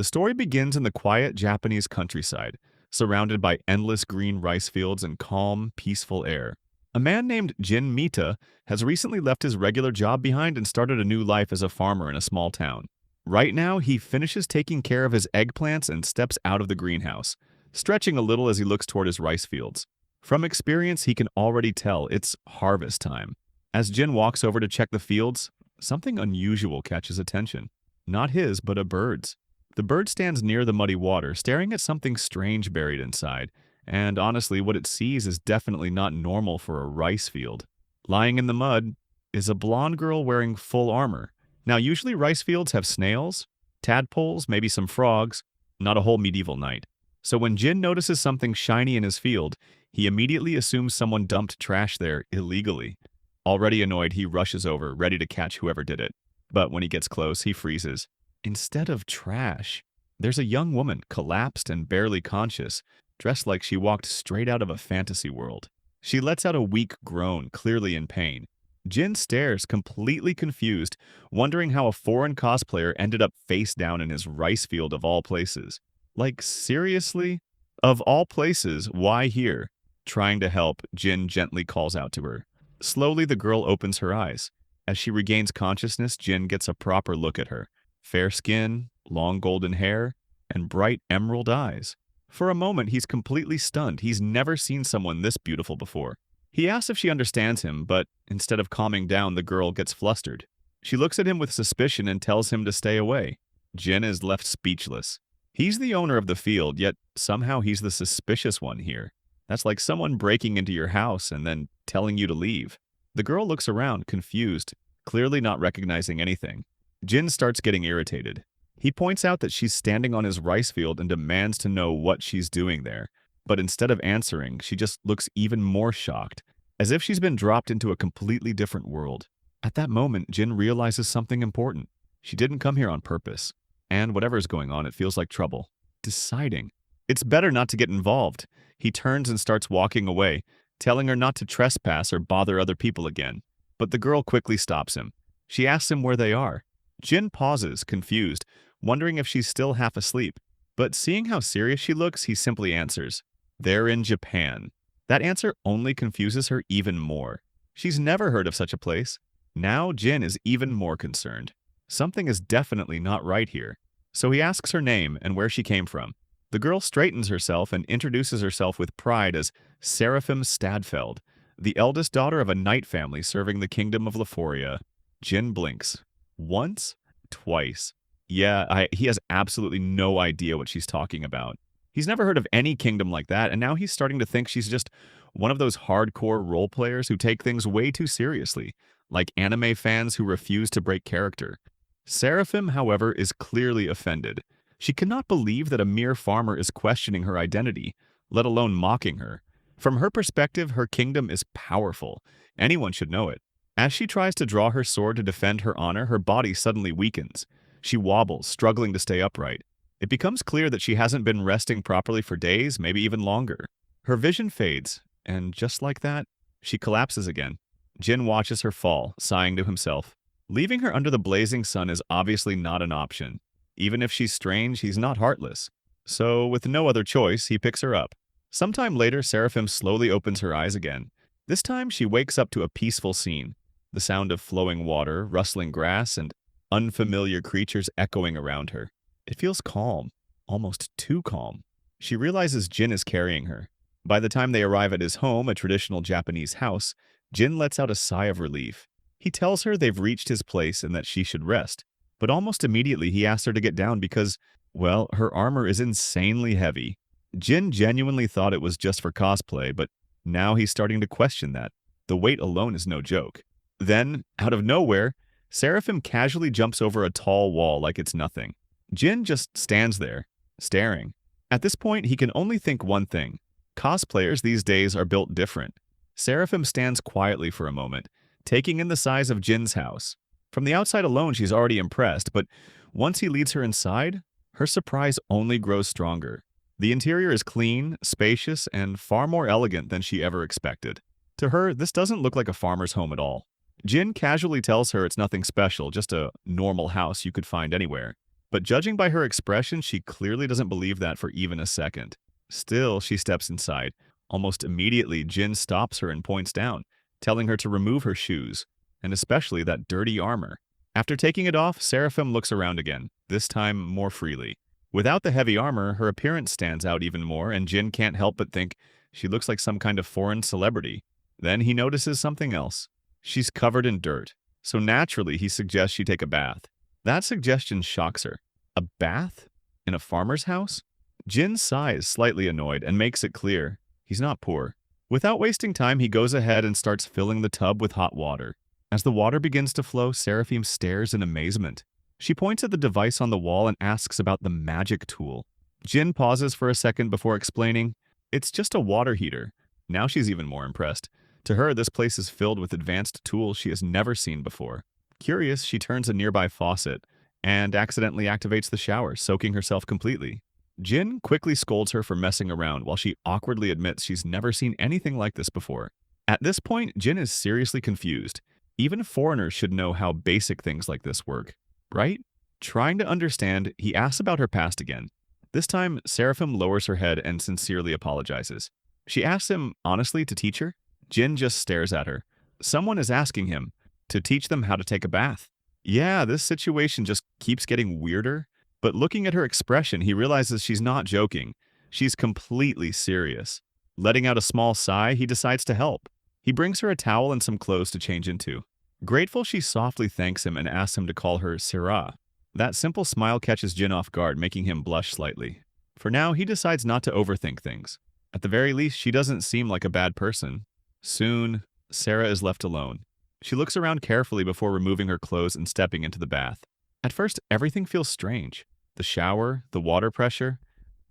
The story begins in the quiet Japanese countryside, surrounded by endless green rice fields and calm, peaceful air. A man named Jin Mita has recently left his regular job behind and started a new life as a farmer in a small town. Right now, he finishes taking care of his eggplants and steps out of the greenhouse, stretching a little as he looks toward his rice fields. From experience, he can already tell it's harvest time. As Jin walks over to check the fields, something unusual catches attention. Not his, but a bird's. The bird stands near the muddy water, staring at something strange buried inside, and honestly, what it sees is definitely not normal for a rice field. Lying in the mud is a blonde girl wearing full armor. Now, usually rice fields have snails, tadpoles, maybe some frogs, not a whole medieval night. So when Jin notices something shiny in his field, he immediately assumes someone dumped trash there illegally. Already annoyed, he rushes over, ready to catch whoever did it. But when he gets close, he freezes. Instead of trash, there's a young woman, collapsed and barely conscious, dressed like she walked straight out of a fantasy world. She lets out a weak groan, clearly in pain. Jin stares, completely confused, wondering how a foreign cosplayer ended up face down in his rice field of all places. Like, seriously? Of all places, why here? Trying to help, Jin gently calls out to her. Slowly, the girl opens her eyes. As she regains consciousness, Jin gets a proper look at her. Fair skin, long golden hair, and bright emerald eyes. For a moment, he's completely stunned. He's never seen someone this beautiful before. He asks if she understands him, but instead of calming down, the girl gets flustered. She looks at him with suspicion and tells him to stay away. Jin is left speechless. He's the owner of the field, yet somehow he's the suspicious one here. That's like someone breaking into your house and then telling you to leave. The girl looks around, confused, clearly not recognizing anything. Jin starts getting irritated. He points out that she's standing on his rice field and demands to know what she's doing there. But instead of answering, she just looks even more shocked, as if she's been dropped into a completely different world. At that moment, Jin realizes something important. She didn't come here on purpose. And whatever's going on, it feels like trouble. Deciding. It's better not to get involved. He turns and starts walking away, telling her not to trespass or bother other people again. But the girl quickly stops him. She asks him where they are. Jin pauses, confused, wondering if she's still half asleep. But seeing how serious she looks, he simply answers, "They're in Japan." That answer only confuses her even more. She's never heard of such a place. Now Jin is even more concerned. Something is definitely not right here. So he asks her name and where she came from. The girl straightens herself and introduces herself with pride as Seraphim Stadfeld, the eldest daughter of a knight family serving the kingdom of Leforia. Jin blinks. Once? Twice. Yeah, he has absolutely no idea what she's talking about. He's never heard of any kingdom like that, and now he's starting to think she's just one of those hardcore role players who take things way too seriously, like anime fans who refuse to break character. Seraphim, however, is clearly offended. She cannot believe that a mere farmer is questioning her identity, let alone mocking her. From her perspective, her kingdom is powerful. Anyone should know it. As she tries to draw her sword to defend her honor, her body suddenly weakens. She wobbles, struggling to stay upright. It becomes clear that she hasn't been resting properly for days, maybe even longer. Her vision fades, and just like that, she collapses again. Jin watches her fall, sighing to himself. Leaving her under the blazing sun is obviously not an option. Even if she's strange, he's not heartless. So, with no other choice, he picks her up. Sometime later, Seraphim slowly opens her eyes again. This time, she wakes up to a peaceful scene. The sound of flowing water, rustling grass, and unfamiliar creatures echoing around her. It feels calm, almost too calm. She realizes Jin is carrying her. By the time they arrive at his home, a traditional Japanese house, Jin lets out a sigh of relief. He tells her they've reached his place and that she should rest. But almost immediately he asks her to get down because, well, her armor is insanely heavy. Jin genuinely thought it was just for cosplay, but now he's starting to question that. The weight alone is no joke. Then, out of nowhere, Seraphim casually jumps over a tall wall like it's nothing. Jin just stands there, staring. At this point, he can only think one thing. Cosplayers these days are built different. Seraphim stands quietly for a moment, taking in the size of Jin's house. From the outside alone, she's already impressed, but once he leads her inside, her surprise only grows stronger. The interior is clean, spacious, and far more elegant than she ever expected. To her, this doesn't look like a farmer's home at all. Jin casually tells her it's nothing special, just a normal house you could find anywhere. But judging by her expression, she clearly doesn't believe that for even a second. Still, she steps inside. Almost immediately, Jin stops her and points down, telling her to remove her shoes, and especially that dirty armor. After taking it off, Seraphim looks around again, this time more freely. Without the heavy armor, her appearance stands out even more, and Jin can't help but think she looks like some kind of foreign celebrity. Then he notices something else. She's covered in dirt, so naturally he suggests she take a bath. That suggestion shocks her. A bath? In a farmer's house? Jin sighs, slightly annoyed, and makes it clear he's not poor. Without wasting time, he goes ahead and starts filling the tub with hot water. As the water begins to flow, Seraphim stares in amazement. She points at the device on the wall and asks about the magic tool. Jin pauses for a second before explaining, it's just a water heater. Now she's even more impressed. To her, this place is filled with advanced tools she has never seen before. Curious, she turns a nearby faucet and accidentally activates the shower, soaking herself completely. Jin quickly scolds her for messing around while she awkwardly admits she's never seen anything like this before. At this point, Jin is seriously confused. Even foreigners should know how basic things like this work, right? Trying to understand, he asks about her past again. This time, Seraphim lowers her head and sincerely apologizes. She asks him, honestly, to teach her? Jin just stares at her. Someone is asking him to teach them how to take a bath. Yeah, this situation just keeps getting weirder. But looking at her expression, he realizes she's not joking. She's completely serious. Letting out a small sigh, he decides to help. He brings her a towel and some clothes to change into. Grateful, she softly thanks him and asks him to call her Syrah. That simple smile catches Jin off guard, making him blush slightly. For now, he decides not to overthink things. At the very least, she doesn't seem like a bad person. Soon, Sarah is left alone. She looks around carefully before removing her clothes and stepping into the bath. At first, everything feels strange. The shower, the water pressure.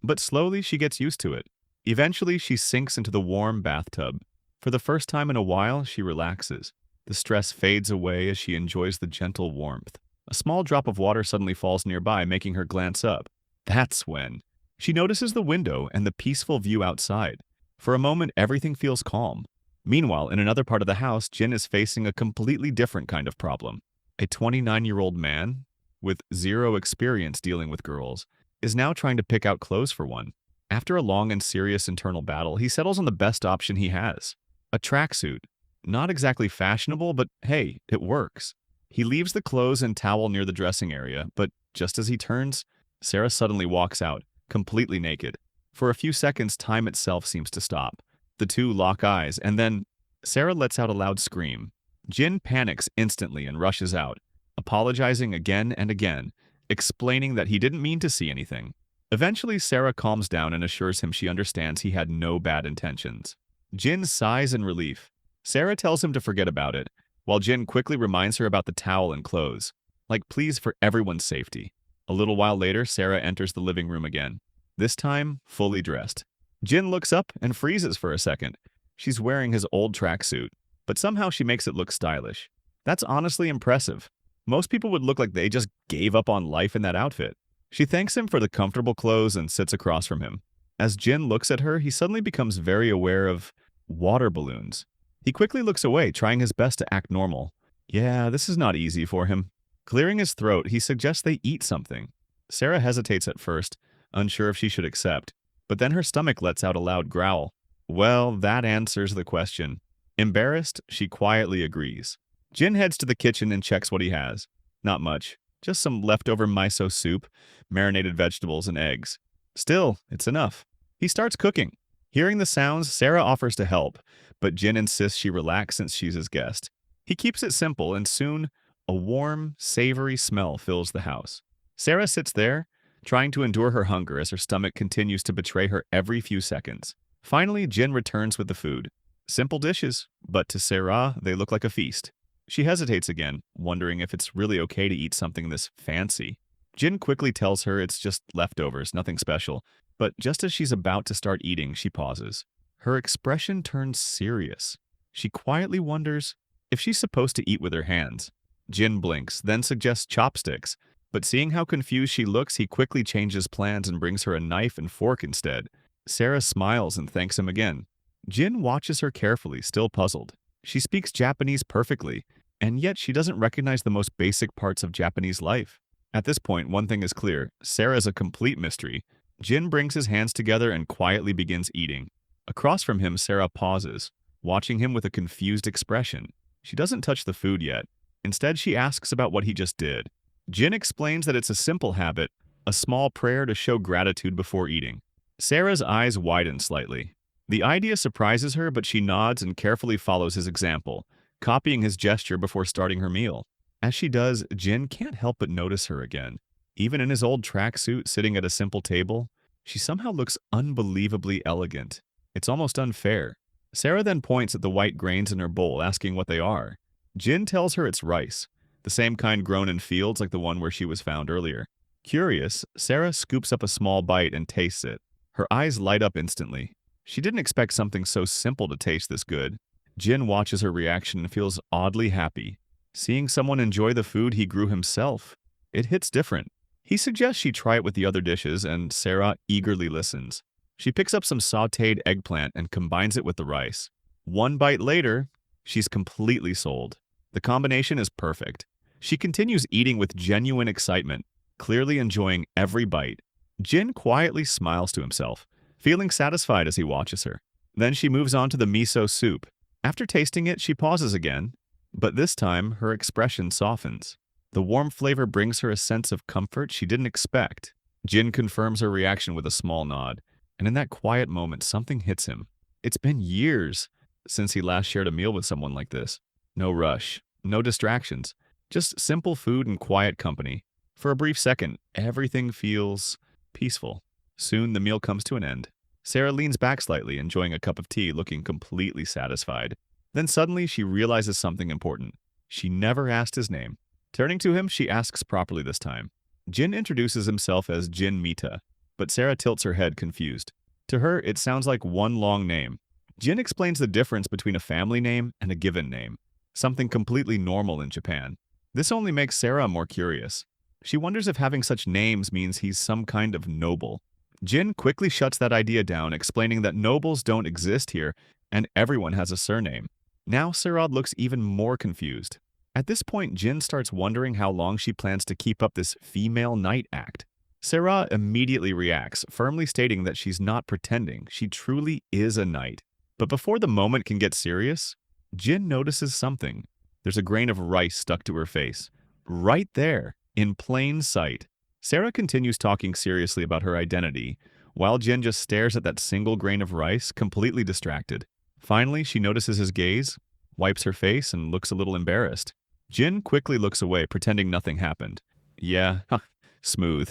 But slowly, she gets used to it. Eventually, she sinks into the warm bathtub. For the first time in a while, she relaxes. The stress fades away as she enjoys the gentle warmth. A small drop of water suddenly falls nearby, making her glance up. That's when she notices the window and the peaceful view outside. For a moment, everything feels calm. Meanwhile, in another part of the house, Jin is facing a completely different kind of problem. A 29-year-old man, with zero experience dealing with girls, is now trying to pick out clothes for one. After a long and serious internal battle, he settles on the best option he has. A tracksuit. Not exactly fashionable, but hey, it works. He leaves the clothes and towel near the dressing area, but just as he turns, Sarah suddenly walks out, completely naked. For a few seconds, time itself seems to stop. The two lock eyes, and then Sarah lets out a loud scream. Jin panics instantly and rushes out, apologizing again and again, explaining that he didn't mean to see anything. Eventually, Sarah calms down and assures him she understands he had no bad intentions. Jin sighs in relief. Sarah tells him to forget about it, while Jin quickly reminds her about the towel and clothes. Like, please, for everyone's safety. A little while later, Sarah enters the living room again, this time fully dressed. Jin looks up and freezes for a second. She's wearing his old tracksuit, but somehow she makes it look stylish. That's honestly impressive. Most people would look like they just gave up on life in that outfit. She thanks him for the comfortable clothes and sits across from him. As Jin looks at her, he suddenly becomes very aware of water balloons. He quickly looks away, trying his best to act normal. Yeah, this is not easy for him. Clearing his throat, he suggests they eat something. Sarah hesitates at first, unsure if she should accept, but then her stomach lets out a loud growl. Well, that answers the question. Embarrassed, she quietly agrees. Jin heads to the kitchen and checks what he has. Not much, just some leftover miso soup, marinated vegetables, and eggs. Still, it's enough. He starts cooking. Hearing the sounds, Sarah offers to help, but Jin insists she relax since she's his guest. He keeps it simple, and soon, a warm, savory smell fills the house. Sarah sits there, trying to endure her hunger as her stomach continues to betray her every few seconds. Finally, Jin returns with the food. Simple dishes, but to Sarah, they look like a feast. She hesitates again, wondering if it's really okay to eat something this fancy. Jin quickly tells her it's just leftovers, nothing special, but just as she's about to start eating, she pauses. Her expression turns serious. She quietly wonders if she's supposed to eat with her hands. Jin blinks, then suggests chopsticks, but seeing how confused she looks, he quickly changes plans and brings her a knife and fork instead. Sarah smiles and thanks him again. Jin watches her carefully, still puzzled. She speaks Japanese perfectly, and yet she doesn't recognize the most basic parts of Japanese life. At this point, one thing is clear. Sarah is a complete mystery. Jin brings his hands together and quietly begins eating. Across from him, Sarah pauses, watching him with a confused expression. She doesn't touch the food yet. Instead, she asks about what he just did. Jin explains that it's a simple habit, a small prayer to show gratitude before eating. Sarah's eyes widen slightly. The idea surprises her, but she nods and carefully follows his example, copying his gesture before starting her meal. As she does, Jin can't help but notice her again. Even in his old tracksuit sitting at a simple table, she somehow looks unbelievably elegant. It's almost unfair. Sarah then points at the white grains in her bowl, asking what they are. Jin tells her it's rice, the same kind grown in fields like the one where she was found earlier. Curious, Sarah scoops up a small bite and tastes it. Her eyes light up instantly. She didn't expect something so simple to taste this good. Jin watches her reaction and feels oddly happy. Seeing someone enjoy the food he grew himself, it hits different. He suggests she try it with the other dishes, and Sarah eagerly listens. She picks up some sautéed eggplant and combines it with the rice. One bite later, she's completely sold. The combination is perfect. She continues eating with genuine excitement, clearly enjoying every bite. Jin quietly smiles to himself, feeling satisfied as he watches her. Then she moves on to the miso soup. After tasting it, she pauses again, but this time her expression softens. The warm flavor brings her a sense of comfort she didn't expect. Jin confirms her reaction with a small nod, and in that quiet moment, something hits him. It's been years since he last shared a meal with someone like this. No rush, no distractions, just simple food and quiet company. For a brief second, everything feels peaceful. Soon the meal comes to an end. Sarah leans back slightly, enjoying a cup of tea, looking completely satisfied. Then suddenly she realizes something important. She never asked his name. Turning to him, she asks properly this time. Jin introduces himself as Jin Mita, but Sarah tilts her head, confused. To her, it sounds like one long name. Jin explains the difference between a family name and a given name, something completely normal in Japan. This only makes Sarah more curious. She wonders if having such names means he's some kind of noble. Jin quickly shuts that idea down, explaining that nobles don't exist here and everyone has a surname. Now Sarah looks even more confused. At this point, Jin starts wondering how long she plans to keep up this female knight act. Sarah immediately reacts, firmly stating that she's not pretending, she truly is a knight. But before the moment can get serious, Jin notices something. There's a grain of rice stuck to her face. Right there, in plain sight. Sarah continues talking seriously about her identity, while Jin just stares at that single grain of rice, completely distracted. Finally, she notices his gaze, wipes her face, and looks a little embarrassed. Jin quickly looks away, pretending nothing happened. Yeah, smooth.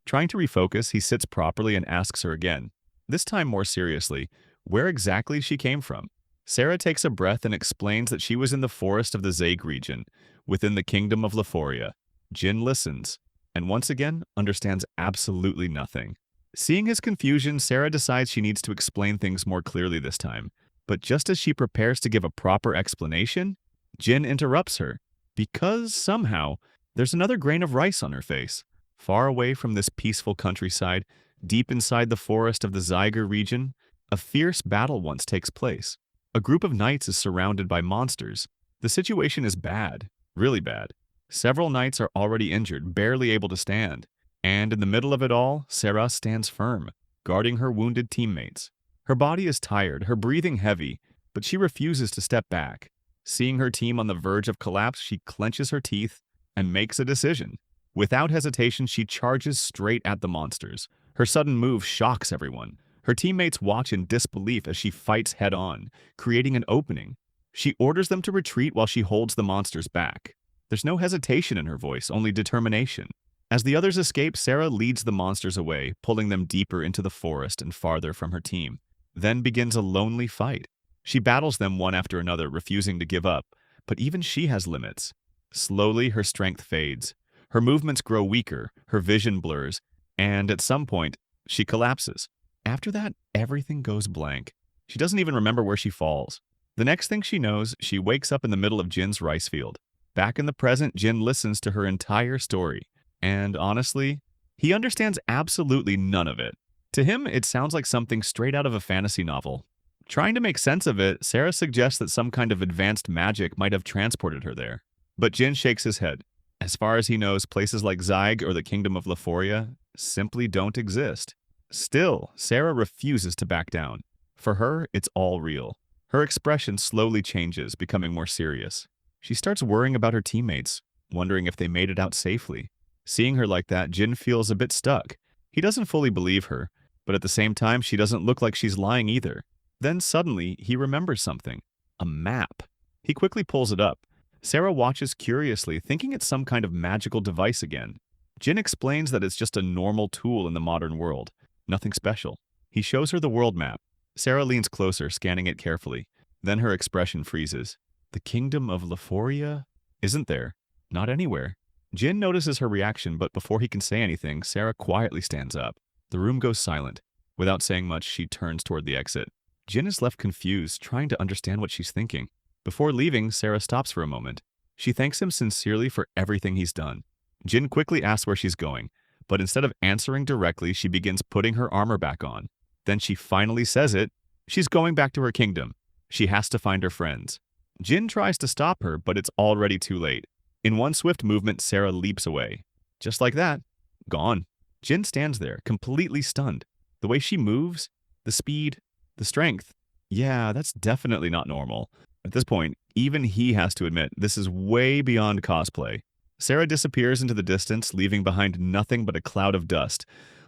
Trying to refocus, he sits properly and asks her again, this time more seriously, where exactly she came from. Sarah takes a breath and explains that she was in the forest of the Zaig region, within the kingdom of Leforia. Jin listens, and once again understands absolutely nothing. Seeing his confusion, Sarah decides she needs to explain things more clearly this time. But just as she prepares to give a proper explanation, Jin interrupts her, because somehow there's another grain of rice on her face. Far away from this peaceful countryside, deep inside the forest of the Zyger region, a fierce battle once takes place. A group of knights is surrounded by monsters. The situation is bad, really bad. Several knights are already injured, barely able to stand. And in the middle of it all, Sarah stands firm, guarding her wounded teammates. Her body is tired, her breathing heavy, but she refuses to step back. Seeing her team on the verge of collapse, she clenches her teeth and makes a decision. Without hesitation, she charges straight at the monsters. Her sudden move shocks everyone. Her teammates watch in disbelief as she fights head-on, creating an opening. She orders them to retreat while she holds the monsters back. There's no hesitation in her voice, only determination. As the others escape, Sarah leads the monsters away, pulling them deeper into the forest and farther from her team. Then begins a lonely fight. She battles them one after another, refusing to give up, but even she has limits. Slowly, her strength fades. Her movements grow weaker, her vision blurs, and at some point, she collapses. After that, everything goes blank. She doesn't even remember where she falls. The next thing she knows, she wakes up in the middle of Jin's rice field. Back in the present, Jin listens to her entire story. And honestly, he understands absolutely none of it. To him, it sounds like something straight out of a fantasy novel. Trying to make sense of it, Sarah suggests that some kind of advanced magic might have transported her there. But Jin shakes his head. As far as he knows, places like Zyg or the Kingdom of Leforia simply don't exist. Still, Sarah refuses to back down. For her, it's all real. Her expression slowly changes, becoming more serious. She starts worrying about her teammates, wondering if they made it out safely. Seeing her like that, Jin feels a bit stuck. He doesn't fully believe her, but at the same time, she doesn't look like she's lying either. Then suddenly, he remembers something. A map. He quickly pulls it up. Sarah watches curiously, thinking it's some kind of magical device again. Jin explains that it's just a normal tool in the modern world. Nothing special. He shows her the world map. Sarah leans closer, scanning it carefully. Then her expression freezes. The Kingdom of Leforia isn't there. Not anywhere. Jin notices her reaction, but before he can say anything, Sarah quietly stands up. The room goes silent. Without saying much, she turns toward the exit. Jin is left confused, trying to understand what she's thinking. Before leaving, Sarah stops for a moment. She thanks him sincerely for everything he's done. Jin quickly asks where she's going, but instead of answering directly, she begins putting her armor back on. Then she finally says it. She's going back to her kingdom. She has to find her friends. Jin tries to stop her, but it's already too late. In one swift movement, Sarah leaps away. Just like that, gone. Jin stands there, completely stunned. The way she moves, the speed, the strength. Yeah, that's definitely not normal. At this point, even he has to admit this is way beyond cosplay. Sarah disappears into the distance, leaving behind nothing but a cloud of dust,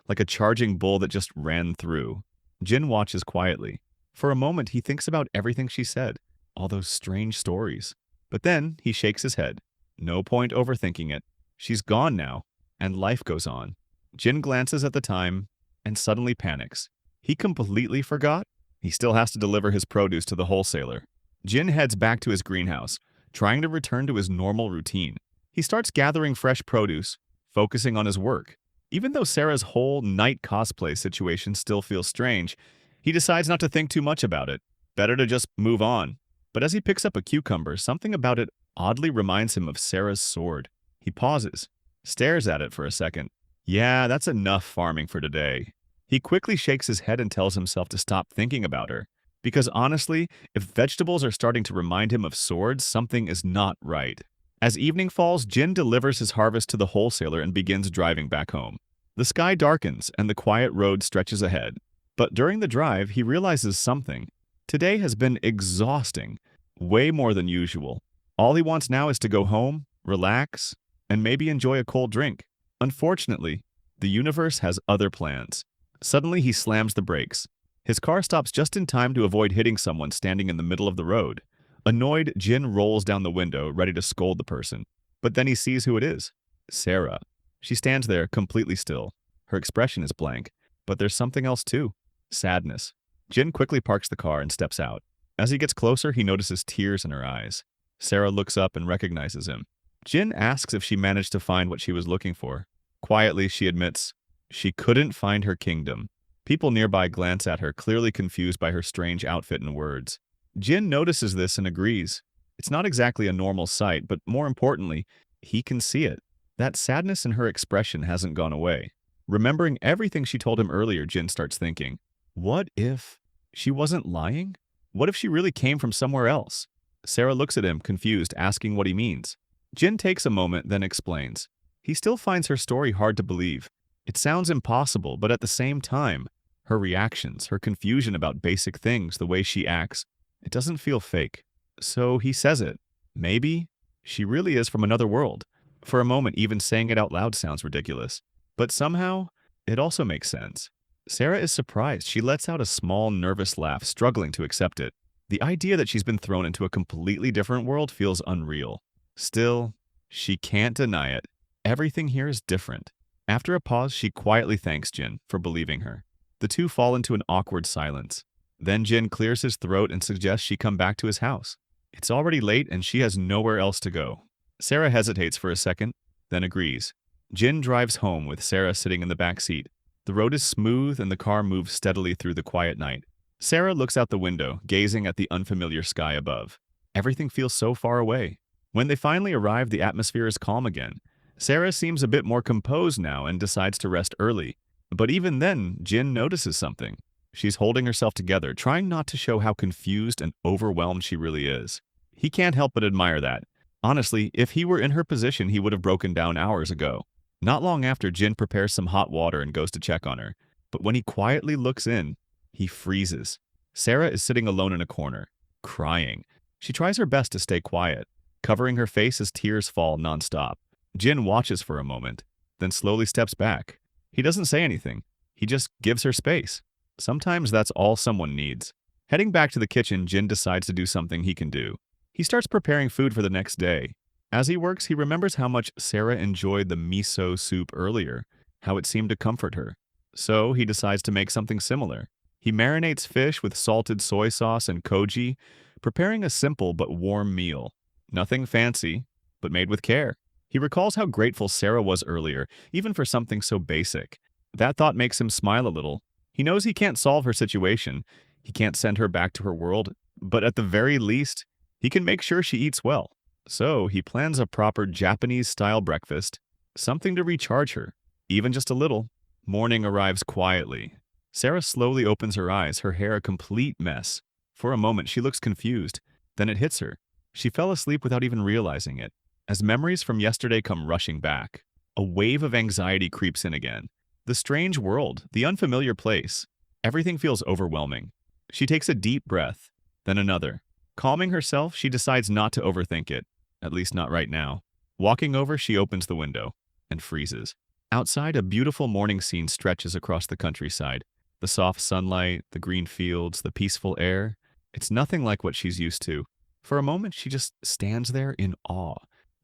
like a charging bull that just ran through. Jin watches quietly. For a moment, he thinks about everything she said, all those strange stories. But then he shakes his head. No point overthinking it. She's gone now, and life goes on. Jin glances at the time and suddenly panics. He completely forgot. He still has to deliver his produce to the wholesaler. Jin heads back to his greenhouse, trying to return to his normal routine. He starts gathering fresh produce, focusing on his work. Even though Sarah's whole night cosplay situation still feels strange, he decides not to think too much about it. Better to just move on. But as he picks up a cucumber, something about it oddly reminds him of Sarah's sword. He pauses, stares at it for a second. Yeah, that's enough farming for today. He quickly shakes his head and tells himself to stop thinking about her. Because honestly, if vegetables are starting to remind him of swords, something is not right. As evening falls, Jin delivers his harvest to the wholesaler and begins driving back home. The sky darkens and the quiet road stretches ahead. But during the drive, he realizes something. Today has been exhausting, way more than usual. All he wants now is to go home, relax, and maybe enjoy a cold drink. Unfortunately, the universe has other plans. Suddenly, he slams the brakes. His car stops just in time to avoid hitting someone standing in the middle of the road. Annoyed, Jin rolls down the window, ready to scold the person. But then he sees who it is. Sarah. She stands there, completely still. Her expression is blank. But there's something else too. Sadness. Jin quickly parks the car and steps out. As he gets closer, he notices tears in her eyes. Sarah looks up and recognizes him. Jin asks if she managed to find what she was looking for. Quietly, she admits she couldn't find her kingdom. People nearby glance at her, clearly confused by her strange outfit and words. Jin notices this and agrees. It's not exactly a normal sight, but more importantly, he can see it. That sadness in her expression hasn't gone away. Remembering everything she told him earlier, Jin starts thinking, what if she wasn't lying? What if she really came from somewhere else? Sarah looks at him, confused, asking what he means. Jin takes a moment, then explains. He still finds her story hard to believe. It sounds impossible, but at the same time, her reactions, her confusion about basic things, the way she acts, it doesn't feel fake. So he says it. Maybe she really is from another world. For a moment, even saying it out loud sounds ridiculous. But somehow, it also makes sense. Sarah is surprised. She lets out a small, nervous laugh, struggling to accept it. The idea that she's been thrown into a completely different world feels unreal. Still, she can't deny it. Everything here is different. After a pause, she quietly thanks Jin for believing her. The two fall into an awkward silence. Then Jin clears his throat and suggests she come back to his house. It's already late and she has nowhere else to go. Sarah hesitates for a second, then agrees. Jin drives home with Sarah sitting in the back seat. The road is smooth and the car moves steadily through the quiet night. Sarah looks out the window, gazing at the unfamiliar sky above. Everything feels so far away. When they finally arrive, the atmosphere is calm again. Sarah seems a bit more composed now and decides to rest early. But even then, Jin notices something. She's holding herself together, trying not to show how confused and overwhelmed she really is. He can't help but admire that. Honestly, if he were in her position, he would have broken down hours ago. Not long after, Jin prepares some hot water and goes to check on her. But when he quietly looks in, he freezes. Sarah is sitting alone in a corner, crying. She tries her best to stay quiet, covering her face as tears fall nonstop. Jin watches for a moment, then slowly steps back. He doesn't say anything. He just gives her space. Sometimes that's all someone needs. Heading back to the kitchen, Jin decides to do something he can do. He starts preparing food for the next day. As he works, he remembers how much Sarah enjoyed the miso soup earlier, how it seemed to comfort her. So he decides to make something similar. He marinates fish with salted soy sauce and koji, preparing a simple but warm meal. Nothing fancy, but made with care. He recalls how grateful Sarah was earlier, even for something so basic. That thought makes him smile a little. He knows he can't solve her situation. He can't send her back to her world, but at the very least, he can make sure she eats well. So he plans a proper Japanese-style breakfast, something to recharge her, even just a little. Morning arrives quietly. Sarah slowly opens her eyes, her hair a complete mess. For a moment, she looks confused. Then it hits her. She fell asleep without even realizing it. As memories from yesterday come rushing back, a wave of anxiety creeps in again. The strange world, the unfamiliar place. Everything feels overwhelming. She takes a deep breath, then another. Calming herself, she decides not to overthink it, at least not right now. Walking over, she opens the window and freezes. Outside, a beautiful morning scene stretches across the countryside. The soft sunlight, the green fields, the peaceful air. It's nothing like what she's used to. For a moment, she just stands there in awe.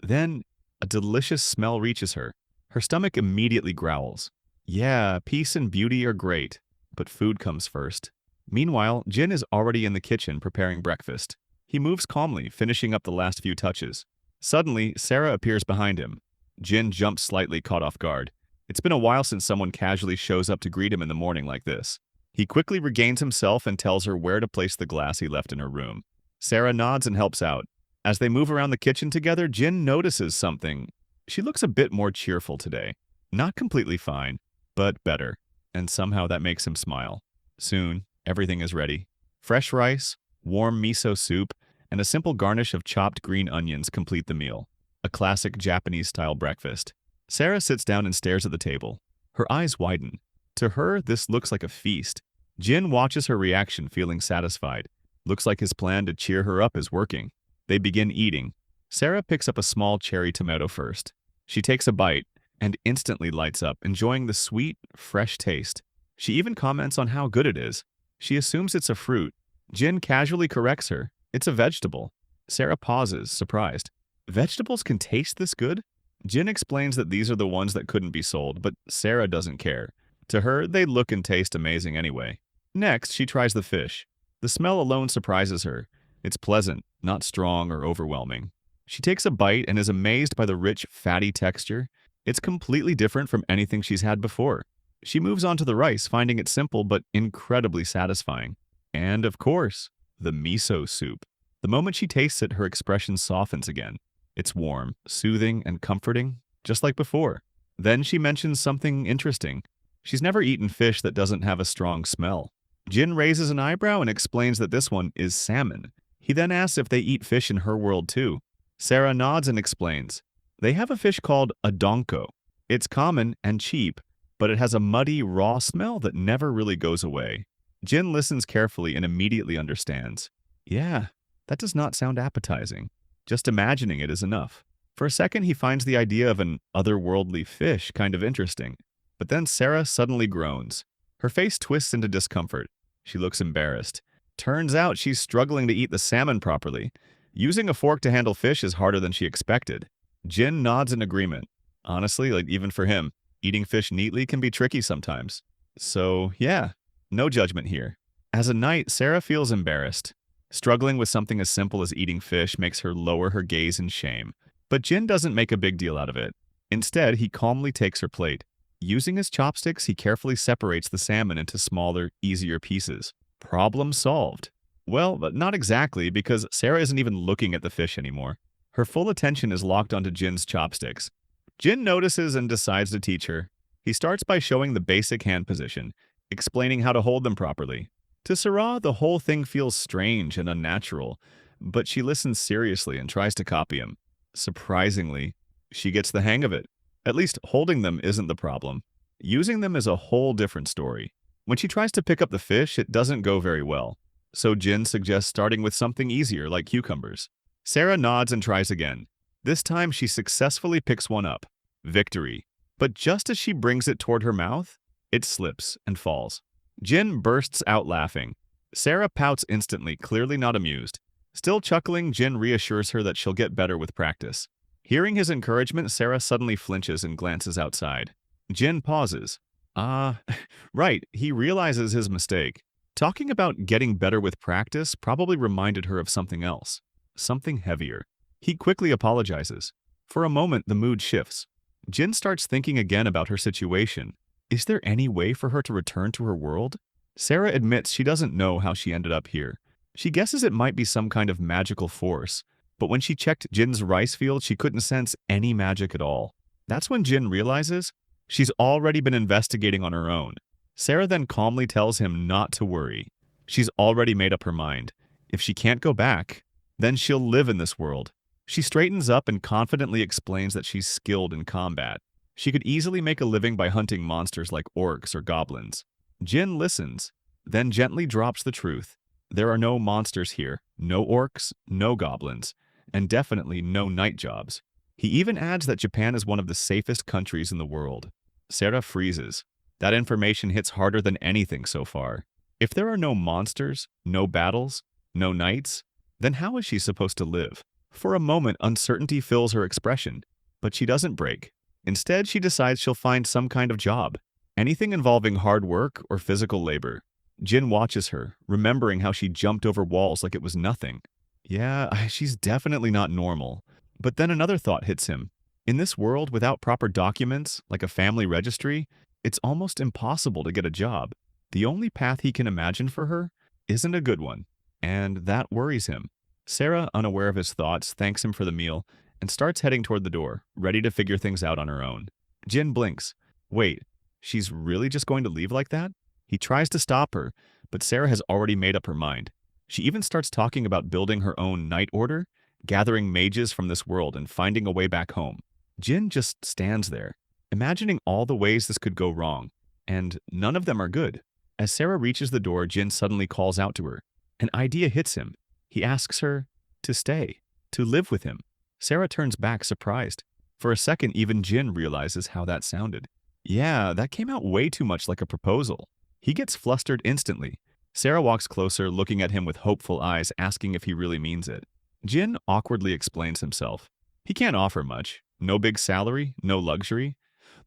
Then, a delicious smell reaches her. Her stomach immediately growls. Yeah, peace and beauty are great, but food comes first. Meanwhile, Jin is already in the kitchen preparing breakfast. He moves calmly, finishing up the last few touches. Suddenly, Sarah appears behind him. Jin jumps slightly, caught off guard. It's been a while since someone casually shows up to greet him in the morning like this. He quickly regains himself and tells her where to place the glass he left in her room. Sarah nods and helps out. As they move around the kitchen together, Jin notices something. She looks a bit more cheerful today. Not completely fine, but better. And somehow that makes him smile. Soon, everything is ready. Fresh rice, warm miso soup, and a simple garnish of chopped green onions complete the meal. A classic Japanese-style breakfast. Sarah sits down and stares at the table. Her eyes widen. To her, this looks like a feast. Jin watches her reaction, feeling satisfied. Looks like his plan to cheer her up is working. They begin eating. Sarah picks up a small cherry tomato first. She takes a bite and instantly lights up, enjoying the sweet, fresh taste. She even comments on how good it is. She assumes it's a fruit. Jin casually corrects her. It's a vegetable. Sarah pauses, surprised. Vegetables can taste this good? Jin explains that these are the ones that couldn't be sold, but Sarah doesn't care. To her, they look and taste amazing anyway. Next, she tries the fish. The smell alone surprises her. It's pleasant, not strong or overwhelming. She takes a bite and is amazed by the rich, fatty texture. It's completely different from anything she's had before. She moves on to the rice, finding it simple but incredibly satisfying. And, of course, the miso soup. The moment she tastes it, her expression softens again. It's warm, soothing, and comforting, just like before. Then she mentions something interesting. She's never eaten fish that doesn't have a strong smell. Jin raises an eyebrow and explains that this one is salmon. He then asks if they eat fish in her world too. Sarah nods and explains. They have a fish called a donko. It's common and cheap, but it has a muddy, raw smell that never really goes away. Jin listens carefully and immediately understands. Yeah, that does not sound appetizing. Just imagining it is enough. For a second, he finds the idea of an otherworldly fish kind of interesting. But then Sarah suddenly groans. Her face twists into discomfort. She looks embarrassed. Turns out she's struggling to eat the salmon properly. Using a fork to handle fish is harder than she expected. Jin nods in agreement. Honestly, even for him, eating fish neatly can be tricky sometimes. So, yeah, no judgment here. As a knight, Sarah feels embarrassed. Struggling with something as simple as eating fish makes her lower her gaze in shame. But Jin doesn't make a big deal out of it. Instead, he calmly takes her plate. Using his chopsticks, he carefully separates the salmon into smaller, easier pieces. Problem solved. Well, but not exactly, because Sarah isn't even looking at the fish anymore. Her full attention is locked onto Jin's chopsticks. Jin notices and decides to teach her. He starts by showing the basic hand position, explaining how to hold them properly. To Sarah, the whole thing feels strange and unnatural, but she listens seriously and tries to copy him. Surprisingly, she gets the hang of it. At least holding them isn't the problem. Using them is a whole different story. When she tries to pick up the fish, it doesn't go very well. So Jin suggests starting with something easier like cucumbers. Sarah nods and tries again. This time she successfully picks one up. Victory. But just as she brings it toward her mouth, it slips and falls. Jin bursts out laughing. Sarah pouts instantly, clearly not amused. Still chuckling, Jin reassures her that she'll get better with practice. Hearing his encouragement, Sarah suddenly flinches and glances outside. Jin pauses. Right, he realizes his mistake. Talking about getting better with practice probably reminded her of something else. Something heavier. He quickly apologizes. For a moment, the mood shifts. Jin starts thinking again about her situation. Is there any way for her to return to her world? Sarah admits she doesn't know how she ended up here. She guesses it might be some kind of magical force, but when she checked Jin's rice field, she couldn't sense any magic at all. That's when Jin realizes she's already been investigating on her own. Sarah then calmly tells him not to worry. She's already made up her mind. If she can't go back, then she'll live in this world. She straightens up and confidently explains that she's skilled in combat. She could easily make a living by hunting monsters like orcs or goblins. Jin listens, then gently drops the truth. There are no monsters here, no orcs, no goblins, and definitely no night jobs. He even adds that Japan is one of the safest countries in the world. Sarah freezes. That information hits harder than anything so far. If there are no monsters, no battles, no nights, then how is she supposed to live? For a moment, uncertainty fills her expression, but she doesn't break. Instead, she decides she'll find some kind of job. Anything involving hard work or physical labor. Jin watches her, remembering how she jumped over walls like it was nothing. Yeah, she's definitely not normal. But then another thought hits him. In this world, without proper documents, like a family registry, it's almost impossible to get a job. The only path he can imagine for her isn't a good one, and that worries him. Sarah, unaware of his thoughts, thanks him for the meal and starts heading toward the door, ready to figure things out on her own. Jin blinks. Wait, she's really just going to leave like that? He tries to stop her, but Sarah has already made up her mind. She even starts talking about building her own night order, gathering mages from this world and finding a way back home. Jin just stands there, imagining all the ways this could go wrong, and none of them are good. As Sarah reaches the door, Jin suddenly calls out to her. An idea hits him. He asks her to stay, to live with him. Sarah turns back, surprised. For a second, even Jin realizes how that sounded. Yeah, that came out way too much like a proposal. He gets flustered instantly. Sarah walks closer, looking at him with hopeful eyes, asking if he really means it. Jin awkwardly explains himself. He can't offer much. No big salary, no luxury.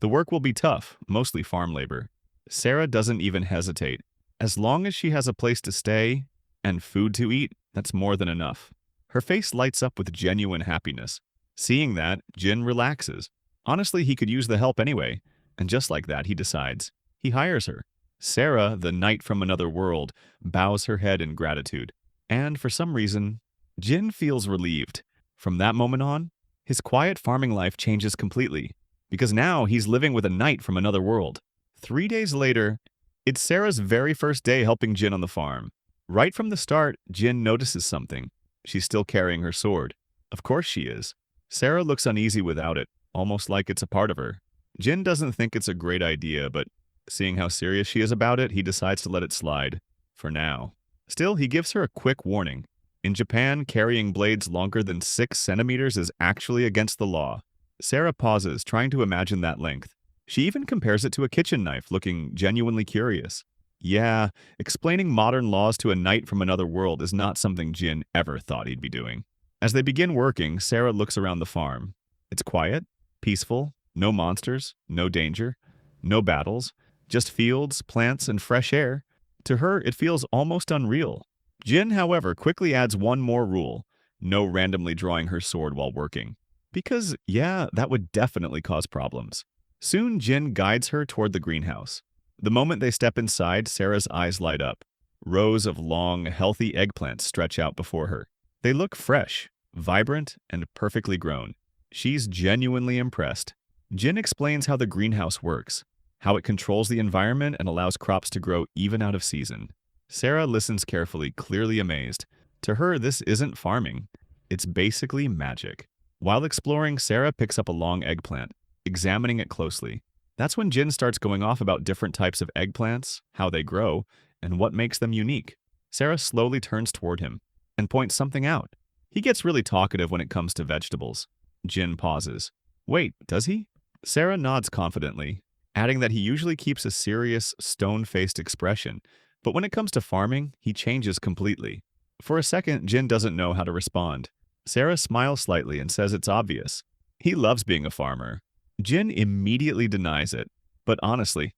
The work will be tough, mostly farm labor. Sarah doesn't even hesitate. As long as she has a place to stay and food to eat, that's more than enough. Her face lights up with genuine happiness. Seeing that, Jin relaxes. Honestly, he could use the help anyway. And just like that, he decides. He hires her. Sarah, the knight from another world, bows her head in gratitude. And for some reason, Jin feels relieved. From that moment on, his quiet farming life changes completely, because now he's living with a knight from another world. 3 days later, it's Sarah's very first day helping Jin on the farm. Right from the start, Jin notices something. She's still carrying her sword. Of course she is. Sarah looks uneasy without it, almost like it's a part of her. Jin doesn't think it's a great idea, but seeing how serious she is about it, he decides to let it slide. For now. Still, he gives her a quick warning. In Japan, carrying blades longer than 6 centimeters is actually against the law. Sarah pauses, trying to imagine that length. She even compares it to a kitchen knife, looking genuinely curious. Yeah, explaining modern laws to a knight from another world is not something Jin ever thought he'd be doing. As they begin working, Sarah looks around the farm. It's quiet, peaceful, no monsters, no danger, no battles, just fields, plants, and fresh air. To her, it feels almost unreal. Jin, however, quickly adds one more rule: no randomly drawing her sword while working. Because, yeah, that would definitely cause problems. Soon, Jin guides her toward the greenhouse. The moment they step inside, Sarah's eyes light up. Rows of long, healthy eggplants stretch out before her. They look fresh, vibrant, and perfectly grown. She's genuinely impressed. Jin explains how the greenhouse works, how it controls the environment and allows crops to grow even out of season. Sarah listens carefully, clearly amazed. To her, this isn't farming. It's basically magic. While exploring, Sarah picks up a long eggplant, examining it closely. That's when Jin starts going off about different types of eggplants, how they grow, and what makes them unique. Sarah slowly turns toward him and points something out. He gets really talkative when it comes to vegetables. Jin pauses. Wait, does he? Sarah nods confidently, adding that he usually keeps a serious, stone-faced expression, but when it comes to farming, he changes completely. For a second, Jin doesn't know how to respond. Sarah smiles slightly and says it's obvious. He loves being a farmer. Jin immediately denies it, but honestly,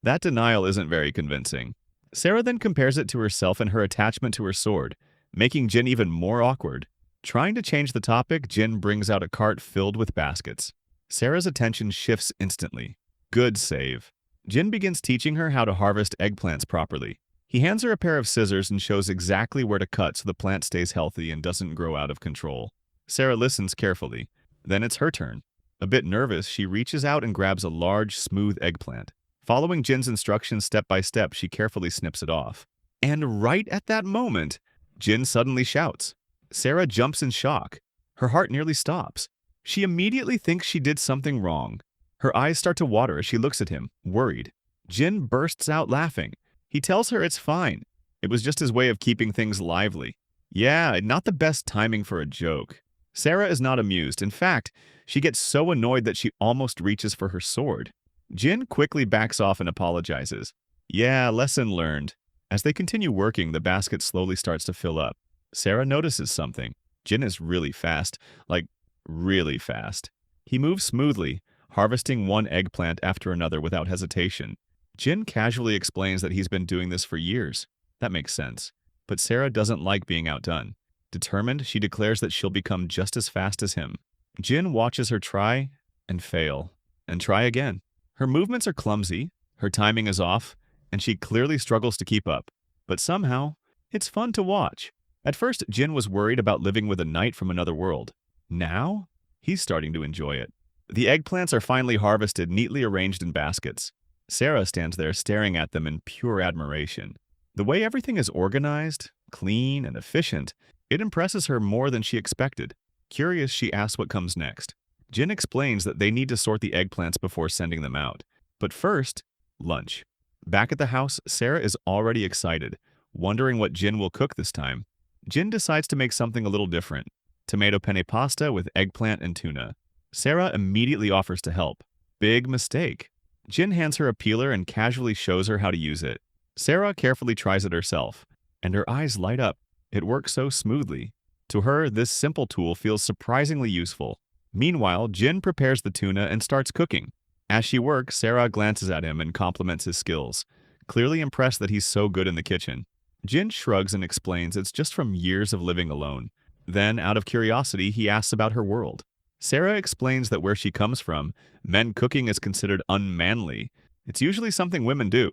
that denial isn't very convincing. Sarah then compares it to herself and her attachment to her sword, making Jin even more awkward. Trying to change the topic, Jin brings out a cart filled with baskets. Sarah's attention shifts instantly. Good save. Jin begins teaching her how to harvest eggplants properly. He hands her a pair of scissors and shows exactly where to cut so the plant stays healthy and doesn't grow out of control. Sarah listens carefully. Then it's her turn. A bit nervous, she reaches out and grabs a large, smooth eggplant. Following Jin's instructions step by step, she carefully snips it off. And right at that moment, Jin suddenly shouts. Sarah jumps in shock. Her heart nearly stops. She immediately thinks she did something wrong. Her eyes start to water as she looks at him, worried. Jin bursts out laughing. He tells her it's fine. It was just his way of keeping things lively. Yeah, not the best timing for a joke. Sarah is not amused. In fact, she gets so annoyed that she almost reaches for her sword. Jin quickly backs off and apologizes. Yeah, lesson learned. As they continue working, the basket slowly starts to fill up. Sarah notices something. Jin is really fast, like really fast. He moves smoothly, harvesting one eggplant after another without hesitation. Jin casually explains that he's been doing this for years. That makes sense. But Sarah doesn't like being outdone. Determined, she declares that she'll become just as fast as him. Jin watches her try and fail, and try again. Her movements are clumsy, her timing is off, and she clearly struggles to keep up. But somehow, it's fun to watch. At first, Jin was worried about living with a knight from another world. Now, he's starting to enjoy it. The eggplants are finally harvested, neatly arranged in baskets. Sarah stands there staring at them in pure admiration. The way everything is organized, clean, and efficient, it impresses her more than she expected. Curious, she asks what comes next. Jin explains that they need to sort the eggplants before sending them out. But first, lunch. Back at the house, Sarah is already excited, wondering what Jin will cook this time. Jin decides to make something a little different. Tomato penne pasta with eggplant and tuna. Sarah immediately offers to help. Big mistake. Jin hands her a peeler and casually shows her how to use it. Sarah carefully tries it herself, and her eyes light up. It works so smoothly. To her, this simple tool feels surprisingly useful. Meanwhile, Jin prepares the tuna and starts cooking. As she works, Sarah glances at him and compliments his skills, clearly impressed that he's so good in the kitchen. Jin shrugs and explains it's just from years of living alone. Then, out of curiosity, he asks about her world. Sarah explains that where she comes from, men cooking is considered unmanly. It's usually something women do.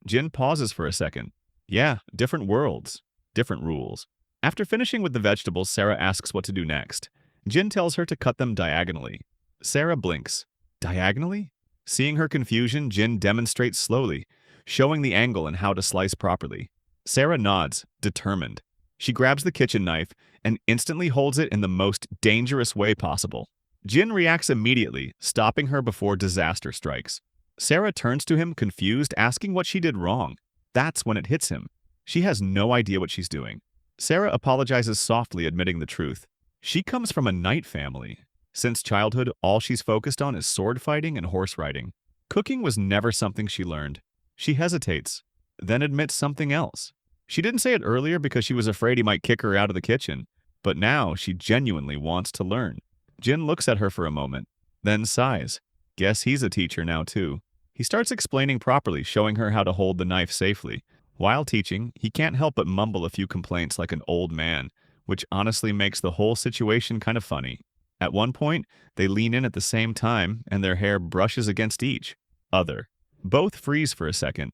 Jin pauses for a second. Yeah, different worlds, different rules. After finishing with the vegetables, Sarah asks what to do next. Jin tells her to cut them diagonally. Sarah blinks. Diagonally? Seeing her confusion, Jin demonstrates slowly, showing the angle and how to slice properly. Sarah nods, determined. She grabs the kitchen knife and instantly holds it in the most dangerous way possible. Jin reacts immediately, stopping her before disaster strikes. Sarah turns to him, confused, asking what she did wrong. That's when it hits him. She has no idea what she's doing. Sarah apologizes softly, admitting the truth. She comes from a knight family. Since childhood, all she's focused on is sword fighting and horse riding. Cooking was never something she learned. She hesitates, then admits something else. She didn't say it earlier because she was afraid he might kick her out of the kitchen, but now she genuinely wants to learn. Jin looks at her for a moment, then sighs. Guess he's a teacher now too. He starts explaining properly, showing her how to hold the knife safely. While teaching, he can't help but mumble a few complaints like an old man, which honestly makes the whole situation kind of funny. At one point, they lean in at the same time, and their hair brushes against each other. Both freeze for a second.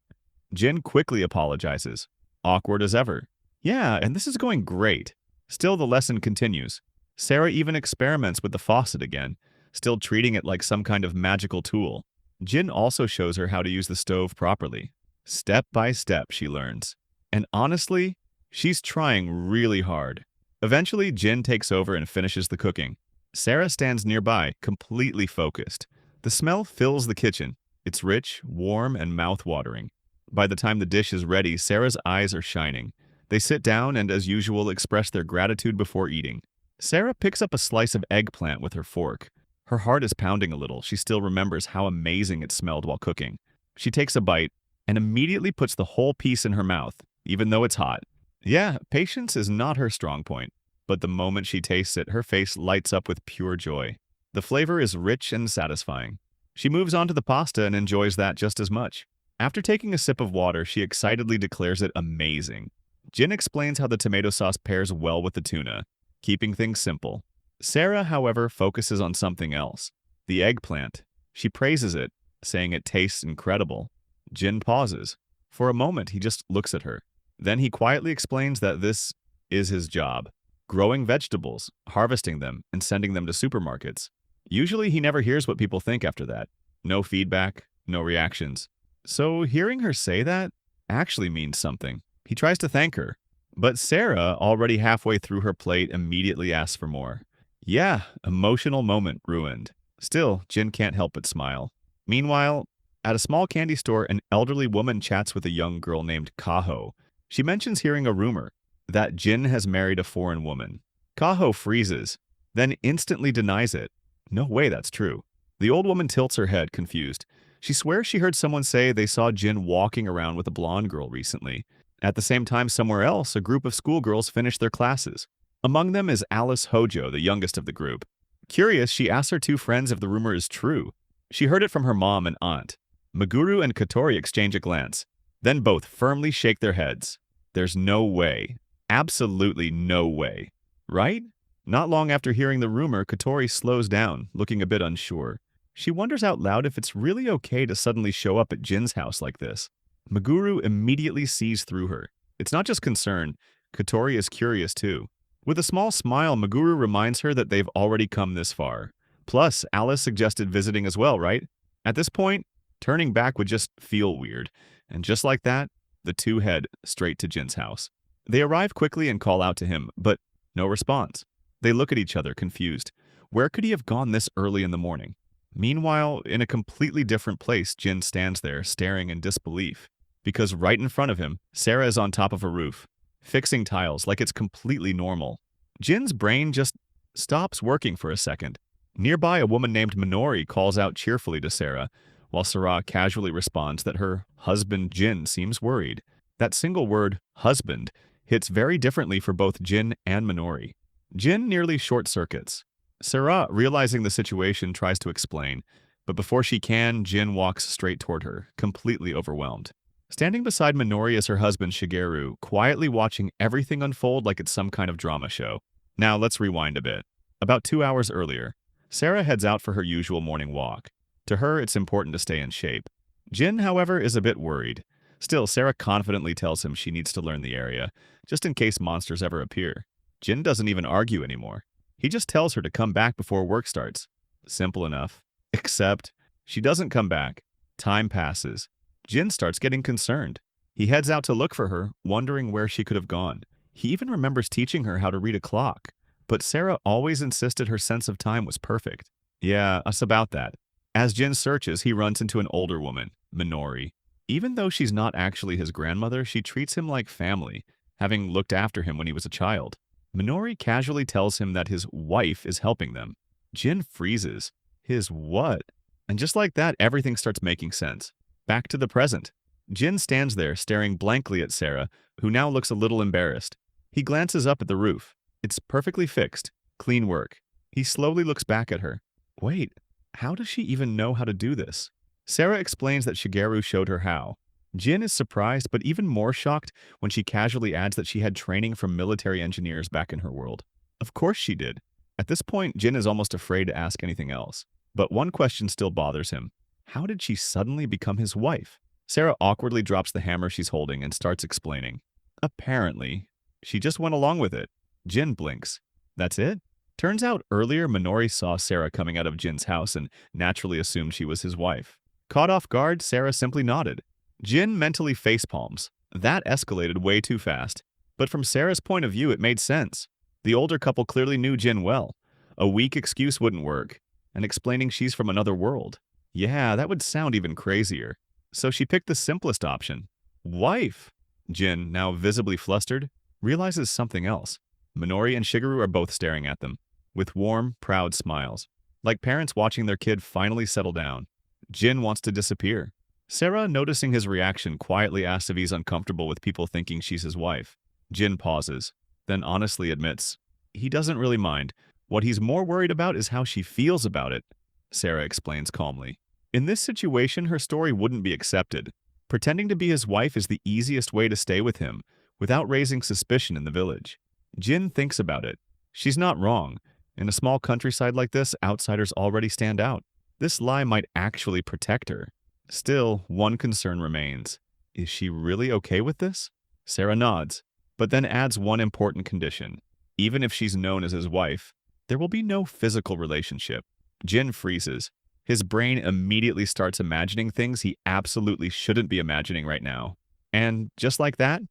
Jin quickly apologizes. Awkward as ever. Yeah, and this is going great. Still, the lesson continues. Sarah even experiments with the faucet again, still treating it like some kind of magical tool. Jin also shows her how to use the stove properly. Step by step, she learns. And honestly, she's trying really hard. Eventually, Jin takes over and finishes the cooking. Sarah stands nearby, completely focused. The smell fills the kitchen. It's rich, warm, and mouth-watering. By the time the dish is ready, Sarah's eyes are shining. They sit down and, as usual, express their gratitude before eating. Sarah picks up a slice of eggplant with her fork. Her heart is pounding a little. She still remembers how amazing it smelled while cooking. She takes a bite and immediately puts the whole piece in her mouth, even though it's hot. Yeah, patience is not her strong point, but the moment she tastes it, her face lights up with pure joy. The flavor is rich and satisfying. She moves on to the pasta and enjoys that just as much. After taking a sip of water, she excitedly declares it amazing. Jin explains how the tomato sauce pairs well with the tuna, keeping things simple. Sarah, however, focuses on something else. The eggplant. She praises it, saying it tastes incredible. Jin pauses. For a moment, he just looks at her. Then he quietly explains that this is his job. Growing vegetables, harvesting them, and sending them to supermarkets. Usually he never hears what people think after that. No feedback, no reactions. So hearing her say that actually means something. He tries to thank her. But Sarah, already halfway through her plate, immediately asks for more. Yeah, emotional moment ruined. Still, Jin can't help but smile. Meanwhile, at a small candy store, an elderly woman chats with a young girl named Kaho. She mentions hearing a rumor that Jin has married a foreign woman. Kaho freezes, then instantly denies it. No way that's true. The old woman tilts her head, confused. She swears she heard someone say they saw Jin walking around with a blonde girl recently. At the same time, somewhere else, a group of schoolgirls finished their classes. Among them is Alice Hojo, the youngest of the group. Curious, she asks her two friends if the rumor is true. She heard it from her mom and aunt. Meguru and Katori exchange a glance. Then both firmly shake their heads. There's no way. Absolutely no way. Right? Not long after hearing the rumor, Katori slows down, looking a bit unsure. She wonders out loud if it's really okay to suddenly show up at Jin's house like this. Meguru immediately sees through her. It's not just concern. Katori is curious too. With a small smile, Meguru reminds her that they've already come this far. Plus, Alice suggested visiting as well, right? At this point, turning back would just feel weird. And just like that, the two head straight to Jin's house. They arrive quickly and call out to him, but no response. They look at each other, confused. Where could he have gone this early in the morning? Meanwhile, in a completely different place, Jin stands there, staring in disbelief. Because right in front of him, Sarah is on top of a roof, fixing tiles like it's completely normal. Jin's brain just stops working for a second. Nearby, a woman named Minori calls out cheerfully to Sarah, while Sarah casually responds that her husband Jin seems worried. That single word, husband, hits very differently for both Jin and Minori. Jin nearly short-circuits. Sarah, realizing the situation, tries to explain, but before she can, Jin walks straight toward her, completely overwhelmed. Standing beside Minori is her husband Shigeru, quietly watching everything unfold like it's some kind of drama show. Now let's rewind a bit. About 2 hours earlier, Sarah heads out for her usual morning walk. To her, it's important to stay in shape. Jin, however, is a bit worried. Still, Sarah confidently tells him she needs to learn the area, just in case monsters ever appear. Jin doesn't even argue anymore. He just tells her to come back before work starts. Simple enough. Except, she doesn't come back. Time passes. Jin starts getting concerned. He heads out to look for her, wondering where she could have gone. He even remembers teaching her how to read a clock. But Sarah always insisted her sense of time was perfect. Yeah, us about that. As Jin searches, he runs into an older woman, Minori. Even though she's not actually his grandmother, she treats him like family, having looked after him when he was a child. Minori casually tells him that his wife is helping them. Jin freezes. His what? And just like that, everything starts making sense. Back to the present. Jin stands there, staring blankly at Sarah, who now looks a little embarrassed. He glances up at the roof. It's perfectly fixed. Clean work. He slowly looks back at her. Wait, how does she even know how to do this? Sarah explains that Shigeru showed her how. Jin is surprised, but even more shocked when she casually adds that she had training from military engineers back in her world. Of course she did. At this point, Jin is almost afraid to ask anything else. But one question still bothers him. How did she suddenly become his wife? Sarah awkwardly drops the hammer she's holding and starts explaining. Apparently, she just went along with it. Jin blinks. That's it? Turns out earlier Minori saw Sarah coming out of Jin's house and naturally assumed she was his wife. Caught off guard, Sarah simply nodded. Jin mentally facepalms. That escalated way too fast. But from Sarah's point of view, it made sense. The older couple clearly knew Jin well. A weak excuse wouldn't work, and explaining she's from another world. Yeah, that would sound even crazier. So she picked the simplest option. Wife! Jin, now visibly flustered, realizes something else. Minori and Shigeru are both staring at them, with warm, proud smiles, like parents watching their kid finally settle down. Jin wants to disappear. Sarah, noticing his reaction, quietly asks if he's uncomfortable with people thinking she's his wife. Jin pauses, then honestly admits he doesn't really mind. What he's more worried about is how she feels about it, Sarah explains calmly. In this situation, her story wouldn't be accepted. Pretending to be his wife is the easiest way to stay with him, without raising suspicion in the village. Jin thinks about it. She's not wrong. In a small countryside like this, outsiders already stand out. This lie might actually protect her. Still, one concern remains. Is she really okay with this? Sarah nods, but then adds one important condition. Even if she's known as his wife, there will be no physical relationship. Jin freezes. His brain immediately starts imagining things he absolutely shouldn't be imagining right now. And just like that,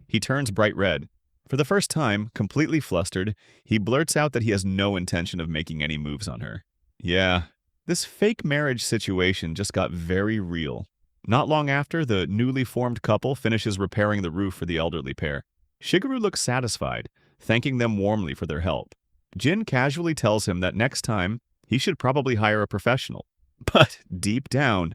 he turns bright red. For the first time, completely flustered, he blurts out that he has no intention of making any moves on her. Yeah, this fake marriage situation just got very real. Not long after, the newly formed couple finishes repairing the roof for the elderly pair. Shigeru looks satisfied, thanking them warmly for their help. Jin casually tells him that next time, he should probably hire a professional. But deep down,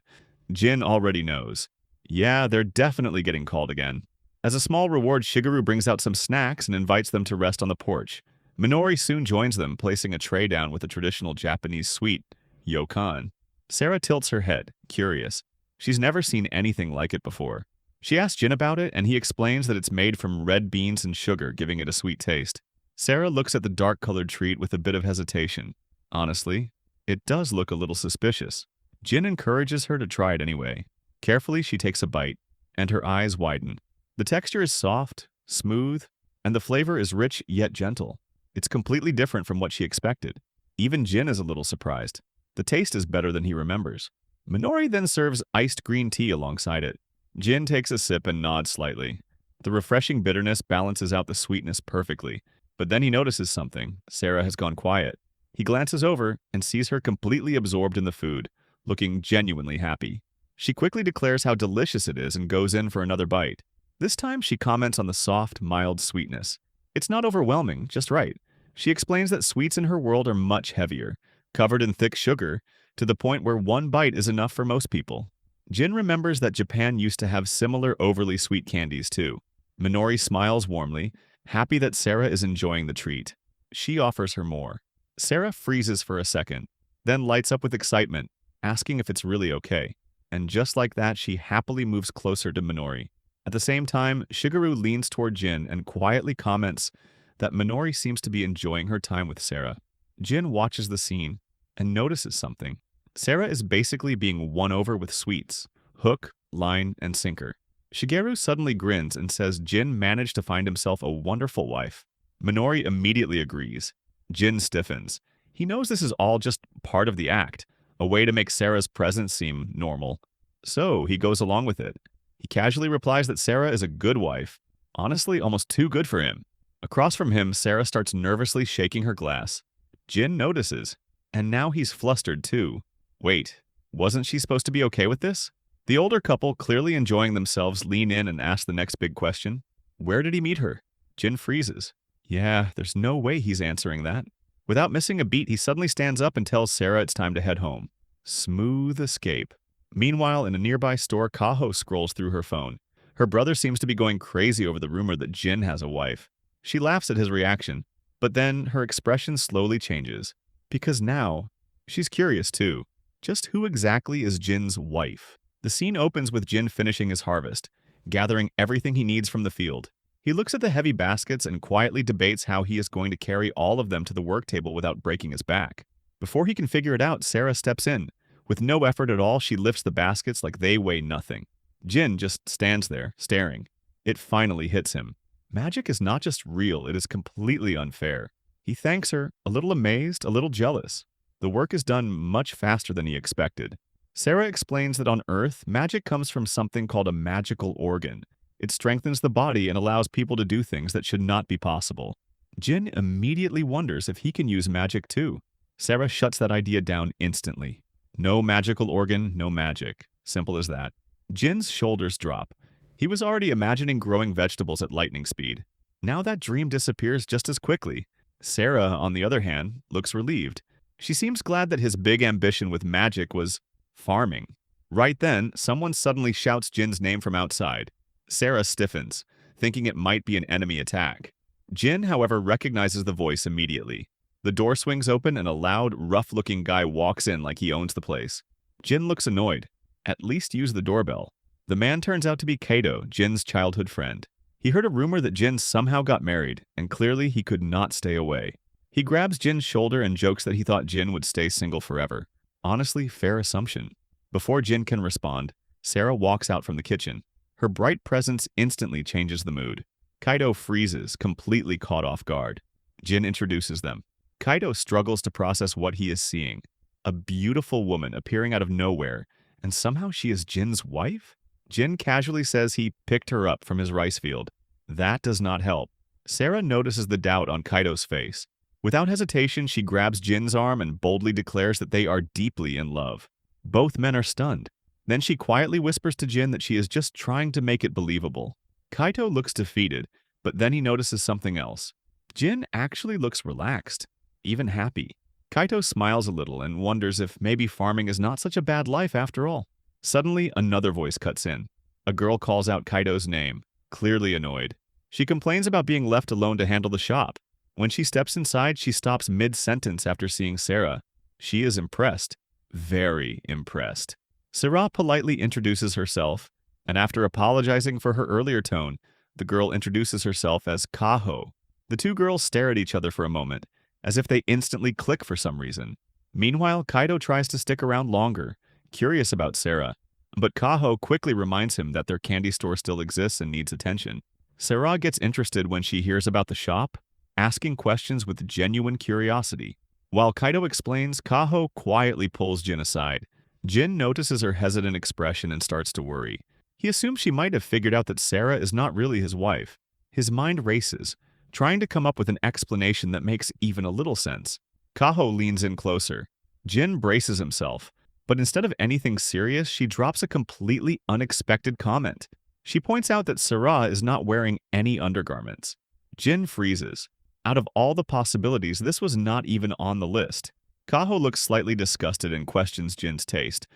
Jin already knows. Yeah, they're definitely getting called again. As a small reward, Shigeru brings out some snacks and invites them to rest on the porch. Minori soon joins them, placing a tray down with a traditional Japanese sweet, yokan. Sarah tilts her head, curious. She's never seen anything like it before. She asks Jin about it, and he explains that it's made from red beans and sugar, giving it a sweet taste. Sarah looks at the dark-colored treat with a bit of hesitation. Honestly, it does look a little suspicious. Jin encourages her to try it anyway. Carefully, she takes a bite, and her eyes widen. The texture is soft, smooth, and the flavor is rich yet gentle. It's completely different from what she expected. Even Jin is a little surprised. The taste is better than he remembers. Minori then serves iced green tea alongside it. Jin takes a sip and nods slightly. The refreshing bitterness balances out the sweetness perfectly. But then he notices something. Sarah has gone quiet. He glances over and sees her completely absorbed in the food, looking genuinely happy. She quickly declares how delicious it is and goes in for another bite. This time she comments on the soft, mild sweetness. It's not overwhelming, just right. She explains that sweets in her world are much heavier, covered in thick sugar, to the point where one bite is enough for most people. Jin remembers that Japan used to have similar overly sweet candies too. Minori smiles warmly, happy that Sarah is enjoying the treat. She offers her more. Sarah freezes for a second, then lights up with excitement, asking if it's really okay. And just like that, she happily moves closer to Minori. At the same time, Shigeru leans toward Jin and quietly comments that Minori seems to be enjoying her time with Sarah. Jin watches the scene and notices something. Sarah is basically being won over with sweets, hook, line, and sinker. Shigeru suddenly grins and says Jin managed to find himself a wonderful wife. Minori immediately agrees. Jin stiffens. He knows this is all just part of the act, a way to make Sarah's presence seem normal. So he goes along with it. He casually replies that Sarah is a good wife. Honestly, almost too good for him. Across from him, Sarah starts nervously shaking her glass. Jin notices, and now he's flustered too. Wait, wasn't she supposed to be okay with this? The older couple, clearly enjoying themselves, lean in and ask the next big question. Where did he meet her? Jin freezes. Yeah, there's no way he's answering that. Without missing a beat, he suddenly stands up and tells Sarah it's time to head home. Smooth escape. Meanwhile, in a nearby store, Kaho scrolls through her phone. Her brother seems to be going crazy over the rumor that Jin has a wife. She laughs at his reaction, but then her expression slowly changes. Because now, she's curious too. Just who exactly is Jin's wife? The scene opens with Jin finishing his harvest, gathering everything he needs from the field. He looks at the heavy baskets and quietly debates how he is going to carry all of them to the work table without breaking his back. Before he can figure it out, Sarah steps in. With no effort at all, she lifts the baskets like they weigh nothing. Jin just stands there, staring. It finally hits him. Magic is not just real, it is completely unfair. He thanks her, a little amazed, a little jealous. The work is done much faster than he expected. Sarah explains that on Earth, magic comes from something called a magical organ. It strengthens the body and allows people to do things that should not be possible. Jin immediately wonders if he can use magic too. Sarah shuts that idea down instantly. No magical organ, no magic. Simple as that. Jin's shoulders drop. He was already imagining growing vegetables at lightning speed. Now that dream disappears just as quickly. Sarah, on the other hand, looks relieved. She seems glad that his big ambition with magic was farming. Right then, someone suddenly shouts Jin's name from outside. Sarah stiffens, thinking it might be an enemy attack. Jin, however, recognizes the voice immediately. The door swings open and a loud, rough-looking guy walks in like he owns the place. Jin looks annoyed. At least use the doorbell. The man turns out to be Kato, Jin's childhood friend. He heard a rumor that Jin somehow got married, and clearly he could not stay away. He grabs Jin's shoulder and jokes that he thought Jin would stay single forever. Honestly, fair assumption. Before Jin can respond, Sarah walks out from the kitchen. Her bright presence instantly changes the mood. Kaito freezes, completely caught off guard. Jin introduces them. Kaito struggles to process what he is seeing. A beautiful woman appearing out of nowhere, and somehow she is Jin's wife? Jin casually says he picked her up from his rice field. That does not help. Sarah notices the doubt on Kaito's face. Without hesitation, she grabs Jin's arm and boldly declares that they are deeply in love. Both men are stunned. Then she quietly whispers to Jin that she is just trying to make it believable. Kaito looks defeated, but then he notices something else. Jin actually looks relaxed, even happy. Kaito smiles a little and wonders if maybe farming is not such a bad life after all. Suddenly, another voice cuts in. A girl calls out Kaito's name, clearly annoyed. She complains about being left alone to handle the shop. When she steps inside, she stops mid-sentence after seeing Sarah. She is impressed. Very impressed. Sarah politely introduces herself, and after apologizing for her earlier tone, the girl introduces herself as Kaho. The two girls stare at each other for a moment, as if they instantly click for some reason. Meanwhile, Kaito tries to stick around longer, curious about Sarah, but Kaho quickly reminds him that their candy store still exists and needs attention. Sarah gets interested when she hears about the shop, asking questions with genuine curiosity. While Kaito explains, Kaho quietly pulls Jin aside. Jin notices her hesitant expression and starts to worry. He assumes she might have figured out that Sarah is not really his wife. His mind races, trying to come up with an explanation that makes even a little sense. Kaho leans in closer. Jin braces himself, but instead of anything serious, she drops a completely unexpected comment. She points out that Sarah is not wearing any undergarments. Jin freezes. Out of all the possibilities, this was not even on the list. Kaho looks slightly disgusted and questions Jin's taste,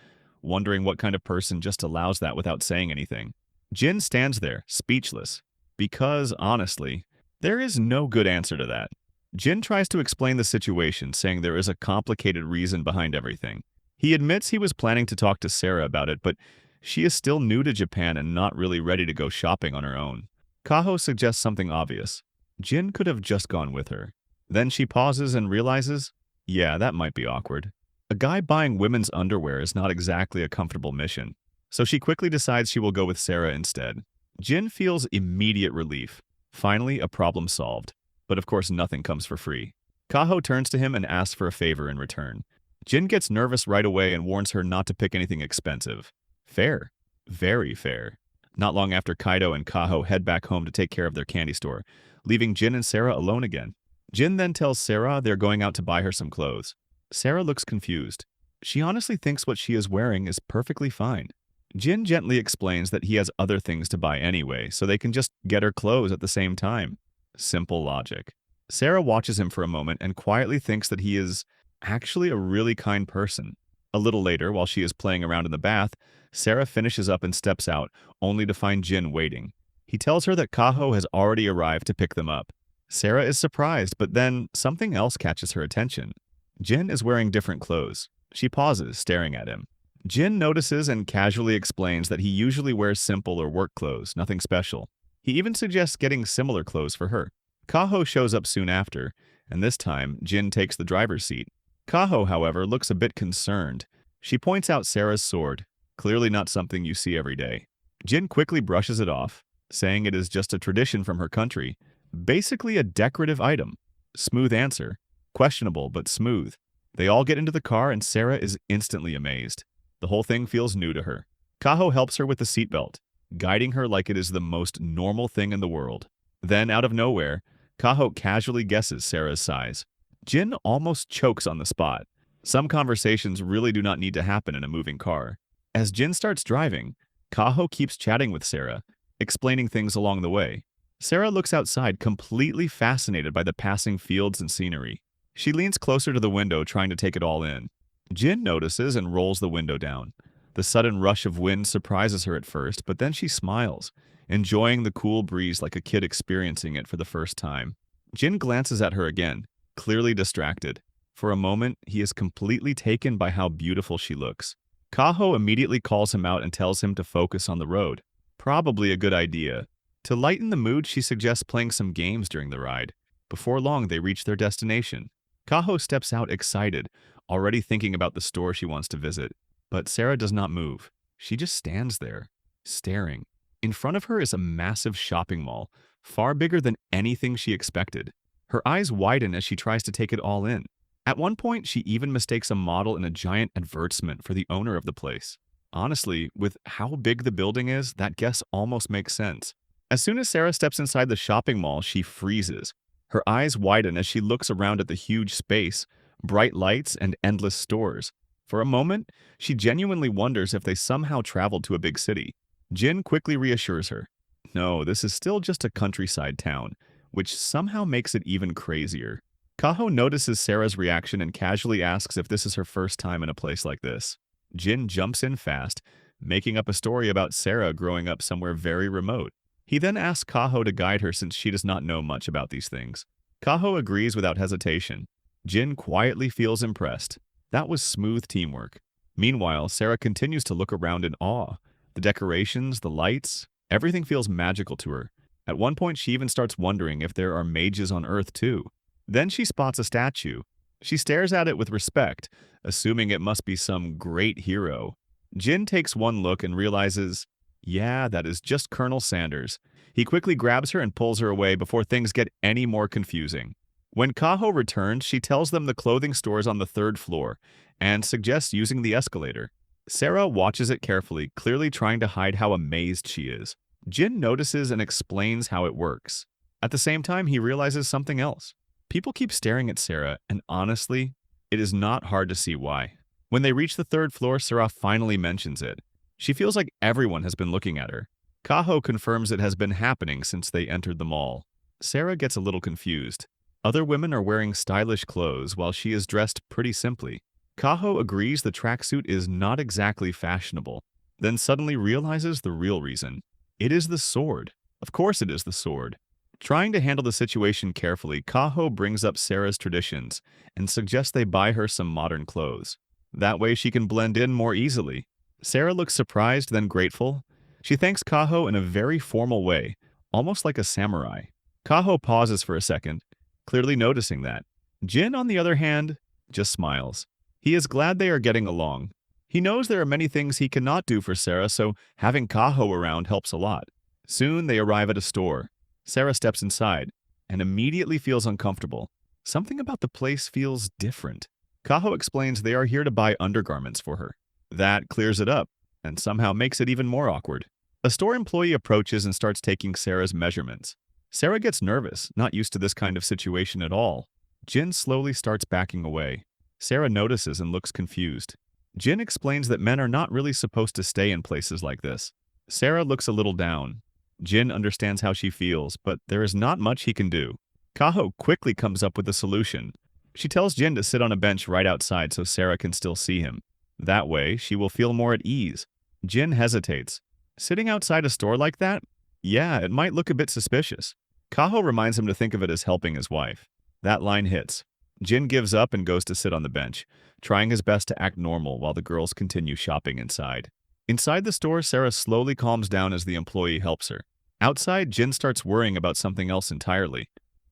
wondering what kind of person just allows that without saying anything. Jin stands there, speechless, because, honestly, there is no good answer to that. Jin tries to explain the situation, saying there is a complicated reason behind everything. He admits he was planning to talk to Sarah about it, but she is still new to Japan and not really ready to go shopping on her own. Kaho suggests something obvious. Jin could have just gone with her. Then she pauses and realizes, yeah, that might be awkward. A guy buying women's underwear is not exactly a comfortable mission, so she quickly decides she will go with Sarah instead. Jin feels immediate relief. Finally, a problem solved. But of course, nothing comes for free. Kaho turns to him and asks for a favor in return. Jin gets nervous right away and warns her not to pick anything expensive. Fair. Very fair. Not long after, Kaito and Kaho head back home to take care of their candy store, leaving Jin and Sarah alone again. Jin then tells Sarah they're going out to buy her some clothes. Sarah looks confused. She honestly thinks what she is wearing is perfectly fine. Jin gently explains that he has other things to buy anyway, so they can just get her clothes at the same time. Simple logic. Sarah watches him for a moment and quietly thinks that he is actually a really kind person. A little later, while she is playing around in the bath, Sarah finishes up and steps out, only to find Jin waiting. He tells her that Kaho has already arrived to pick them up. Sarah is surprised, but then something else catches her attention. Jin is wearing different clothes. She pauses, staring at him. Jin notices and casually explains that he usually wears simple or work clothes, nothing special. He even suggests getting similar clothes for her. Kaho shows up soon after, and this time, Jin takes the driver's seat. Kaho, however, looks a bit concerned. She points out Sarah's sword, clearly not something you see every day. Jin quickly brushes it off, saying it is just a tradition from her country, basically a decorative item. Smooth answer. Questionable, but smooth. They all get into the car and Sarah is instantly amazed. The whole thing feels new to her. Kaho helps her with the seatbelt, guiding her like it is the most normal thing in the world. Then, out of nowhere, Kaho casually guesses Sarah's size. Jin almost chokes on the spot. Some conversations really do not need to happen in a moving car. As Jin starts driving, Kaho keeps chatting with Sarah, explaining things along the way. Sarah looks outside, completely fascinated by the passing fields and scenery. She leans closer to the window, trying to take it all in. Jin notices and rolls the window down. The sudden rush of wind surprises her at first, but then she smiles, enjoying the cool breeze like a kid experiencing it for the first time. Jin glances at her again, clearly distracted. For a moment, he is completely taken by how beautiful she looks. Kaho immediately calls him out and tells him to focus on the road. Probably a good idea. To lighten the mood, she suggests playing some games during the ride. Before long, they reach their destination. Kaho steps out excited, already thinking about the store she wants to visit. But Sarah does not move. She just stands there, staring. In front of her is a massive shopping mall, far bigger than anything she expected. Her eyes widen as she tries to take it all in. At one point, she even mistakes a model in a giant advertisement for the owner of the place. Honestly, with how big the building is, that guess almost makes sense. As soon as Sarah steps inside the shopping mall, she freezes. Her eyes widen as she looks around at the huge space, bright lights, and endless stores. For a moment, she genuinely wonders if they somehow traveled to a big city. Jin quickly reassures her. No, this is still just a countryside town, which somehow makes it even crazier. Kaho notices Sarah's reaction and casually asks if this is her first time in a place like this. Jin jumps in fast, making up a story about Sarah growing up somewhere very remote. He then asks Kaho to guide her since she does not know much about these things. Kaho agrees without hesitation. Jin quietly feels impressed. That was smooth teamwork. Meanwhile, Sarah continues to look around in awe. The decorations, the lights, everything feels magical to her. At one point, she even starts wondering if there are mages on Earth too. Then she spots a statue. She stares at it with respect, assuming it must be some great hero. Jin takes one look and realizes, yeah, that is just Colonel Sanders. He quickly grabs her and pulls her away before things get any more confusing. When Kaho returns, she tells them the clothing store is on the 3rd floor and suggests using the escalator. Sarah watches it carefully, clearly trying to hide how amazed she is. Jin notices and explains how it works. At the same time, he realizes something else. People keep staring at Sarah, and honestly, it is not hard to see why. When they reach the 3rd floor, Sarah finally mentions it. She feels like everyone has been looking at her. Kaho confirms it has been happening since they entered the mall. Sarah gets a little confused. Other women are wearing stylish clothes while she is dressed pretty simply. Kaho agrees the tracksuit is not exactly fashionable, then suddenly realizes the real reason. It is the sword. Of course it is the sword. Trying to handle the situation carefully, Kaho brings up Sarah's traditions and suggests they buy her some modern clothes. That way she can blend in more easily. Sarah looks surprised, then grateful. She thanks Kaho in a very formal way, almost like a samurai. Kaho pauses for a second, clearly noticing that. Jin, on the other hand, just smiles. He is glad they are getting along. He knows there are many things he cannot do for Sarah, so having Kaho around helps a lot. Soon they arrive at a store. Sarah steps inside and immediately feels uncomfortable. Something about the place feels different. Kaho explains they are here to buy undergarments for her. That clears it up and somehow makes it even more awkward. A store employee approaches and starts taking Sarah's measurements. Sarah gets nervous, not used to this kind of situation at all. Jin slowly starts backing away. Sarah notices and looks confused. Jin explains that men are not really supposed to stay in places like this. Sarah looks a little down. Jin understands how she feels, but there is not much he can do. Kaho quickly comes up with a solution. She tells Jin to sit on a bench right outside so Sarah can still see him. That way, she will feel more at ease. Jin hesitates. Sitting outside a store like that? Yeah, it might look a bit suspicious. Kaho reminds him to think of it as helping his wife. That line hits. Jin gives up and goes to sit on the bench, trying his best to act normal while the girls continue shopping inside. Inside the store, Sarah slowly calms down as the employee helps her. Outside, Jin starts worrying about something else entirely.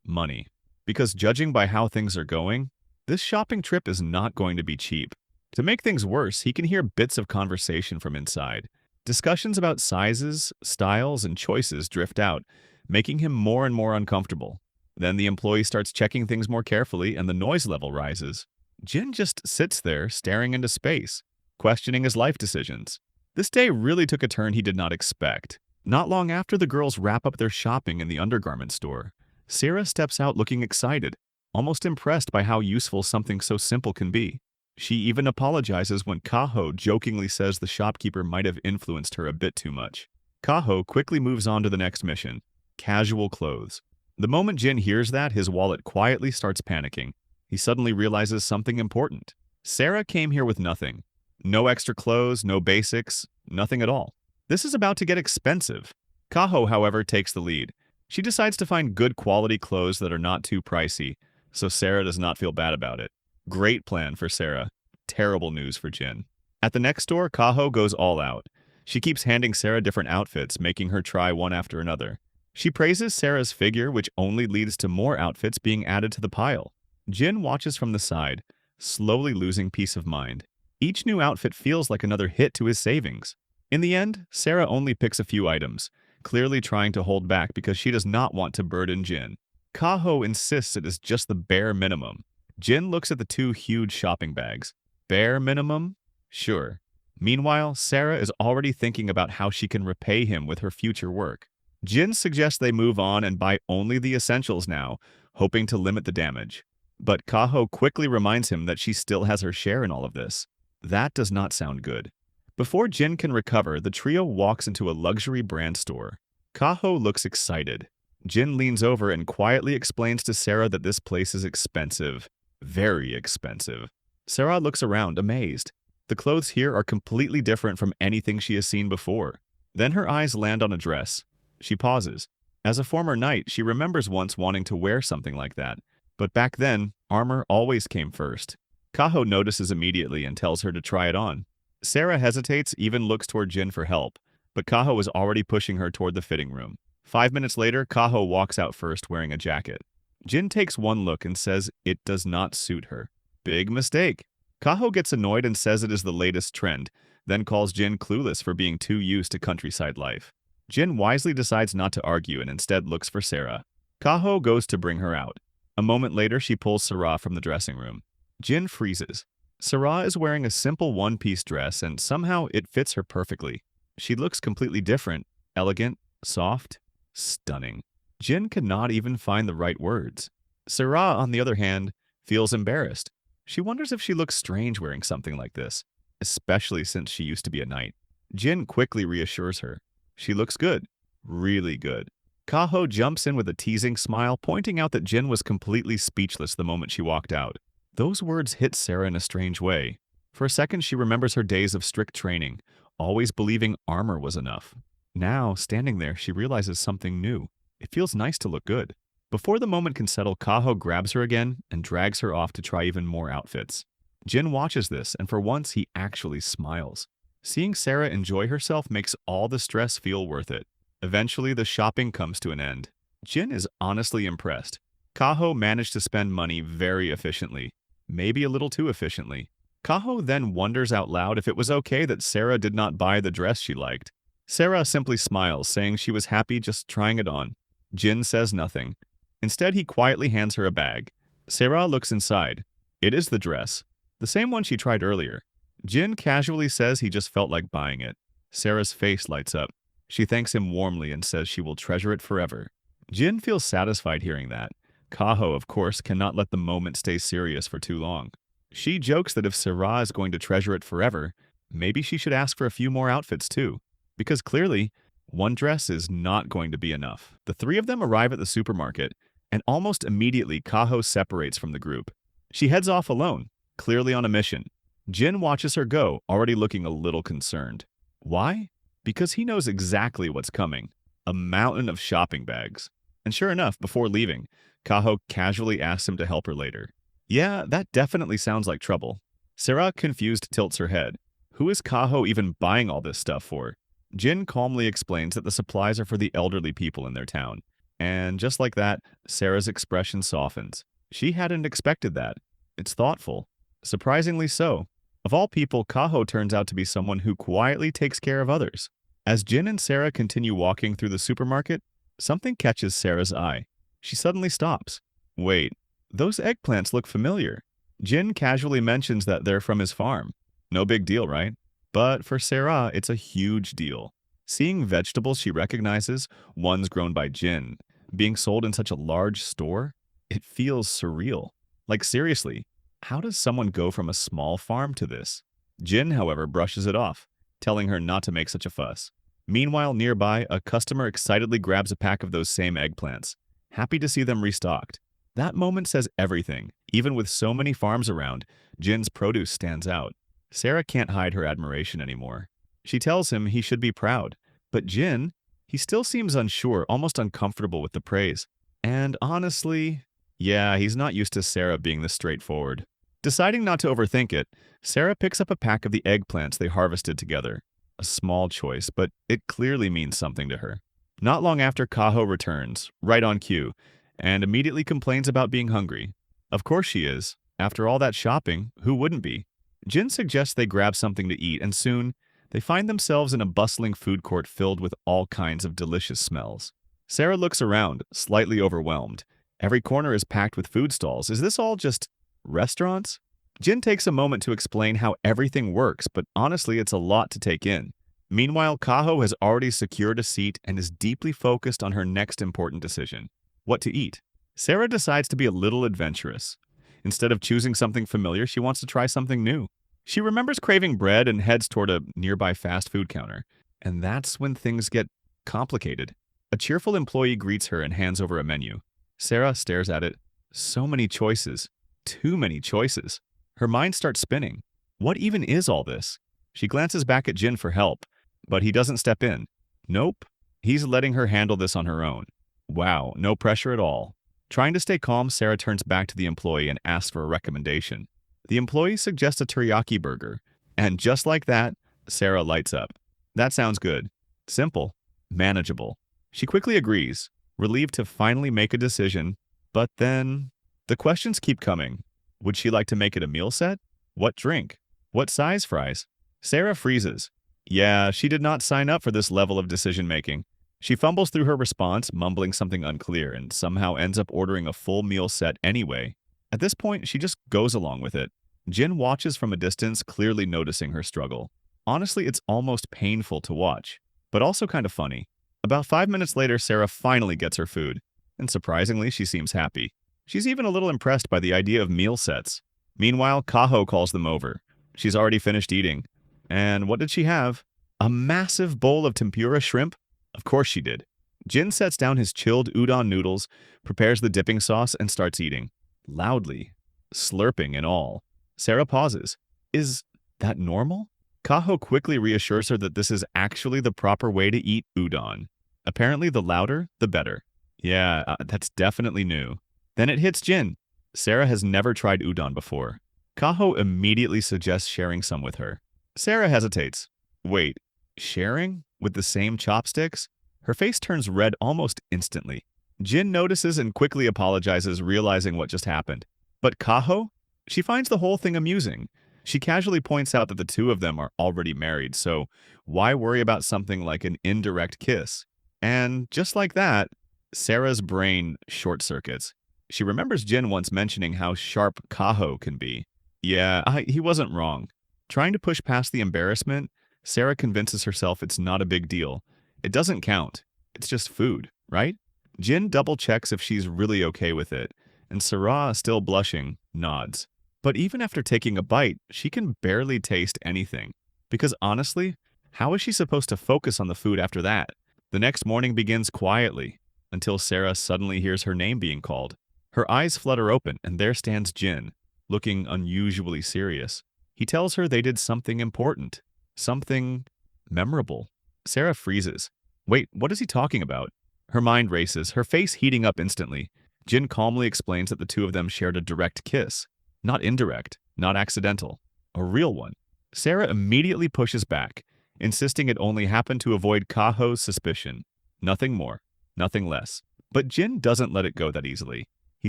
Money. Because judging by how things are going, this shopping trip is not going to be cheap. To make things worse, he can hear bits of conversation from inside. Discussions about sizes, styles, and choices drift out, making him more and more uncomfortable. Then the employee starts checking things more carefully and the noise level rises. Jin just sits there, staring into space, questioning his life decisions. This day really took a turn he did not expect. Not long after the girls wrap up their shopping in the undergarment store, Sarah steps out looking excited, almost impressed by how useful something so simple can be. She even apologizes when Kaho jokingly says the shopkeeper might have influenced her a bit too much. Kaho quickly moves on to the next mission: casual clothes. The moment Jin hears that, his wallet quietly starts panicking. He suddenly realizes something important. Sarah came here with nothing. No extra clothes, no basics, nothing at all. This is about to get expensive. Kaho, however, takes the lead. She decides to find good quality clothes that are not too pricey, so Sarah does not feel bad about it. Great plan for Sarah. Terrible news for Jin. At the next store, Kaho goes all out. She keeps handing Sarah different outfits, making her try one after another. She praises Sarah's figure, which only leads to more outfits being added to the pile. Jin watches from the side, slowly losing peace of mind. Each new outfit feels like another hit to his savings. In the end, Sarah only picks a few items, clearly trying to hold back because she does not want to burden Jin. Kaho insists it is just the bare minimum. Jin looks at the two huge shopping bags. Bare minimum? Sure. Meanwhile, Sarah is already thinking about how she can repay him with her future work. Jin suggests they move on and buy only the essentials now, hoping to limit the damage. But Kaho quickly reminds him that she still has her share in all of this. That does not sound good. Before Jin can recover, the trio walks into a luxury brand store. Kaho looks excited. Jin leans over and quietly explains to Sarah that this place is expensive. Very expensive. Sarah looks around, amazed. The clothes here are completely different from anything she has seen before. Then her eyes land on a dress. She pauses. As a former knight, she remembers once wanting to wear something like that. But back then, armor always came first. Kaho notices immediately and tells her to try it on. Sarah hesitates, even looks toward Jin for help, but Kaho is already pushing her toward the fitting room. 5 minutes later, Kaho walks out first wearing a jacket. Jin takes one look and says it does not suit her. Big mistake. Kaho gets annoyed and says it is the latest trend, then calls Jin clueless for being too used to countryside life. Jin wisely decides not to argue and instead looks for Sarah. Kaho goes to bring her out. A moment later, she pulls Sarah from the dressing room. Jin freezes. Sarah is wearing a simple one-piece dress and somehow it fits her perfectly. She looks completely different, elegant, soft, stunning. Jin cannot even find the right words. Sarah, on the other hand, feels embarrassed. She wonders if she looks strange wearing something like this, especially since she used to be a knight. Jin quickly reassures her. She looks good. Really good. Kaho jumps in with a teasing smile, pointing out that Jin was completely speechless the moment she walked out. Those words hit Sarah in a strange way. For a second, she remembers her days of strict training, always believing armor was enough. Now, standing there, she realizes something new. It feels nice to look good. Before the moment can settle, Kaho grabs her again and drags her off to try even more outfits. Jin watches this, and for once, he actually smiles. Seeing Sarah enjoy herself makes all the stress feel worth it. Eventually, the shopping comes to an end. Jin is honestly impressed. Kaho managed to spend money very efficiently, maybe a little too efficiently. Kaho then wonders out loud if it was okay that Sarah did not buy the dress she liked. Sarah simply smiles, saying she was happy just trying it on. Jin says nothing. Instead, he quietly hands her a bag. Sarah looks inside. It is the dress, the same one she tried earlier. Jin casually says he just felt like buying it. Sarah's face lights up. She thanks him warmly and says she will treasure it forever. Jin feels satisfied hearing that. Kaho, of course, cannot let the moment stay serious for too long. She jokes that if Sarah is going to treasure it forever, maybe she should ask for a few more outfits too. Because clearly, one dress is not going to be enough. The three of them arrive at the supermarket, and almost immediately Kaho separates from the group. She heads off alone, clearly on a mission. Jin watches her go, already looking a little concerned. Why? Because he knows exactly what's coming. A mountain of shopping bags. And sure enough, before leaving, Kaho casually asks him to help her later. Yeah, that definitely sounds like trouble. Sarah, confused, tilts her head. Who is Kaho even buying all this stuff for? Jin calmly explains that the supplies are for the elderly people in their town. And just like that, Sarah's expression softens. She hadn't expected that. It's thoughtful. Surprisingly so. Of all people, Kaho turns out to be someone who quietly takes care of others. As Jin and Sarah continue walking through the supermarket, something catches Sarah's eye. She suddenly stops. Wait, those eggplants look familiar. Jin casually mentions that they're from his farm. No big deal, right? But for Sarah, it's a huge deal. Seeing vegetables she recognizes, ones grown by Jin, being sold in such a large store, it feels surreal. Like, seriously, how does someone go from a small farm to this? Jin, however, brushes it off, telling her not to make such a fuss. Meanwhile, nearby, a customer excitedly grabs a pack of those same eggplants, happy to see them restocked. That moment says everything. Even with so many farms around, Jin's produce stands out. Sarah can't hide her admiration anymore. She tells him he should be proud, but Jin, he still seems unsure, almost uncomfortable with the praise. And honestly, yeah, he's not used to Sarah being this straightforward. Deciding not to overthink it, Sarah picks up a pack of the eggplants they harvested together. A small choice, but it clearly means something to her. Not long after, Kaho returns, right on cue, and immediately complains about being hungry. Of course she is. After all that shopping, who wouldn't be? Jin suggests they grab something to eat, and soon, they find themselves in a bustling food court filled with all kinds of delicious smells. Sarah looks around, slightly overwhelmed. Every corner is packed with food stalls. Is this all just restaurants? Jin takes a moment to explain how everything works, but honestly, it's a lot to take in. Meanwhile, Kaho has already secured a seat and is deeply focused on her next important decision: what to eat. Sarah decides to be a little adventurous. Instead of choosing something familiar, she wants to try something new. She remembers craving bread and heads toward a nearby fast food counter. And that's when things get complicated. A cheerful employee greets her and hands over a menu. Sarah stares at it. So many choices. Too many choices. Her mind starts spinning. What even is all this? She glances back at Jin for help, but he doesn't step in. Nope. He's letting her handle this on her own. Wow, no pressure at all. Trying to stay calm, Sarah turns back to the employee and asks for a recommendation. The employee suggests a teriyaki burger, and just like that, Sarah lights up. That sounds good. Simple. Manageable. She quickly agrees, relieved to finally make a decision, but then the questions keep coming. Would she like to make it a meal set? What drink? What size fries? Sarah freezes. Yeah, she did not sign up for this level of decision-making. She fumbles through her response, mumbling something unclear, and somehow ends up ordering a full meal set anyway. At this point, she just goes along with it. Jin watches from a distance, clearly noticing her struggle. Honestly, it's almost painful to watch, but also kind of funny. About 5 minutes later, Sarah finally gets her food, and surprisingly, she seems happy. She's even a little impressed by the idea of meal sets. Meanwhile, Kaho calls them over. She's already finished eating. And what did she have? A massive bowl of tempura shrimp? Of course she did. Jin sets down his chilled udon noodles, prepares the dipping sauce, and starts eating. Loudly. Slurping and all. Sarah pauses. Is that normal? Kaho quickly reassures her that this is actually the proper way to eat udon. Apparently, the louder, the better. Yeah, that's definitely new. Then it hits Jin. Sarah has never tried udon before. Kaho immediately suggests sharing some with her. Sarah hesitates. Wait, sharing? With the same chopsticks? Her face turns red almost instantly. Jin notices and quickly apologizes, realizing what just happened. But Kaho? She finds the whole thing amusing. She casually points out that the two of them are already married, so why worry about something like an indirect kiss? And just like that, Sarah's brain short-circuits. She remembers Jin once mentioning how sharp Kaho can be. Yeah, he wasn't wrong. Trying to push past the embarrassment, Sarah convinces herself it's not a big deal. It doesn't count. It's just food, right? Jin double-checks if she's really okay with it, and Sarah, still blushing, nods. But even after taking a bite, she can barely taste anything. Because honestly, how is she supposed to focus on the food after that? The next morning begins quietly, until Sarah suddenly hears her name being called. Her eyes flutter open, and there stands Jin, looking unusually serious. He tells her they did something important. Something memorable. Sarah freezes. Wait, what is he talking about? Her mind races, her face heating up instantly. Jin calmly explains that the two of them shared a direct kiss. Not indirect, not accidental. A real one. Sarah immediately pushes back, insisting it only happened to avoid Kaho's suspicion. Nothing more, nothing less. But Jin doesn't let it go that easily. He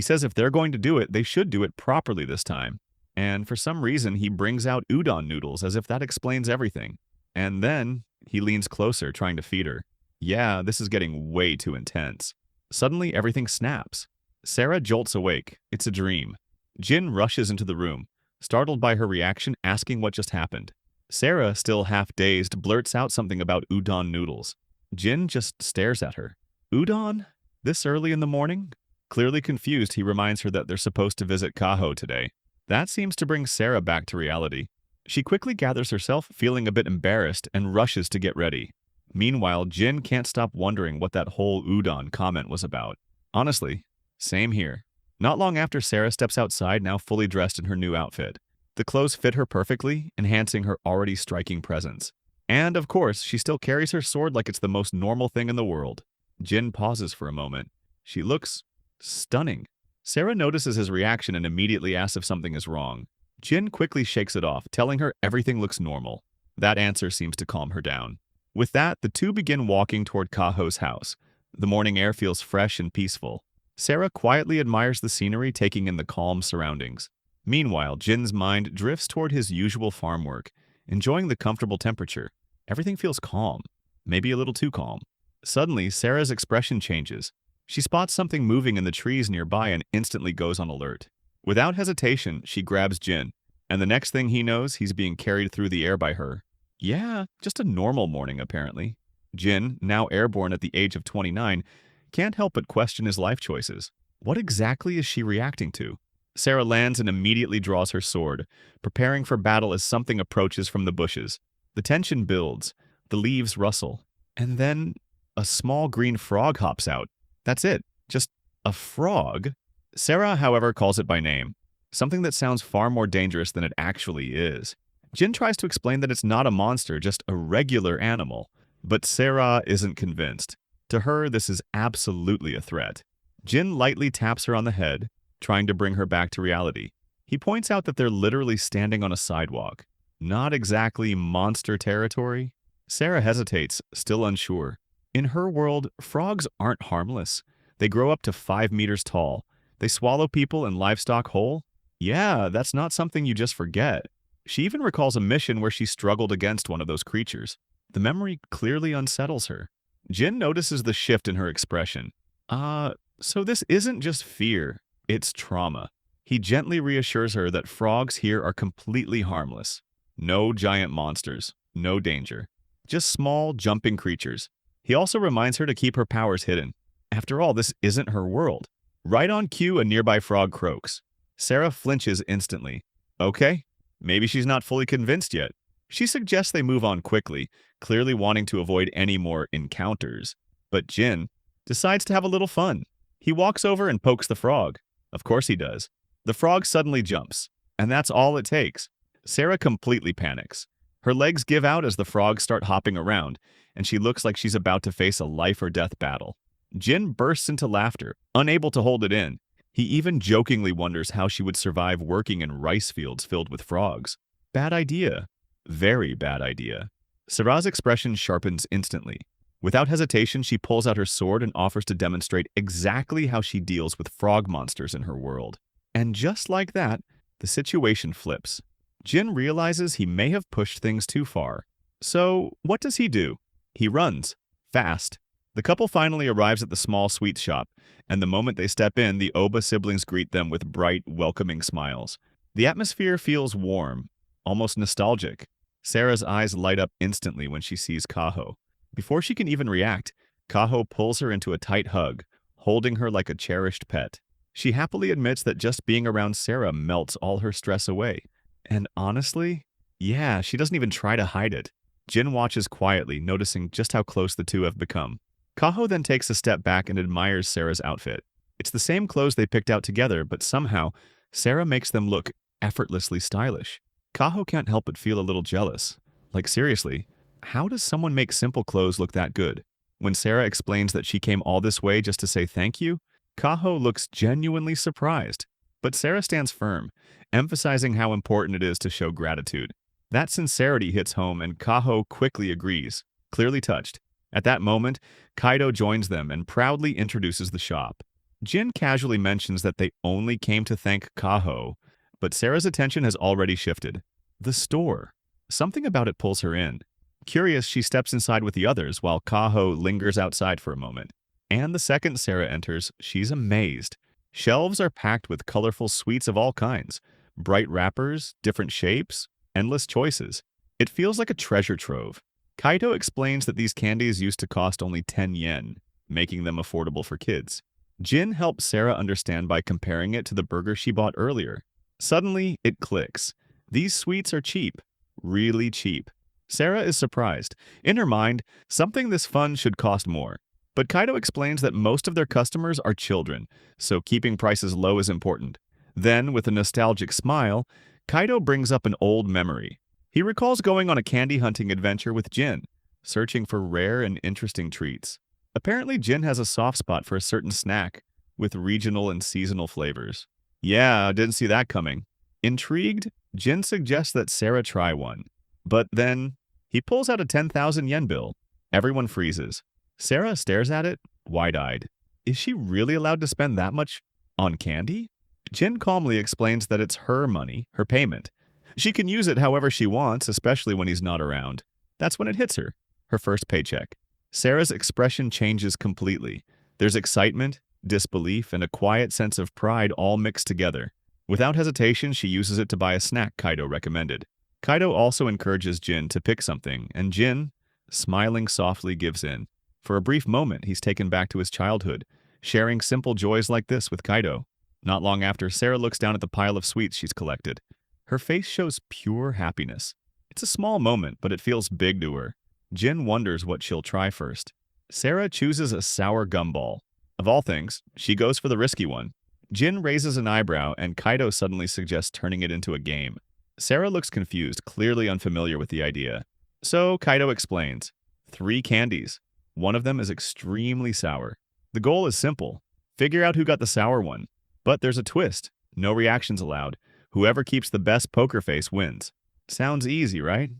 says if they're going to do it, they should do it properly this time. And for some reason, he brings out udon noodles as if that explains everything. And then, he leans closer, trying to feed her. Yeah, this is getting way too intense. Suddenly, everything snaps. Sarah jolts awake. It's a dream. Jin rushes into the room, startled by her reaction, asking what just happened. Sarah, still half-dazed, blurts out something about udon noodles. Jin just stares at her. Udon? This early in the morning? Clearly confused, he reminds her that they're supposed to visit Kaho today. That seems to bring Sarah back to reality. She quickly gathers herself, feeling a bit embarrassed, and rushes to get ready. Meanwhile, Jin can't stop wondering what that whole udon comment was about. Honestly, same here. Not long after Sarah steps outside, now fully dressed in her new outfit. The clothes fit her perfectly, enhancing her already striking presence. And, of course, she still carries her sword like it's the most normal thing in the world. Jin pauses for a moment. She looks stunning. Sarah notices his reaction and immediately asks if something is wrong. Jin quickly shakes it off, telling her everything looks normal. That answer seems to calm her down. With that, the two begin walking toward Kaho's house. The morning air feels fresh and peaceful. Sarah quietly admires the scenery, taking in the calm surroundings. Meanwhile, Jin's mind drifts toward his usual farm work, enjoying the comfortable temperature. Everything feels calm, maybe a little too calm. Suddenly, Sarah's expression changes. She spots something moving in the trees nearby and instantly goes on alert. Without hesitation, she grabs Jin, and the next thing he knows, he's being carried through the air by her. Yeah, just a normal morning, apparently. Jin, now airborne at the age of 29, can't help but question his life choices. What exactly is she reacting to? Sarah lands and immediately draws her sword, preparing for battle as something approaches from the bushes. The tension builds, the leaves rustle, and then a small green frog hops out. That's it, just a frog. Sarah, however, calls it by name, something that sounds far more dangerous than it actually is. Jin tries to explain that it's not a monster, just a regular animal, but Sarah isn't convinced. To her, this is absolutely a threat. Jin lightly taps her on the head, trying to bring her back to reality. He points out that they're literally standing on a sidewalk. Not exactly monster territory. Sarah hesitates, still unsure. In her world, frogs aren't harmless. They grow up to 5 meters tall. They swallow people and livestock whole. Yeah, that's not something you just forget. She even recalls a mission where she struggled against one of those creatures. The memory clearly unsettles her. Jin notices the shift in her expression. So this isn't just fear, it's trauma. He gently reassures her that frogs here are completely harmless. No giant monsters, no danger. Just small, jumping creatures. He also reminds her to keep her powers hidden. After all, this isn't her world. Right on cue, a nearby frog croaks. Sarah flinches instantly. Okay, maybe she's not fully convinced yet. She suggests they move on quickly, clearly wanting to avoid any more encounters. But Jin decides to have a little fun. He walks over and pokes the frog. Of course he does. The frog suddenly jumps, and that's all it takes. Sarah completely panics. Her legs give out as the frogs start hopping around, and she looks like she's about to face a life-or-death battle. Jin bursts into laughter, unable to hold it in. He even jokingly wonders how she would survive working in rice fields filled with frogs. Bad idea. Very bad idea. Sarah's expression sharpens instantly. Without hesitation, she pulls out her sword and offers to demonstrate exactly how she deals with frog monsters in her world. And just like that, the situation flips. Jin realizes he may have pushed things too far. So, what does he do? He runs. Fast. The couple finally arrives at the small sweet shop, and the moment they step in, the Oba siblings greet them with bright, welcoming smiles. The atmosphere feels warm, almost nostalgic. Sarah's eyes light up instantly when she sees Kaho. Before she can even react, Kaho pulls her into a tight hug, holding her like a cherished pet. She happily admits that just being around Sarah melts all her stress away. And honestly, yeah, she doesn't even try to hide it. Jin watches quietly, noticing just how close the two have become. Kaho then takes a step back and admires Sarah's outfit. It's the same clothes they picked out together, but somehow, Sarah makes them look effortlessly stylish. Kaho can't help but feel a little jealous. Like seriously, how does someone make simple clothes look that good? When Sarah explains that she came all this way just to say thank you, Kaho looks genuinely surprised. But Sarah stands firm, emphasizing how important it is to show gratitude. That sincerity hits home and Kaho quickly agrees, clearly touched. At that moment, Kaido joins them and proudly introduces the shop. Jin casually mentions that they only came to thank Kaho, but Sarah's attention has already shifted. The store. Something about it pulls her in. Curious, she steps inside with the others while Kaho lingers outside for a moment. And the second Sarah enters, she's amazed. Shelves are packed with colorful sweets of all kinds. Bright wrappers, different shapes, endless choices. It feels like a treasure trove. Kaito explains that these candies used to cost only 10 yen, making them affordable for kids. Jin helps Sarah understand by comparing it to the burger she bought earlier. Suddenly, it clicks. These sweets are cheap. Really cheap. Sarah is surprised. In her mind, something this fun should cost more. But Kaido explains that most of their customers are children, so keeping prices low is important. Then, with a nostalgic smile, Kaido brings up an old memory. He recalls going on a candy hunting adventure with Jin, searching for rare and interesting treats. Apparently, Jin has a soft spot for a certain snack with regional and seasonal flavors. Yeah, I didn't see that coming. Intrigued, Jin suggests that Sarah try one. But then, he pulls out a 10,000 yen bill. Everyone freezes. Sarah stares at it, wide-eyed. Is she really allowed to spend that much on candy? Jin calmly explains that it's her money, her payment. She can use it however she wants, especially when he's not around. That's when it hits her, her first paycheck. Sarah's expression changes completely. There's excitement, disbelief, and a quiet sense of pride all mixed together. Without hesitation, she uses it to buy a snack Kaido recommended. Kaido also encourages Jin to pick something, and Jin, smiling softly, gives in. For a brief moment, he's taken back to his childhood, sharing simple joys like this with Kaido. Not long after, Sarah looks down at the pile of sweets she's collected. Her face shows pure happiness. It's a small moment, but it feels big to her. Jin wonders what she'll try first. Sarah chooses a sour gumball. Of all things, she goes for the risky one. Jin raises an eyebrow, and Kaido suddenly suggests turning it into a game. Sarah looks confused, clearly unfamiliar with the idea. So Kaido explains. 3 candies. One of them is extremely sour. The goal is simple. Figure out who got the sour one. But there's a twist. No reactions allowed. Whoever keeps the best poker face wins. Sounds easy, right?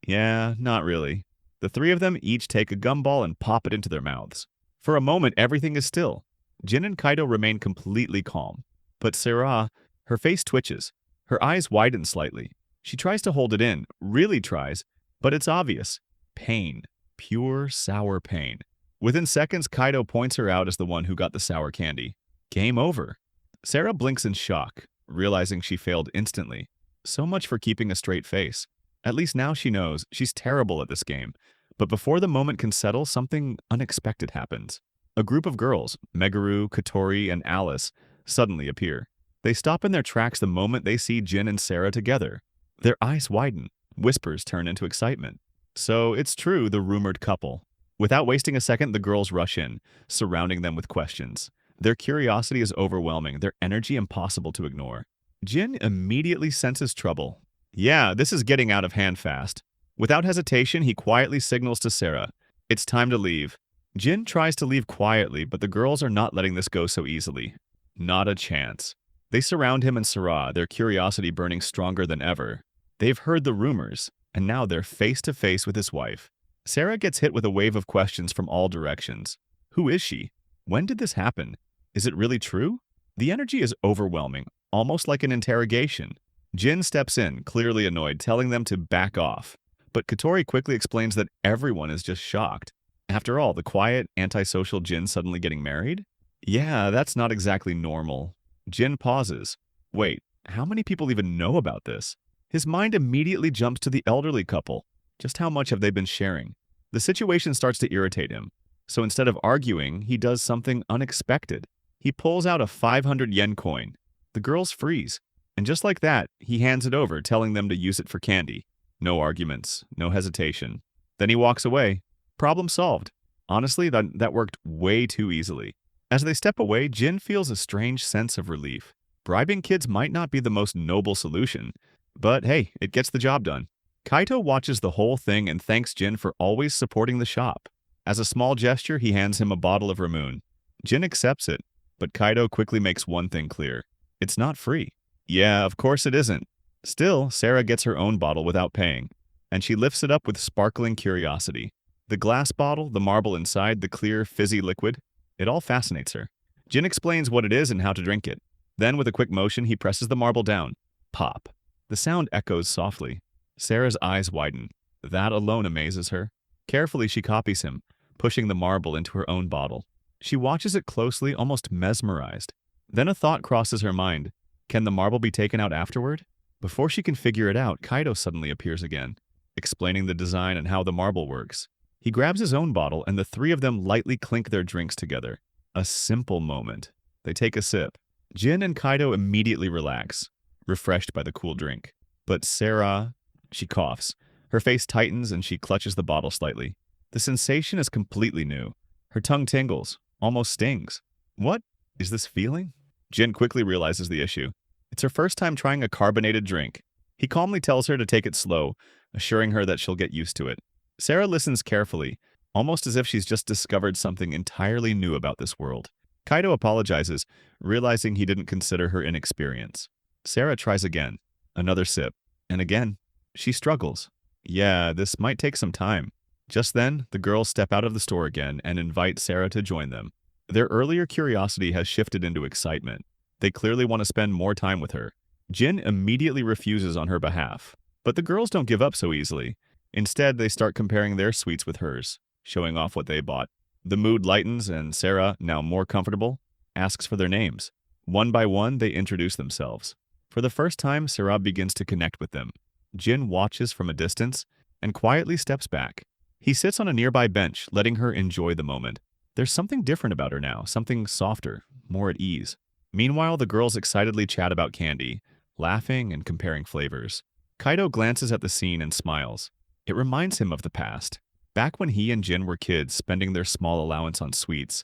Yeah, not really. The 3 of them each take a gumball and pop it into their mouths. For a moment, everything is still. Jin and Kaido remain completely calm. But Sarah, her face twitches. Her eyes widen slightly. She tries to hold it in, really tries, but it's obvious. Pain. Pure, sour pain. Within seconds, Kaido points her out as the one who got the sour candy. Game over. Sarah blinks in shock, realizing she failed instantly. So much for keeping a straight face. At least now she knows she's terrible at this game. But before the moment can settle, something unexpected happens. A group of girls, Meguru, Katori, and Alice, suddenly appear. They stop in their tracks the moment they see Jin and Sarah together. Their eyes widen. Whispers turn into excitement. So it's true, the rumored couple. Without wasting a second, the girls rush in, surrounding them with questions. Their curiosity is overwhelming, their energy impossible to ignore. Jin immediately senses trouble. Yeah, this is getting out of hand fast. Without hesitation, he quietly signals to Sarah. It's time to leave. Jin tries to leave quietly, but the girls are not letting this go so easily. Not a chance. They surround him and Sarah, their curiosity burning stronger than ever. They've heard the rumors, and now they're face to face with his wife. Sarah gets hit with a wave of questions from all directions. Who is she? When did this happen? Is it really true? The energy is overwhelming, almost like an interrogation. Jin steps in, clearly annoyed, telling them to back off. But Katori quickly explains that everyone is just shocked. After all, the quiet, antisocial Jin suddenly getting married? Yeah, that's not exactly normal. Jin pauses. Wait, how many people even know about this? His mind immediately jumps to the elderly couple. Just how much have they been sharing? The situation starts to irritate him. So instead of arguing, he does something unexpected. He pulls out a 500 yen coin. The girls freeze. And just like that, he hands it over, telling them to use it for candy. No arguments, no hesitation. Then he walks away. Problem solved. Honestly, that worked way too easily. As they step away, Jin feels a strange sense of relief. Bribing kids might not be the most noble solution, but hey, it gets the job done. Kaito watches the whole thing and thanks Jin for always supporting the shop. As a small gesture, he hands him a bottle of Ramoon. Jin accepts it, but Kaito quickly makes one thing clear. It's not free. Yeah, of course it isn't. Still, Sarah gets her own bottle without paying, and she lifts it up with sparkling curiosity. The glass bottle, the marble inside, the clear, fizzy liquid, it all fascinates her. Jin explains what it is and how to drink it. Then, with a quick motion, he presses the marble down. Pop. The sound echoes softly. Sarah's eyes widen. That alone amazes her. Carefully, she copies him, pushing the marble into her own bottle. She watches it closely, almost mesmerized. Then a thought crosses her mind. Can the marble be taken out afterward? Before she can figure it out, Kaito suddenly appears again, explaining the design and how the marble works. He grabs his own bottle, and the three of them lightly clink their drinks together. A simple moment. They take a sip. Jin and Kaido immediately relax, refreshed by the cool drink. But Sarah, she coughs. Her face tightens and she clutches the bottle slightly. The sensation is completely new. Her tongue tingles, almost stings. What is this feeling? Jin quickly realizes the issue. It's her first time trying a carbonated drink. He calmly tells her to take it slow, assuring her that she'll get used to it. Sarah listens carefully, almost as if she's just discovered something entirely new about this world. Kaido apologizes, realizing he didn't consider her inexperience. Sarah tries again, another sip, and again. She struggles. Yeah, this might take some time. Just then, the girls step out of the store again and invite Sarah to join them. Their earlier curiosity has shifted into excitement. They clearly want to spend more time with her. Jin immediately refuses on her behalf, but the girls don't give up so easily. Instead, they start comparing their sweets with hers, showing off what they bought. The mood lightens and Sarah, now more comfortable, asks for their names. One by one, they introduce themselves. For the first time, Sarah begins to connect with them. Jin watches from a distance and quietly steps back. He sits on a nearby bench, letting her enjoy the moment. There's something different about her now, something softer, more at ease. Meanwhile, the girls excitedly chat about candy, laughing and comparing flavors. Kaido glances at the scene and smiles. It reminds him of the past, back when he and Jin were kids spending their small allowance on sweets,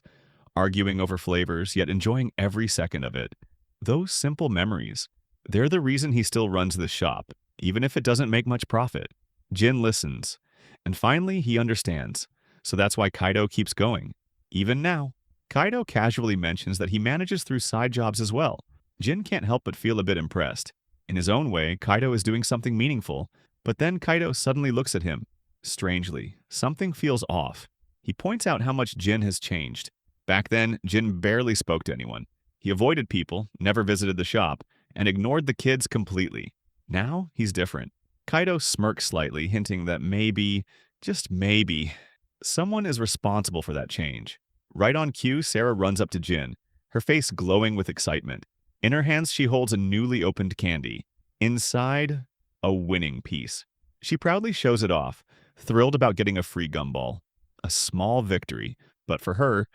arguing over flavors, yet enjoying every second of it. Those simple memories, they're the reason he still runs this shop, even if it doesn't make much profit. Jin listens, and finally he understands, so that's why Kaido keeps going. Even now, Kaido casually mentions that he manages through side jobs as well. Jin can't help but feel a bit impressed. In his own way, Kaido is doing something meaningful, but then Kaido suddenly looks at him. Strangely, something feels off. He points out how much Jin has changed. Back then, Jin barely spoke to anyone. He avoided people, never visited the shop, and ignored the kids completely. Now, he's different. Kaido smirks slightly, hinting that maybe, just maybe, someone is responsible for that change. Right on cue, Sarah runs up to Jin, her face glowing with excitement. In her hands, she holds a newly opened candy. Inside, a winning piece. She proudly shows it off, thrilled about getting a free gumball. A small victory, but for her,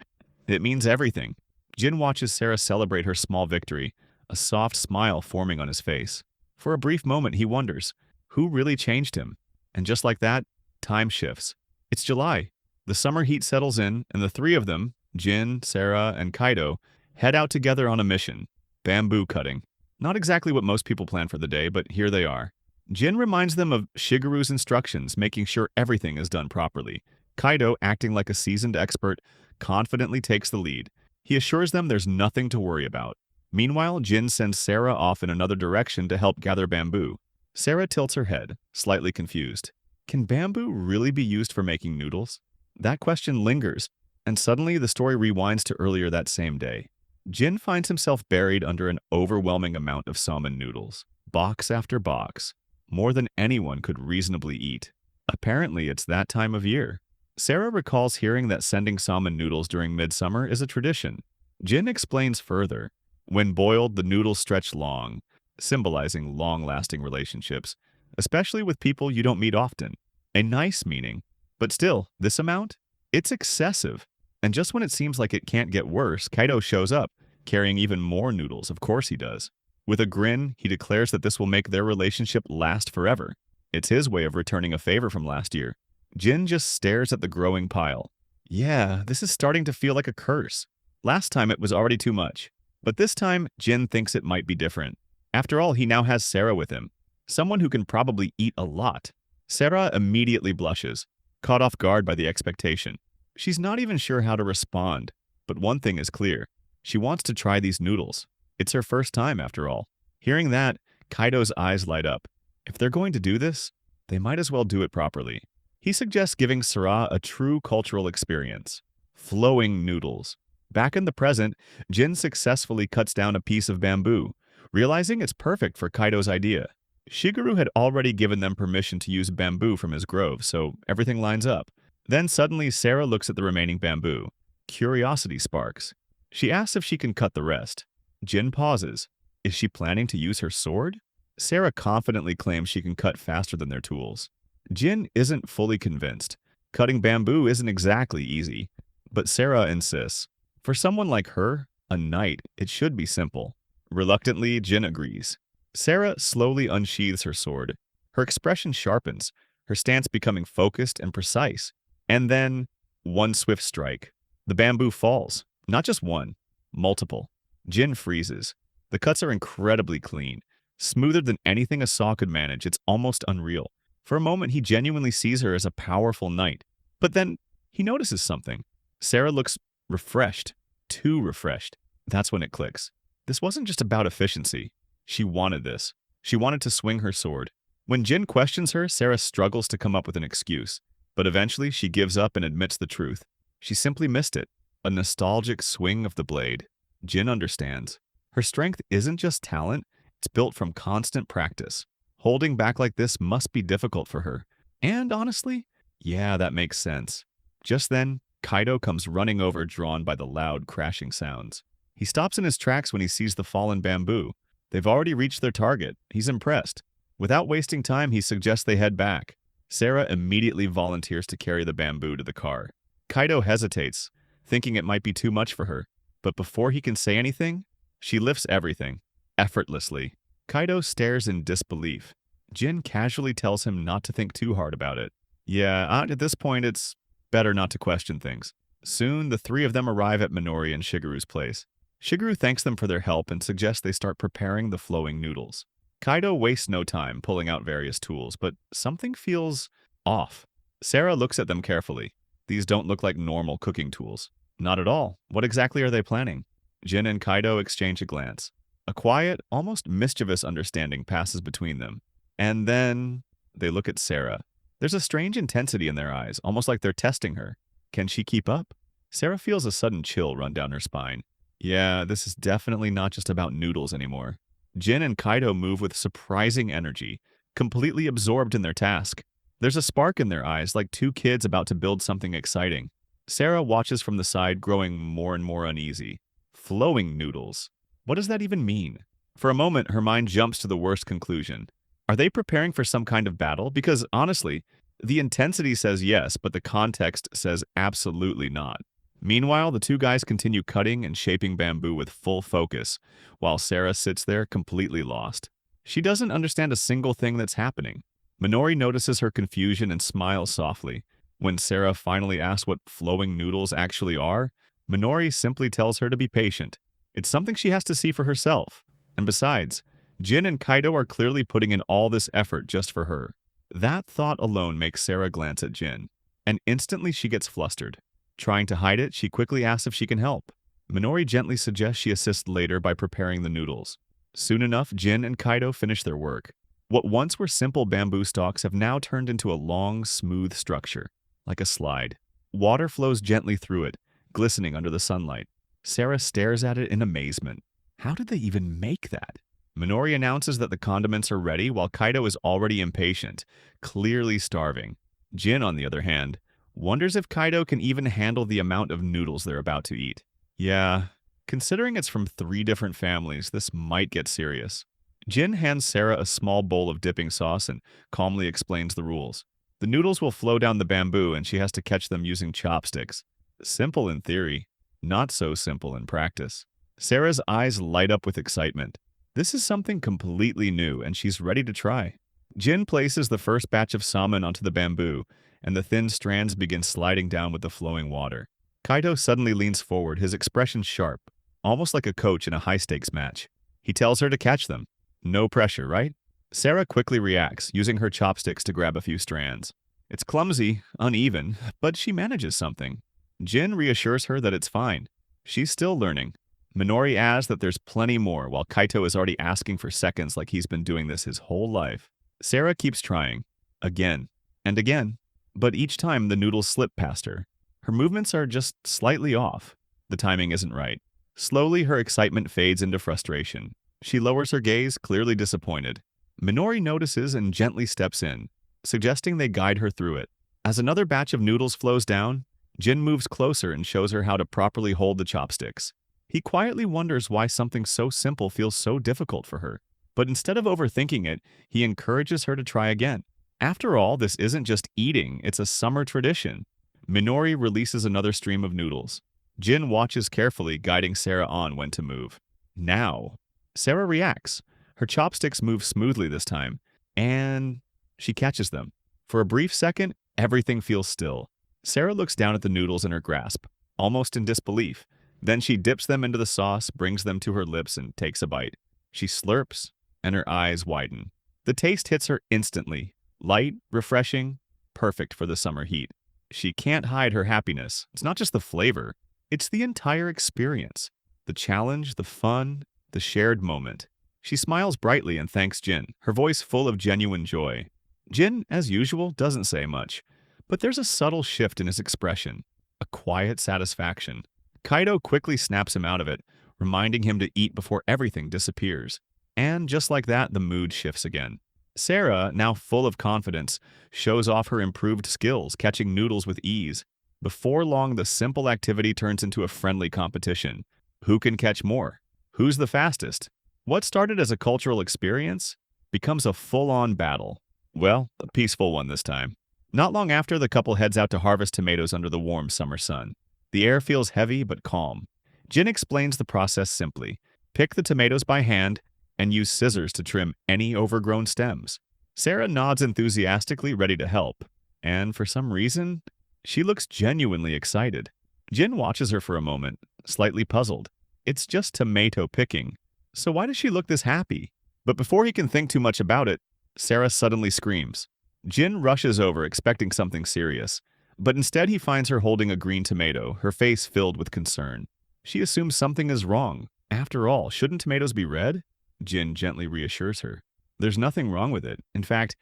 it means everything. Jin watches Sarah celebrate her small victory, a soft smile forming on his face. For a brief moment, he wonders, who really changed him? And just like that, time shifts. It's July. The summer heat settles in, and the three of them, Jin, Sarah, and Kaido, head out together on a mission. Bamboo cutting. Not exactly what most people plan for the day, but here they are. Jin reminds them of Shigeru's instructions, making sure everything is done properly. Kaido, acting like a seasoned expert, confidently takes the lead. He assures them there's nothing to worry about. Meanwhile, Jin sends Sarah off in another direction to help gather bamboo. Sarah tilts her head, slightly confused. Can bamboo really be used for making noodles? That question lingers, and suddenly the story rewinds to earlier that same day. Jin finds himself buried under an overwhelming amount of salmon noodles, box after box, more than anyone could reasonably eat. Apparently, it's that time of year. Sarah recalls hearing that sending salmon noodles during midsummer is a tradition. Jin explains further. When boiled, the noodles stretch long, symbolizing long-lasting relationships, especially with people you don't meet often. A nice meaning. But still, this amount? It's excessive. And just when it seems like it can't get worse, Kaido shows up, carrying even more noodles. Of course he does. With a grin, he declares that this will make their relationship last forever. It's his way of returning a favor from last year. Jin just stares at the growing pile. Yeah, this is starting to feel like a curse. Last time it was already too much. But this time, Jin thinks it might be different. After all, he now has Sarah with him, someone who can probably eat a lot. Sarah immediately blushes, caught off guard by the expectation. She's not even sure how to respond, but one thing is clear. She wants to try these noodles. It's her first time, after all. Hearing that, Kaido's eyes light up. If they're going to do this, they might as well do it properly. He suggests giving Sarah a true cultural experience. Flowing noodles. Back in the present, Jin successfully cuts down a piece of bamboo, realizing it's perfect for Kaido's idea. Shigeru had already given them permission to use bamboo from his grove, so everything lines up. Then suddenly Sarah looks at the remaining bamboo. Curiosity sparks. She asks if she can cut the rest. Jin pauses. Is she planning to use her sword? Sarah confidently claims she can cut faster than their tools. Jin isn't fully convinced, Cutting bamboo isn't exactly easy, but Sarah insists. For someone like her, a knight, it should be simple. Reluctantly, Jin agrees. Sarah slowly unsheathes her sword. Her expression sharpens, her stance becoming focused and precise. And then, one swift strike. The bamboo falls. Not just one, multiple. Jin freezes. The cuts are incredibly clean. Smoother than anything a saw could manage, it's almost unreal. For a moment, he genuinely sees her as a powerful knight. But then, he notices something. Sarah looks refreshed. Too refreshed. That's when it clicks. This wasn't just about efficiency. She wanted this. She wanted to swing her sword. When Jin questions her, Sarah struggles to come up with an excuse. But eventually, she gives up and admits the truth. She simply missed it. A nostalgic swing of the blade. Jin understands. Her strength isn't just talent, it's built from constant practice. Holding back like this must be difficult for her. And honestly, yeah, that makes sense. Just then, Kaido comes running over, drawn by the loud crashing sounds. He stops in his tracks when he sees the fallen bamboo. They've already reached their target. He's impressed. Without wasting time, he suggests they head back. Sarah immediately volunteers to carry the bamboo to the car. Kaido hesitates, thinking it might be too much for her. But before he can say anything, she lifts everything, effortlessly. Kaido stares in disbelief. Jin casually tells him not to think too hard about it. Yeah, at this point, it's better not to question things. Soon, the three of them arrive at Minori and Shigeru's place. Shigeru thanks them for their help and suggests they start preparing the flowing noodles. Kaido wastes no time pulling out various tools, but something feels off. Sarah looks at them carefully. These don't look like normal cooking tools. Not at all. What exactly are they planning? Jin and Kaido exchange a glance. A quiet, almost mischievous understanding passes between them. And then they look at Sarah. There's a strange intensity in their eyes, almost like they're testing her. Can she keep up? Sarah feels a sudden chill run down her spine. Yeah, this is definitely not just about noodles anymore. Jin and Kaido move with surprising energy, completely absorbed in their task. There's a spark in their eyes, like two kids about to build something exciting. Sarah watches from the side, growing more and more uneasy. Flowing noodles. What does that even mean? For a moment, her mind jumps to the worst conclusion. Are they preparing for some kind of battle? Because, honestly, the intensity says yes, but the context says absolutely not. Meanwhile, the two guys continue cutting and shaping bamboo with full focus, while Sarah sits there completely lost. She doesn't understand a single thing that's happening. Minori notices her confusion and smiles softly. When Sarah finally asks what flowing noodles actually are, Minori simply tells her to be patient. It's something she has to see for herself. And besides, Jin and Kaido are clearly putting in all this effort just for her. That thought alone makes Sarah glance at Jin, and instantly she gets flustered. Trying to hide it, she quickly asks if she can help. Minori gently suggests she assists later by preparing the noodles. Soon enough, Jin and Kaido finish their work. What once were simple bamboo stalks have now turned into a long, smooth structure, like a slide. Water flows gently through it, glistening under the sunlight. Sarah stares at it in amazement. How did they even make that? Minori announces that the condiments are ready while Kaido is already impatient, clearly starving. Jin, on the other hand, wonders if Kaido can even handle the amount of noodles they're about to eat. Yeah, considering it's from 3 different families, this might get serious. Jin hands Sarah a small bowl of dipping sauce and calmly explains the rules. The noodles will flow down the bamboo and she has to catch them using chopsticks. Simple in theory, not so simple in practice. Sarah's eyes light up with excitement. This is something completely new and she's ready to try. Jin places the first batch of salmon onto the bamboo, and the thin strands begin sliding down with the flowing water. Kaido suddenly leans forward, his expression sharp, almost like a coach in a high-stakes match. He tells her to catch them. No pressure, right? Sarah quickly reacts, using her chopsticks to grab a few strands. It's clumsy, uneven, but she manages something. Jin reassures her that it's fine. She's still learning. Minori adds that there's plenty more, while Kaito is already asking for seconds like he's been doing this his whole life. Sarah keeps trying. Again. And again. But each time the noodles slip past her. Her movements are just slightly off. The timing isn't right. Slowly, her excitement fades into frustration. She lowers her gaze, clearly disappointed. Minori notices and gently steps in, suggesting they guide her through it. As another batch of noodles flows down, Jin moves closer and shows her how to properly hold the chopsticks. He quietly wonders why something so simple feels so difficult for her. But instead of overthinking it, he encourages her to try again. After all, this isn't just eating, it's a summer tradition. Minori releases another stream of noodles. Jin watches carefully, guiding Sarah on when to move. Now, Sarah reacts. Her chopsticks move smoothly this time, and she catches them. For a brief second, everything feels still. Sarah looks down at the noodles in her grasp, almost in disbelief. Then she dips them into the sauce, brings them to her lips, and takes a bite. She slurps, and her eyes widen. The taste hits her instantly. Light, refreshing, perfect for the summer heat. She can't hide her happiness. It's not just the flavor, it's the entire experience. The challenge, the fun, the shared moment. She smiles brightly and thanks Jin, her voice full of genuine joy. Jin, as usual, doesn't say much, but there's a subtle shift in his expression, a quiet satisfaction. Kaido quickly snaps him out of it, reminding him to eat before everything disappears. And just like that, the mood shifts again. Sarah, now full of confidence, shows off her improved skills, catching noodles with ease. Before long, the simple activity turns into a friendly competition. Who can catch more? Who's the fastest? What started as a cultural experience becomes a full-on battle. Well, a peaceful one this time. Not long after, the couple heads out to harvest tomatoes under the warm summer sun. The air feels heavy but calm. Jin explains the process simply. Pick the tomatoes by hand and use scissors to trim any overgrown stems. Sarah nods enthusiastically, ready to help. And for some reason, she looks genuinely excited. Jin watches her for a moment, slightly puzzled. It's just tomato picking. So why does she look this happy? But before he can think too much about it, Sarah suddenly screams. Jin rushes over, expecting something serious. But instead he finds her holding a green tomato, her face filled with concern. She assumes something is wrong. After all, shouldn't tomatoes be red? Jin gently reassures her. There's nothing wrong with it. In fact,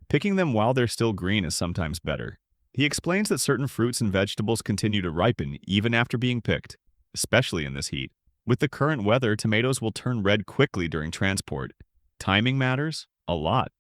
picking them while they're still green is sometimes better. He explains that certain fruits and vegetables continue to ripen even after being picked, especially in this heat. With the current weather, tomatoes will turn red quickly during transport. Timing matters a lot.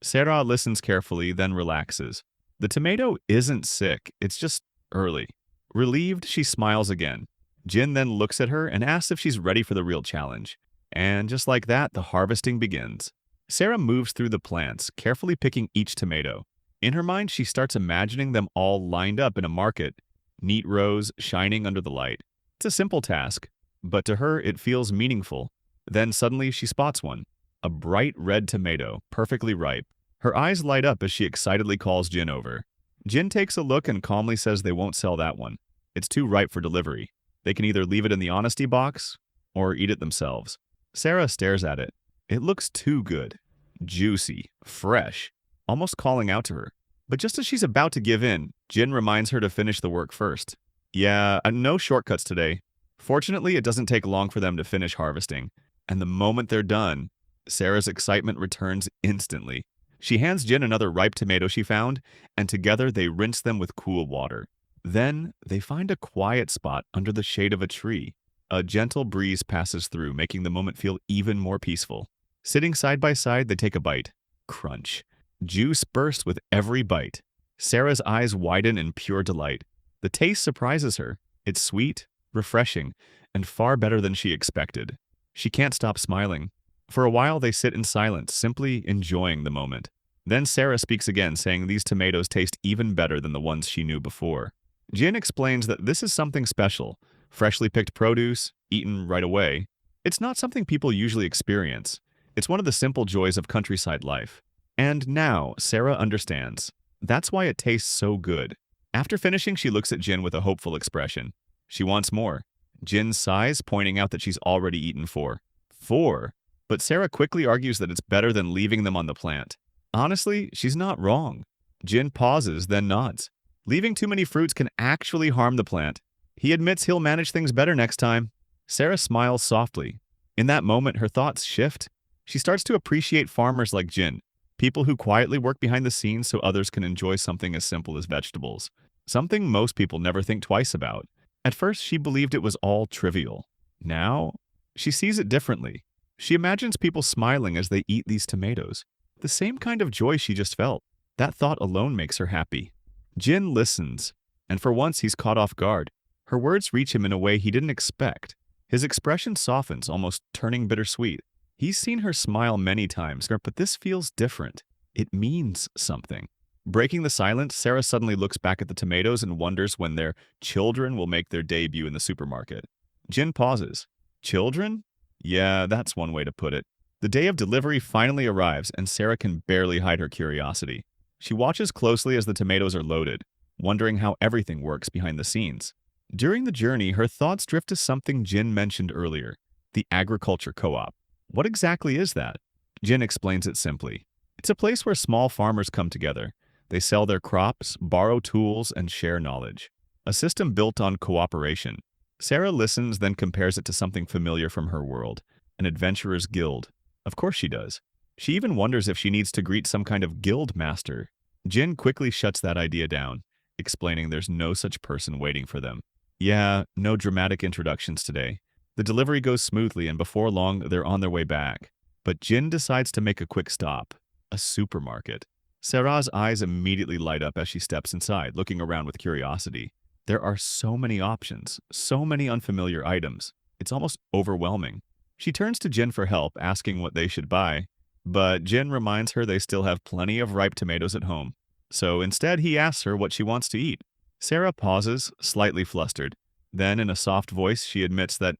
Sarah listens carefully, then relaxes. The tomato isn't sick, it's just early. Relieved, she smiles again. Jin then looks at her and asks if she's ready for the real challenge. And just like that, the harvesting begins. Sarah moves through the plants, carefully picking each tomato. In her mind, she starts imagining them all lined up in a market, neat rows shining under the light. It's a simple task, but to her it feels meaningful. Then suddenly she spots one, a bright red tomato, perfectly ripe. Her eyes light up as she excitedly calls Jin over. Jin takes a look and calmly says they won't sell that one. It's too ripe for delivery. They can either leave it in the honesty box or eat it themselves. Sarah stares at it. It looks too good. Juicy, fresh, almost calling out to her. But just as she's about to give in, Jin reminds her to finish the work first. Yeah, no shortcuts today. Fortunately, it doesn't take long for them to finish harvesting. And the moment they're done, Sarah's excitement returns instantly. She hands Jin another ripe tomato she found, and together they rinse them with cool water. Then they find a quiet spot under the shade of a tree. A gentle breeze passes through, making the moment feel even more peaceful. Sitting side by side, they take a bite. Crunch. Juice bursts with every bite. Sarah's eyes widen in pure delight. The taste surprises her. It's sweet, refreshing, and far better than she expected. She can't stop smiling. For a while, they sit in silence, simply enjoying the moment. Then Sarah speaks again, saying these tomatoes taste even better than the ones she knew before. Jin explains that this is something special, freshly picked produce, eaten right away. It's not something people usually experience. It's one of the simple joys of countryside life. And now, Sarah understands. That's why it tastes so good. After finishing, she looks at Jin with a hopeful expression. She wants more. Jin sighs, pointing out that she's already eaten 4. 4? But Sarah quickly argues that it's better than leaving them on the plant. Honestly, she's not wrong. Jin pauses, then nods. Leaving too many fruits can actually harm the plant. He admits he'll manage things better next time. Sarah smiles softly. In that moment, her thoughts shift. She starts to appreciate farmers like Jin, people who quietly work behind the scenes so others can enjoy something as simple as vegetables. Something most people never think twice about. At first, she believed it was all trivial. Now, she sees it differently. She imagines people smiling as they eat these tomatoes. The same kind of joy she just felt. That thought alone makes her happy. Jin listens, and for once he's caught off guard. Her words reach him in a way he didn't expect. His expression softens, almost turning bittersweet. He's seen her smile many times, but this feels different. It means something. Breaking the silence, Sarah suddenly looks back at the tomatoes and wonders when their children will make their debut in the supermarket. Jin pauses. Children? Yeah, that's one way to put it. The day of delivery finally arrives, and Sarah can barely hide her curiosity. She watches closely as the tomatoes are loaded, wondering how everything works behind the scenes. During the journey, her thoughts drift to something Jin mentioned earlier, the agriculture co-op. What exactly is that? Jin explains it simply. It's a place where small farmers come together. They sell their crops, borrow tools, and share knowledge. A system built on cooperation. Sarah listens, then compares it to something familiar from her world, an adventurer's guild. Of course she does. She even wonders if she needs to greet some kind of guild master. Jin quickly shuts that idea down, explaining there's no such person waiting for them. Yeah, no dramatic introductions today. The delivery goes smoothly, and before long, they're on their way back. But Jin decides to make a quick stop. A supermarket. Sarah's eyes immediately light up as she steps inside, looking around with curiosity. There are so many options, so many unfamiliar items. It's almost overwhelming. She turns to Jin for help, asking what they should buy. But Jin reminds her they still have plenty of ripe tomatoes at home. So instead, he asks her what she wants to eat. Sarah pauses, slightly flustered. Then, in a soft voice, she admits that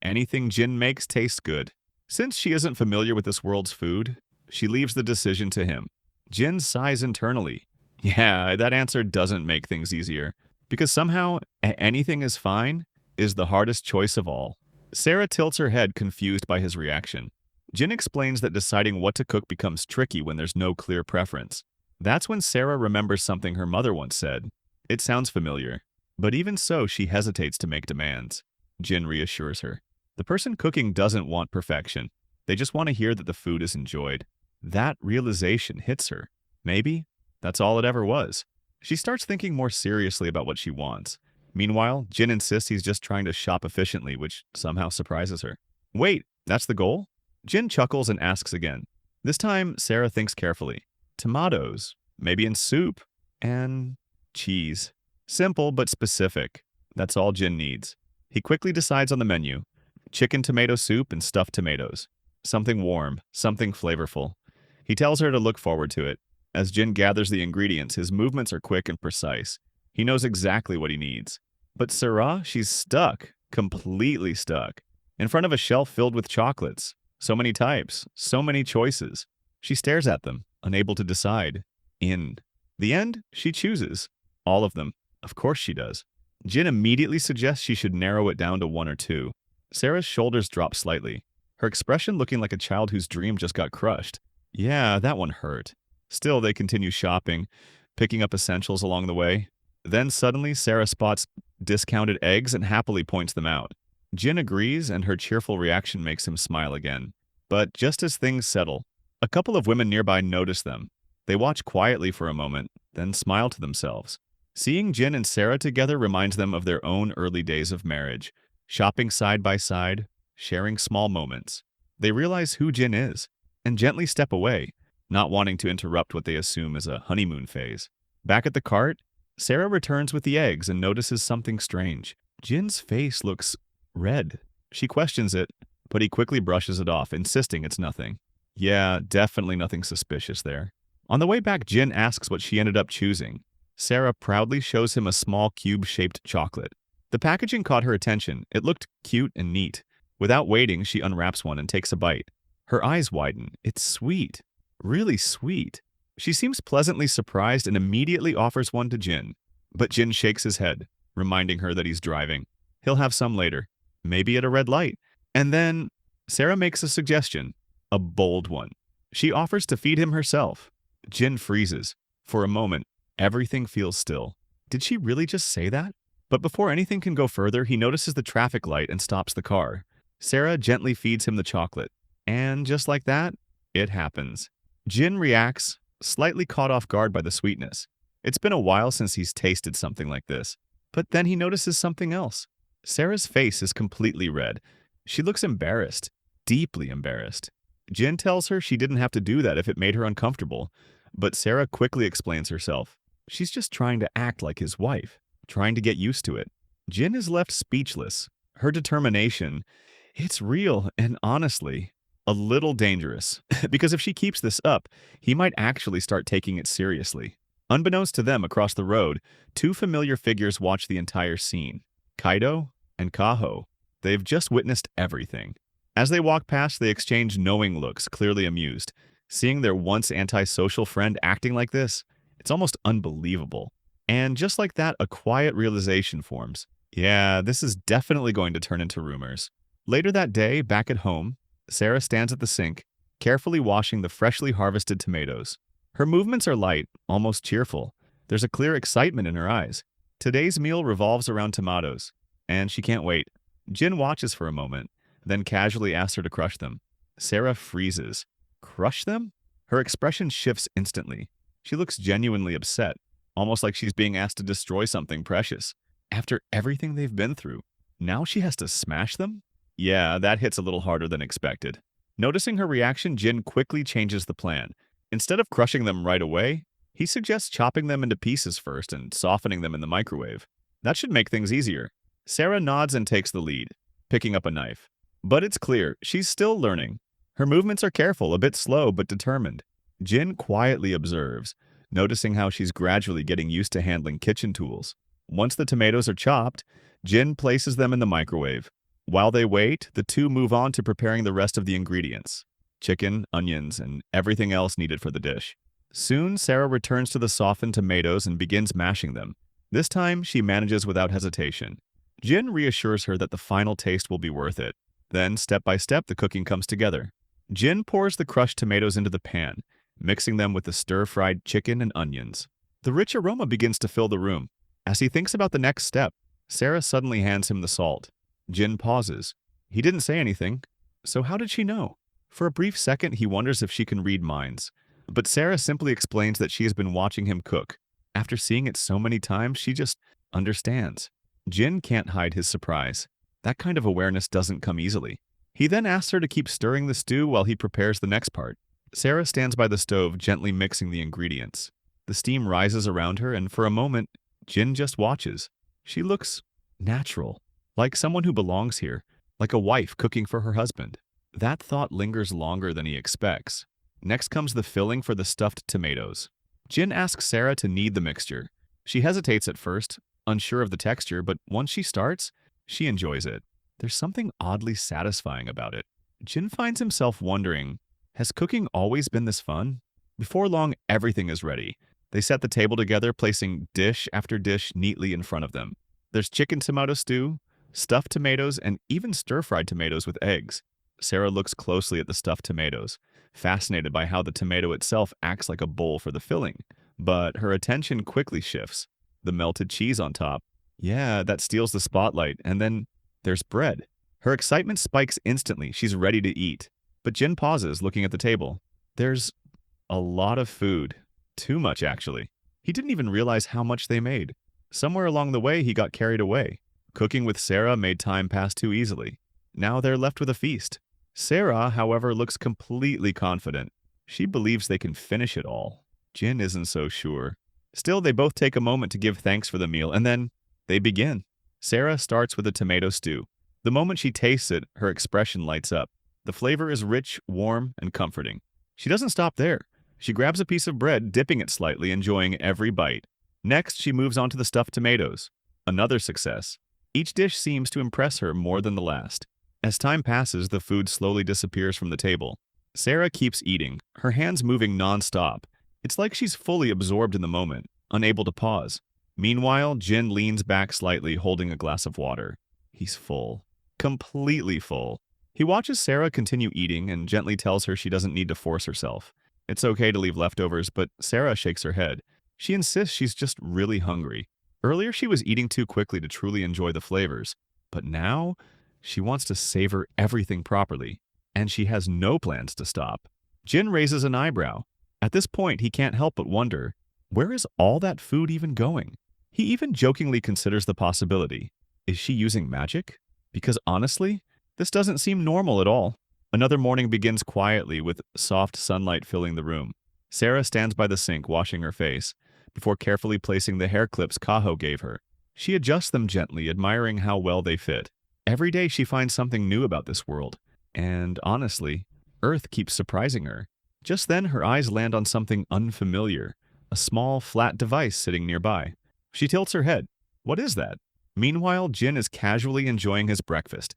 anything Jin makes tastes good. Since she isn't familiar with this world's food, she leaves the decision to him. Jin sighs internally. Yeah, that answer doesn't make things easier. Because somehow, anything is fine is the hardest choice of all. Sarah tilts her head, confused by his reaction. Jin explains that deciding what to cook becomes tricky when there's no clear preference. That's when Sarah remembers something her mother once said. It sounds familiar, but even so, she hesitates to make demands. Jin reassures her. The person cooking doesn't want perfection. They just want to hear that the food is enjoyed. That realization hits her. Maybe that's all it ever was. She starts thinking more seriously about what she wants. Meanwhile, Jin insists he's just trying to shop efficiently, which somehow surprises her. Wait, that's the goal? Jin chuckles and asks again. This time, Sarah thinks carefully. Tomatoes, maybe in soup, and cheese. Simple but specific. That's all Jin needs. He quickly decides on the menu. Chicken tomato soup and stuffed tomatoes. Something warm, something flavorful. He tells her to look forward to it. As Jin gathers the ingredients, his movements are quick and precise. He knows exactly what he needs. But Sarah, she's stuck. Completely stuck. In front of a shelf filled with chocolates. So many types. So many choices. She stares at them, unable to decide. In the end, she chooses. All of them. Of course she does. Jin immediately suggests she should narrow it down to one or two. Sarah's shoulders drop slightly, her expression looking like a child whose dream just got crushed. Yeah, that one hurt. Still, they continue shopping, picking up essentials along the way. Then suddenly, Sarah spots discounted eggs and happily points them out. Jin agrees, and her cheerful reaction makes him smile again. But just as things settle, a couple of women nearby notice them. They watch quietly for a moment, then smile to themselves. Seeing Jin and Sarah together reminds them of their own early days of marriage, shopping side by side, sharing small moments. They realize who Jin is, and gently step away, not wanting to interrupt what they assume is a honeymoon phase. Back at the cart, Sarah returns with the eggs and notices something strange. Jin's face looks red. She questions it, but he quickly brushes it off, insisting it's nothing. Yeah, definitely nothing suspicious there. On the way back, Jin asks what she ended up choosing. Sarah proudly shows him a small cube-shaped chocolate. The packaging caught her attention. It looked cute and neat. Without waiting, she unwraps one and takes a bite. Her eyes widen. It's sweet. Really sweet. She seems pleasantly surprised and immediately offers one to Jin. But Jin shakes his head, reminding her that he's driving. He'll have some later. Maybe at a red light. And then Sarah makes a suggestion. A bold one. She offers to feed him herself. Jin freezes. For a moment, everything feels still. Did she really just say that? But before anything can go further, he notices the traffic light and stops the car. Sarah gently feeds him the chocolate. And just like that, it happens. Jin reacts, slightly caught off guard by the sweetness. It's been a while since he's tasted something like this. But then he notices something else. Sarah's face is completely red. She looks embarrassed, deeply embarrassed. Jin tells her she didn't have to do that if it made her uncomfortable. But Sarah quickly explains herself. She's just trying to act like his wife, trying to get used to it. Jin is left speechless. Her determination, it's real and honestly, a little dangerous, because if she keeps this up, he might actually start taking it seriously. Unbeknownst to them across the road, two familiar figures watch the entire scene. Kaido and Kaho. They've just witnessed everything. As they walk past, they exchange knowing looks, clearly amused. Seeing their once antisocial friend acting like this, it's almost unbelievable. And just like that, a quiet realization forms. Yeah, this is definitely going to turn into rumors. Later that day, back at home, Sarah stands at the sink, carefully washing the freshly harvested tomatoes. Her movements are light, almost cheerful. There's a clear excitement in her eyes. Today's meal revolves around tomatoes, and she can't wait. Jin watches for a moment, then casually asks her to crush them. Sarah freezes. Crush them? Her expression shifts instantly. She looks genuinely upset, almost like she's being asked to destroy something precious. After everything they've been through, now she has to smash them? Yeah, that hits a little harder than expected. Noticing her reaction, Jin quickly changes the plan. Instead of crushing them right away, he suggests chopping them into pieces first and softening them in the microwave. That should make things easier. Sarah nods and takes the lead, picking up a knife. But it's clear, she's still learning. Her movements are careful, a bit slow but determined. Jin quietly observes, noticing how she's gradually getting used to handling kitchen tools. Once the tomatoes are chopped, Jin places them in the microwave. While they wait, the two move on to preparing the rest of the ingredients: chicken, onions, and everything else needed for the dish. Soon, Sarah returns to the softened tomatoes and begins mashing them. This time, she manages without hesitation. Jin reassures her that the final taste will be worth it. Then, step by step, the cooking comes together. Jin pours the crushed tomatoes into the pan, mixing them with the stir-fried chicken and onions. The rich aroma begins to fill the room. As he thinks about the next step, Sarah suddenly hands him the salt. Jin pauses. He didn't say anything, so how did she know? For a brief second, he wonders if she can read minds. But Sarah simply explains that she has been watching him cook. After seeing it so many times, she just understands. Jin can't hide his surprise. That kind of awareness doesn't come easily. He then asks her to keep stirring the stew while he prepares the next part. Sarah stands by the stove, gently mixing the ingredients. The steam rises around her, and for a moment, Jin just watches. She looks natural, like someone who belongs here, like a wife cooking for her husband. That thought lingers longer than he expects. Next comes the filling for the stuffed tomatoes. Jin asks Sarah to knead the mixture. She hesitates at first, unsure of the texture, but once she starts, she enjoys it. There's something oddly satisfying about it. Jin finds himself wondering, has cooking always been this fun? Before long, everything is ready. They set the table together, placing dish after dish neatly in front of them. There's chicken tomato stew, stuffed tomatoes, and even stir-fried tomatoes with eggs. Sarah looks closely at the stuffed tomatoes, fascinated by how the tomato itself acts like a bowl for the filling. But her attention quickly shifts. The melted cheese on top. Yeah, that steals the spotlight, and then there's bread. Her excitement spikes instantly. She's ready to eat. But Jin pauses, looking at the table. There's a lot of food. Too much, actually. He didn't even realize how much they made. Somewhere along the way, he got carried away. Cooking with Sarah made time pass too easily. Now they're left with a feast. Sarah, however, looks completely confident. She believes they can finish it all. Jin isn't so sure. Still, they both take a moment to give thanks for the meal, and then they begin. Sarah starts with a tomato stew. The moment she tastes it, her expression lights up. The flavor is rich, warm, and comforting. She doesn't stop there. She grabs a piece of bread, dipping it slightly, enjoying every bite. Next, she moves on to the stuffed tomatoes. Another success. Each dish seems to impress her more than the last. As time passes, the food slowly disappears from the table. Sarah keeps eating, her hands moving non-stop. It's like she's fully absorbed in the moment, unable to pause. Meanwhile, Jin leans back slightly, holding a glass of water. He's full. Completely full. He watches Sarah continue eating and gently tells her she doesn't need to force herself. It's okay to leave leftovers, but Sarah shakes her head. She insists she's just really hungry. Earlier, she was eating too quickly to truly enjoy the flavors. But now, she wants to savor everything properly, and she has no plans to stop. Jin raises an eyebrow. At this point, he can't help but wonder, where is all that food even going? He even jokingly considers the possibility. Is she using magic? Because honestly, this doesn't seem normal at all. Another morning begins quietly with soft sunlight filling the room. Sarah stands by the sink washing her face, before carefully placing the hair clips Kaho gave her. She adjusts them gently, admiring how well they fit. Every day she finds something new about this world. And honestly, Earth keeps surprising her. Just then, her eyes land on something unfamiliar, a small, flat device sitting nearby. She tilts her head. What is that? Meanwhile, Jin is casually enjoying his breakfast,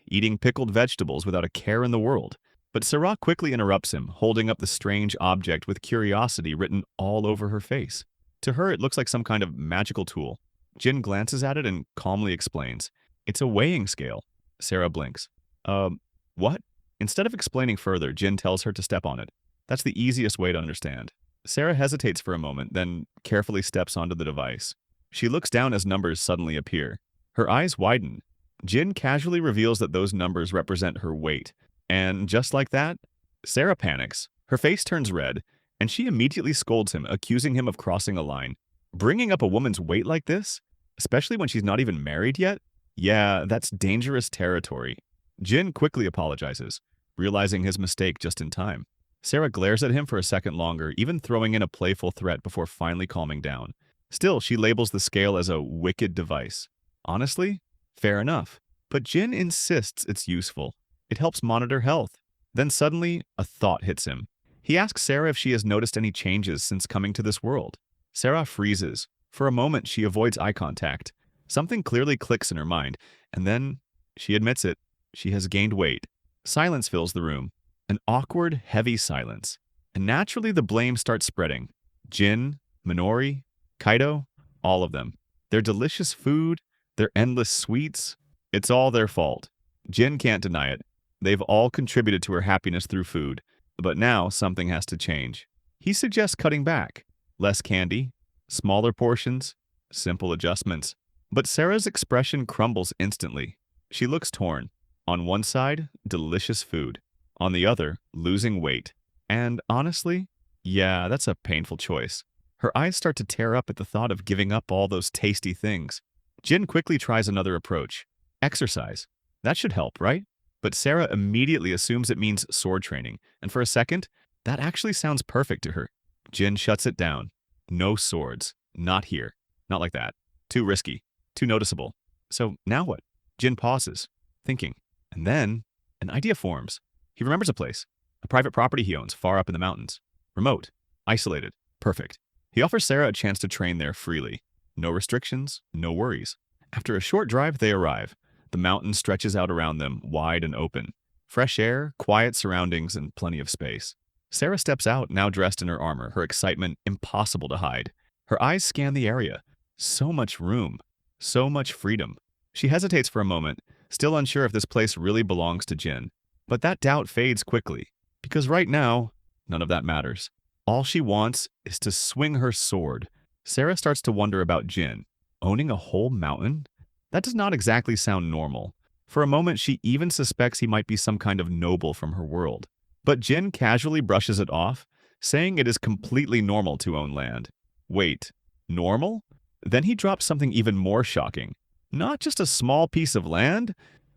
eating pickled vegetables without a care in the world. But Sarah quickly interrupts him, holding up the strange object with curiosity written all over her face. To her, it looks like some kind of magical tool. Jin glances at it and calmly explains. It's a weighing scale. Sarah blinks. What? Instead of explaining further, Jin tells her to step on it. That's the easiest way to understand. Sarah hesitates for a moment, then carefully steps onto the device. She looks down as numbers suddenly appear. Her eyes widen. Jin casually reveals that those numbers represent her weight. And just like that, Sarah panics. Her face turns red, and she immediately scolds him, accusing him of crossing a line. Bringing up a woman's weight like this? Especially when she's not even married yet? Yeah, that's dangerous territory. Jin quickly apologizes, realizing his mistake just in time. Sarah glares at him for a second longer, even throwing in a playful threat before finally calming down. Still, she labels the scale as a wicked device. Honestly, fair enough. But Jin insists it's useful. It helps monitor health. Then suddenly, a thought hits him. He asks Sarah if she has noticed any changes since coming to this world. Sarah freezes. For a moment, she avoids eye contact. Something clearly clicks in her mind, and then she admits it. She has gained weight. Silence fills the room. An awkward, heavy silence. And naturally, the blame starts spreading. Jin, Minori, Kaido, all of them. Their delicious food, their endless sweets, it's all their fault. Jin can't deny it. They've all contributed to her happiness through food. But now, something has to change. He suggests cutting back. Less candy, smaller portions, simple adjustments. But Sarah's expression crumbles instantly. She looks torn. On one side, delicious food. On the other, losing weight. And honestly, yeah, that's a painful choice. Her eyes start to tear up at the thought of giving up all those tasty things. Jin quickly tries another approach. Exercise. That should help, right? But Sarah immediately assumes it means sword training, and for a second, that actually sounds perfect to her. Jin shuts it down. No swords. Not here. Not like that. Too risky. Too noticeable. So now what? Jin pauses, thinking. And then, an idea forms. He remembers a place. A private property he owns far up in the mountains. Remote. Isolated. Perfect. He offers Sarah a chance to train there freely. No restrictions, no worries. After a short drive, they arrive. The mountain stretches out around them, wide and open. Fresh air, quiet surroundings, and plenty of space. Sarah steps out, now dressed in her armor, her excitement impossible to hide. Her eyes scan the area. So much room. So much freedom. She hesitates for a moment, still unsure if this place really belongs to Jin. But that doubt fades quickly, because right now, none of that matters. All she wants is to swing her sword. Sarah starts to wonder about Jin. Owning a whole mountain? That does not exactly sound normal. For a moment, she even suspects he might be some kind of noble from her world. But Jin casually brushes it off, saying it is completely normal to own land. Wait, normal? Then he drops something even more shocking. Not just a small piece of land?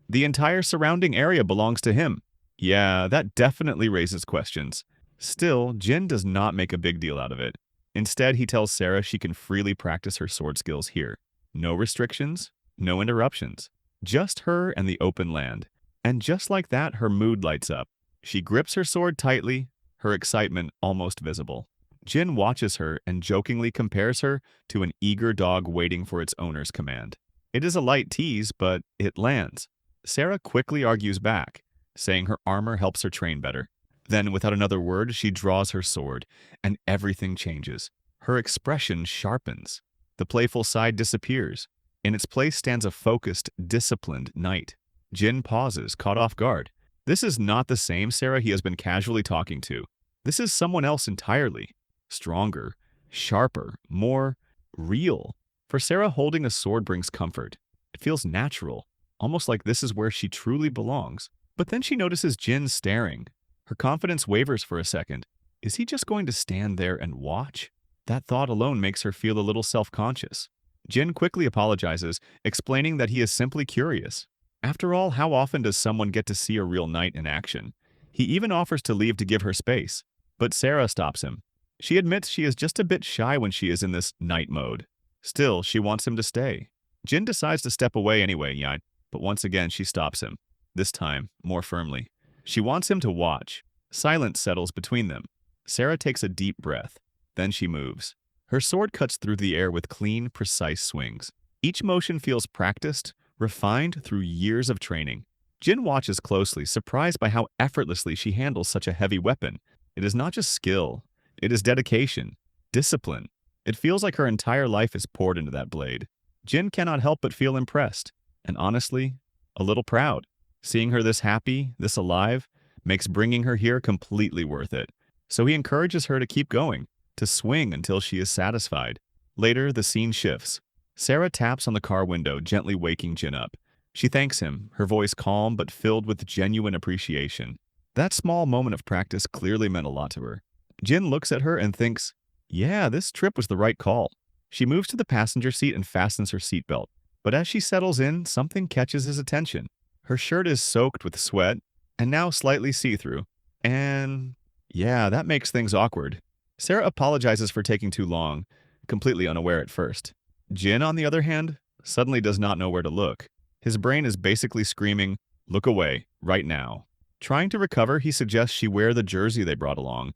The entire surrounding area belongs to him. Yeah, that definitely raises questions. Still, Jin does not make a big deal out of it. Instead, he tells Sarah she can freely practice her sword skills here. No restrictions, no interruptions. Just her and the open land. And just like that, her mood lights up. She grips her sword tightly, her excitement almost visible. Jin watches her and jokingly compares her to an eager dog waiting for its owner's command. It is a light tease, but it lands. Sarah quickly argues back, saying her armor helps her train better. Then, without another word, she draws her sword, and everything changes. Her expression sharpens. The playful side disappears. In its place stands a focused, disciplined knight. Jin pauses, caught off guard. This is not the same Sarah he has been casually talking to. This is someone else entirely. Stronger, sharper, more real. For Sarah, holding a sword brings comfort. It feels natural, almost like this is where she truly belongs. But then she notices Jin staring. Her confidence wavers for a second. Is he just going to stand there and watch? That thought alone makes her feel a little self-conscious. Jin quickly apologizes, explaining that he is simply curious. After all, how often does someone get to see a real knight in action? He even offers to leave to give her space. But Sarah stops him. She admits she is just a bit shy when she is in this knight mode. Still, she wants him to stay. Jin decides to step away anyway, but once again she stops him. This time, more firmly. She wants him to watch. Silence settles between them. Sarah takes a deep breath. Then she moves. Her sword cuts through the air with clean, precise swings. Each motion feels practiced, refined through years of training. Jin watches closely, surprised by how effortlessly she handles such a heavy weapon. It is not just skill, it is dedication, discipline. It feels like her entire life is poured into that blade. Jin cannot help but feel impressed, and honestly, a little proud. Seeing her this happy, this alive, makes bringing her here completely worth it. So he encourages her to keep going, to swing until she is satisfied. Later, the scene shifts. Sarah taps on the car window, gently waking Jin up. She thanks him, her voice calm but filled with genuine appreciation. That small moment of practice clearly meant a lot to her. Jin looks at her and thinks, yeah, this trip was the right call. She moves to the passenger seat and fastens her seatbelt. But as she settles in, something catches his attention. Her shirt is soaked with sweat and now slightly see-through. And yeah, that makes things awkward. Sarah apologizes for taking too long, completely unaware at first. Jin, on the other hand, suddenly does not know where to look. His brain is basically screaming, look away, right now. Trying to recover, he suggests she wear the jersey they brought along,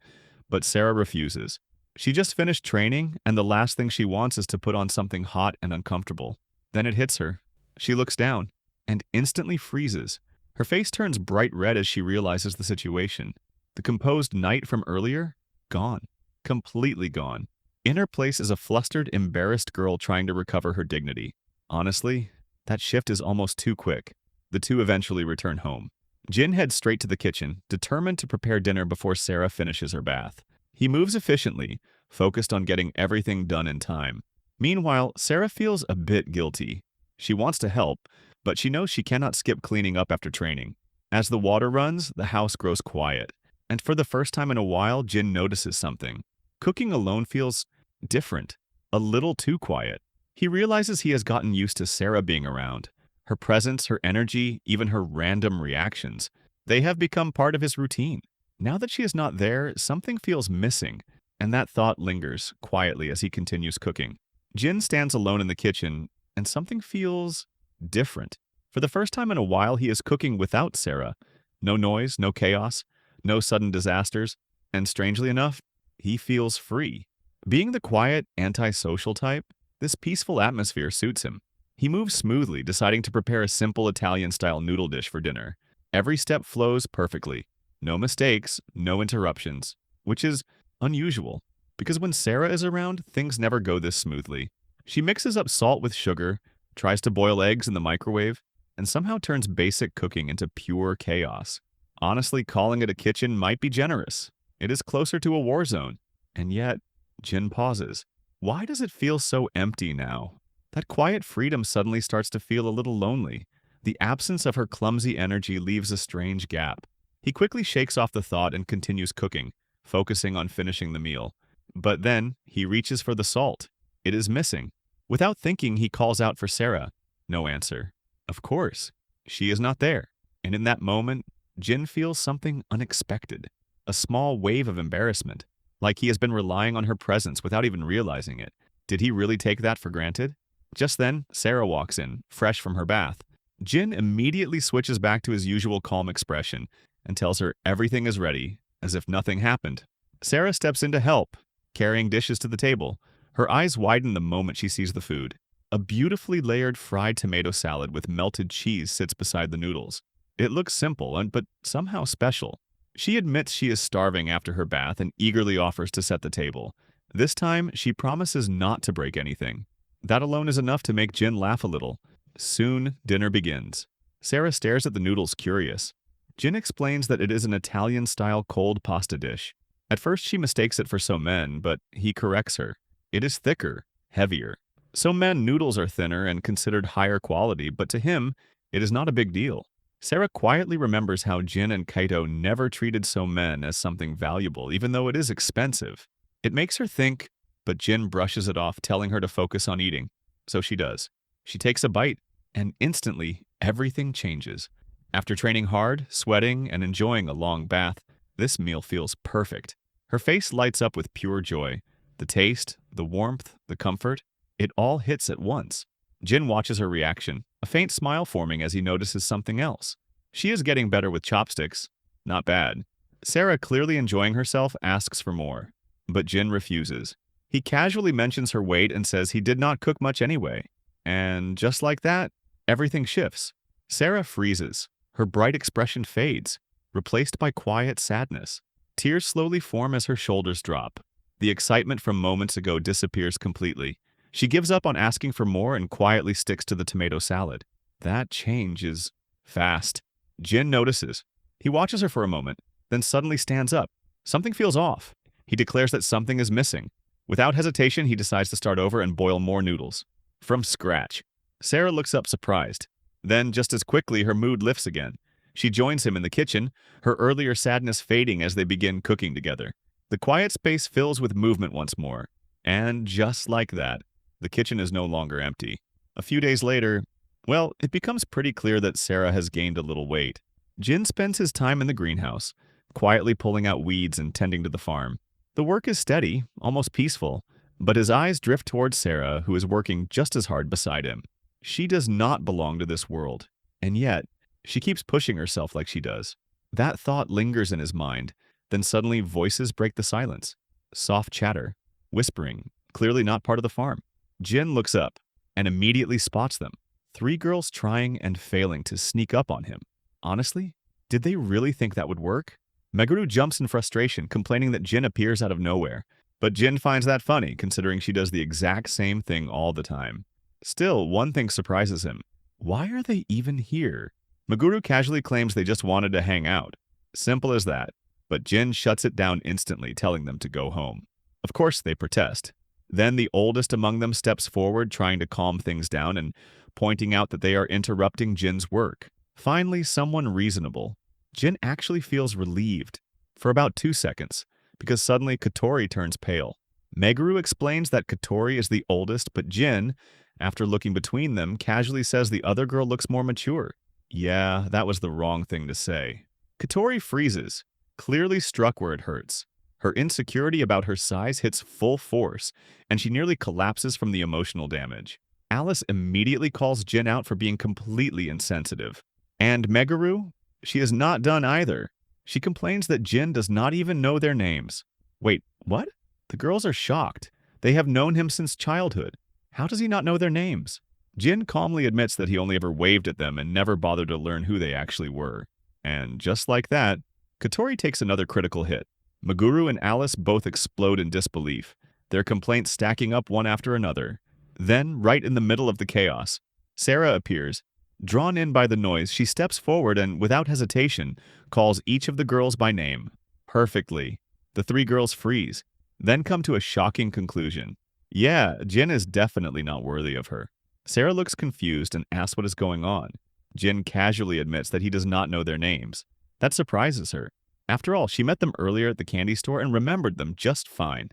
but Sarah refuses. She just finished training, and the last thing she wants is to put on something hot and uncomfortable. Then it hits her. She looks down and instantly freezes. Her face turns bright red as she realizes the situation. The composed knight from earlier? Gone. Completely gone. In her place is a flustered, embarrassed girl trying to recover her dignity. Honestly, that shift is almost too quick. The two eventually return home. Jin heads straight to the kitchen, determined to prepare dinner before Sarah finishes her bath. He moves efficiently, focused on getting everything done in time. Meanwhile, Sarah feels a bit guilty. She wants to help, but she knows she cannot skip cleaning up after training. As the water runs, the house grows quiet. And for the first time in a while, Jin notices something. Cooking alone feels different, a little too quiet. He realizes he has gotten used to Sarah being around. Her presence, her energy, even her random reactions. They have become part of his routine. Now that she is not there, something feels missing, and that thought lingers quietly as he continues cooking. Jin stands alone in the kitchen, and something feels different. For the first time in a while, he is cooking without Sarah. No noise, no chaos, no sudden disasters, and strangely enough, he feels free. Being the quiet, antisocial type, this peaceful atmosphere suits him. He moves smoothly, deciding to prepare a simple Italian-style noodle dish for dinner. Every step flows perfectly. No mistakes, no interruptions, which is unusual, because when Sarah is around, things never go this smoothly. She mixes up salt with sugar, tries to boil eggs in the microwave, and somehow turns basic cooking into pure chaos. Honestly, calling it a kitchen might be generous. It is closer to a war zone. And yet, Jin pauses. Why does it feel so empty now? That quiet freedom suddenly starts to feel a little lonely. The absence of her clumsy energy leaves a strange gap. He quickly shakes off the thought and continues cooking, focusing on finishing the meal. But then, he reaches for the salt. It is missing. Without thinking, he calls out for Sarah. No answer. Of course, she is not there. And in that moment, Jin feels something unexpected. A small wave of embarrassment, like he has been relying on her presence without even realizing it. Did he really take that for granted? Just then, Sarah walks in, fresh from her bath. Jin immediately switches back to his usual calm expression and tells her everything is ready, as if nothing happened. Sarah steps in to help, carrying dishes to the table. Her eyes widen the moment she sees the food. A beautifully layered fried tomato salad with melted cheese sits beside the noodles. It looks simple, but somehow special. She admits she is starving after her bath and eagerly offers to set the table. This time, she promises not to break anything. That alone is enough to make Jin laugh a little. Soon, dinner begins. Sarah stares at the noodles, curious. Jin explains that it is an Italian-style cold pasta dish. At first, she mistakes it for somen, but he corrects her. It is thicker, heavier. Somen noodles are thinner and considered higher quality, but to him, it is not a big deal. Sarah quietly remembers how Jin and Kaito never treated somen as something valuable, even though it is expensive. It makes her think, but Jin brushes it off, telling her to focus on eating. So she does. She takes a bite, and instantly, everything changes. After training hard, sweating, and enjoying a long bath, this meal feels perfect. Her face lights up with pure joy. The taste, the warmth, the comfort, it all hits at once. Jin watches her reaction, a faint smile forming as he notices something else. She is getting better with chopsticks. Not bad. Sarah, clearly enjoying herself, asks for more, but Jin refuses. He casually mentions her weight and says he did not cook much anyway. And just like that, everything shifts. Sarah freezes. Her bright expression fades, replaced by quiet sadness. Tears slowly form as her shoulders drop. The excitement from moments ago disappears completely. She gives up on asking for more and quietly sticks to the tomato salad. That change is fast. Jin notices. He watches her for a moment, then suddenly stands up. Something feels off. He declares that something is missing. Without hesitation, he decides to start over and boil more noodles. From scratch. Sarah looks up surprised. Then, just as quickly, her mood lifts again. She joins him in the kitchen, her earlier sadness fading as they begin cooking together. The quiet space fills with movement once more. And just like that, the kitchen is no longer empty. A few days later, well, it becomes pretty clear that Sarah has gained a little weight. Jin spends his time in the greenhouse, quietly pulling out weeds and tending to the farm. The work is steady, almost peaceful, but his eyes drift towards Sarah, who is working just as hard beside him. She does not belong to this world, and yet, she keeps pushing herself like she does. That thought lingers in his mind, then suddenly voices break the silence. Soft chatter, whispering, clearly not part of the farm. Jin looks up and immediately spots them. 3 girls trying and failing to sneak up on him. Honestly, did they really think that would work? Meguru jumps in frustration, complaining that Jin appears out of nowhere. But Jin finds that funny, considering she does the exact same thing all the time. Still, one thing surprises him. Why are they even here? Meguru casually claims they just wanted to hang out. Simple as that. But Jin shuts it down instantly, telling them to go home. Of course, they protest. Then the oldest among them steps forward, trying to calm things down and pointing out that they are interrupting Jin's work. Finally, someone reasonable. Jin actually feels relieved. For about 2 seconds, because suddenly Katori turns pale. Meguru explains that Katori is the oldest, but Jin, after looking between them, casually says the other girl looks more mature. Yeah, that was the wrong thing to say. Katori freezes, clearly struck where it hurts. Her insecurity about her size hits full force, and she nearly collapses from the emotional damage. Alice immediately calls Jin out for being completely insensitive. And Meguru? She is not done either. She complains that Jin does not even know their names. Wait, what? The girls are shocked. They have known him since childhood. How does he not know their names? Jin calmly admits that he only ever waved at them and never bothered to learn who they actually were. And just like that, Katori takes another critical hit. Meguru and Alice both explode in disbelief, their complaints stacking up one after another. Then, right in the middle of the chaos, Sarah appears. Drawn in by the noise, she steps forward and, without hesitation, calls each of the girls by name. Perfectly. The 3 girls freeze, then come to a shocking conclusion. Yeah, Jin is definitely not worthy of her. Sarah looks confused and asks what is going on. Jin casually admits that he does not know their names. That surprises her. After all, she met them earlier at the candy store and remembered them just fine.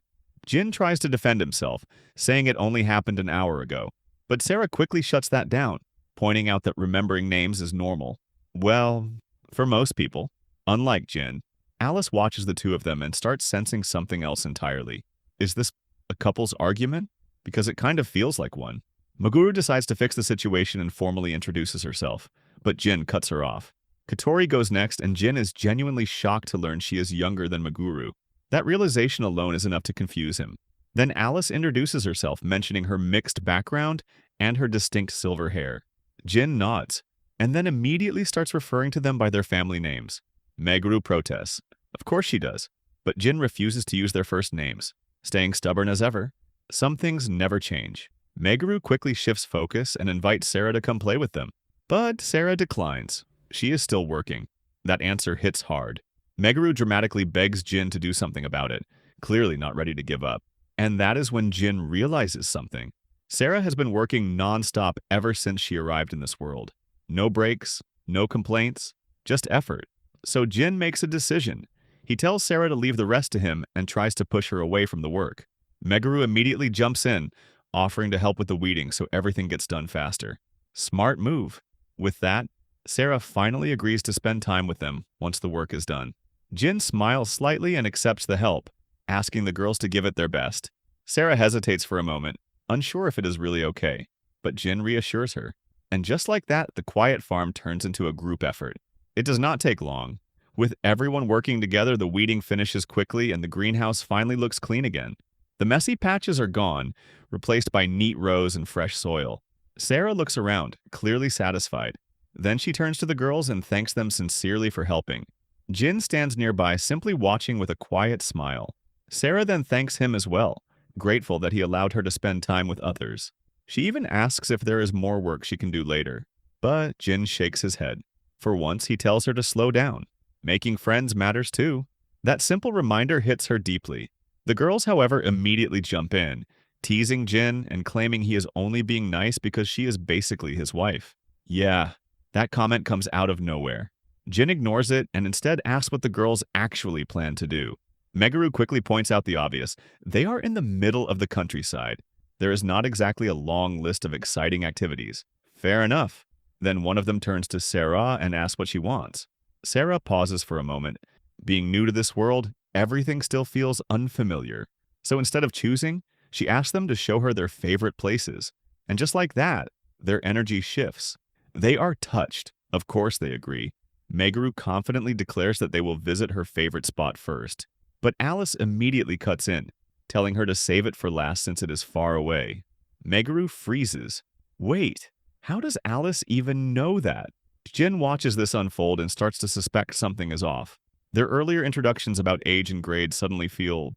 Jin tries to defend himself, saying it only happened an hour ago. But Sarah quickly shuts that down, pointing out that remembering names is normal. Well, for most people. Unlike Jin, Alice watches the 2 of them and starts sensing something else entirely. Is this a couple's argument? Because it kind of feels like one. Meguru decides to fix the situation and formally introduces herself, but Jin cuts her off. Katori goes next, and Jin is genuinely shocked to learn she is younger than Meguru. That realization alone is enough to confuse him. Then Alice introduces herself, mentioning her mixed background and her distinct silver hair. Jin nods, and then immediately starts referring to them by their family names. Meguru protests. Of course she does, but Jin refuses to use their first names, staying stubborn as ever. Some things never change. Meguru quickly shifts focus and invites Sarah to come play with them. But Sarah declines. She is still working. That answer hits hard. Meguru dramatically begs Jin to do something about it, clearly not ready to give up. And that is when Jin realizes something. Sarah has been working non-stop ever since she arrived in this world. No breaks, no complaints, just effort. So Jin makes a decision. He tells Sarah to leave the rest to him and tries to push her away from the work. Meguru immediately jumps in, offering to help with the weeding so everything gets done faster. Smart move. With that, Sarah finally agrees to spend time with them once the work is done. Jin smiles slightly and accepts the help, asking the girls to give it their best. Sarah hesitates for a moment, unsure if it is really okay, but Jin reassures her. And just like that, the quiet farm turns into a group effort. It does not take long. With everyone working together, the weeding finishes quickly and the greenhouse finally looks clean again. The messy patches are gone, replaced by neat rows and fresh soil. Sarah looks around, clearly satisfied. Then she turns to the girls and thanks them sincerely for helping. Jin stands nearby, simply watching with a quiet smile. Sarah then thanks him as well, grateful that he allowed her to spend time with others. She even asks if there is more work she can do later. But Jin shakes his head. For once, he tells her to slow down. Making friends matters too. That simple reminder hits her deeply. The girls, however, immediately jump in, teasing Jin and claiming he is only being nice because she is basically his wife. Yeah, that comment comes out of nowhere. Jin ignores it and instead asks what the girls actually plan to do. Meguru quickly points out the obvious. They are in the middle of the countryside. There is not exactly a long list of exciting activities. Fair enough. Then one of them turns to Sarah and asks what she wants. Sarah pauses for a moment. Being new to this world, everything still feels unfamiliar. So instead of choosing, she asks them to show her their favorite places. And just like that, their energy shifts. They are touched. Of course they agree. Meguru confidently declares that they will visit her favorite spot first. But Alice immediately cuts in, telling her to save it for last since it is far away. Meguru freezes. Wait, how does Alice even know that? Jin watches this unfold and starts to suspect something is off. Their earlier introductions about age and grade suddenly feel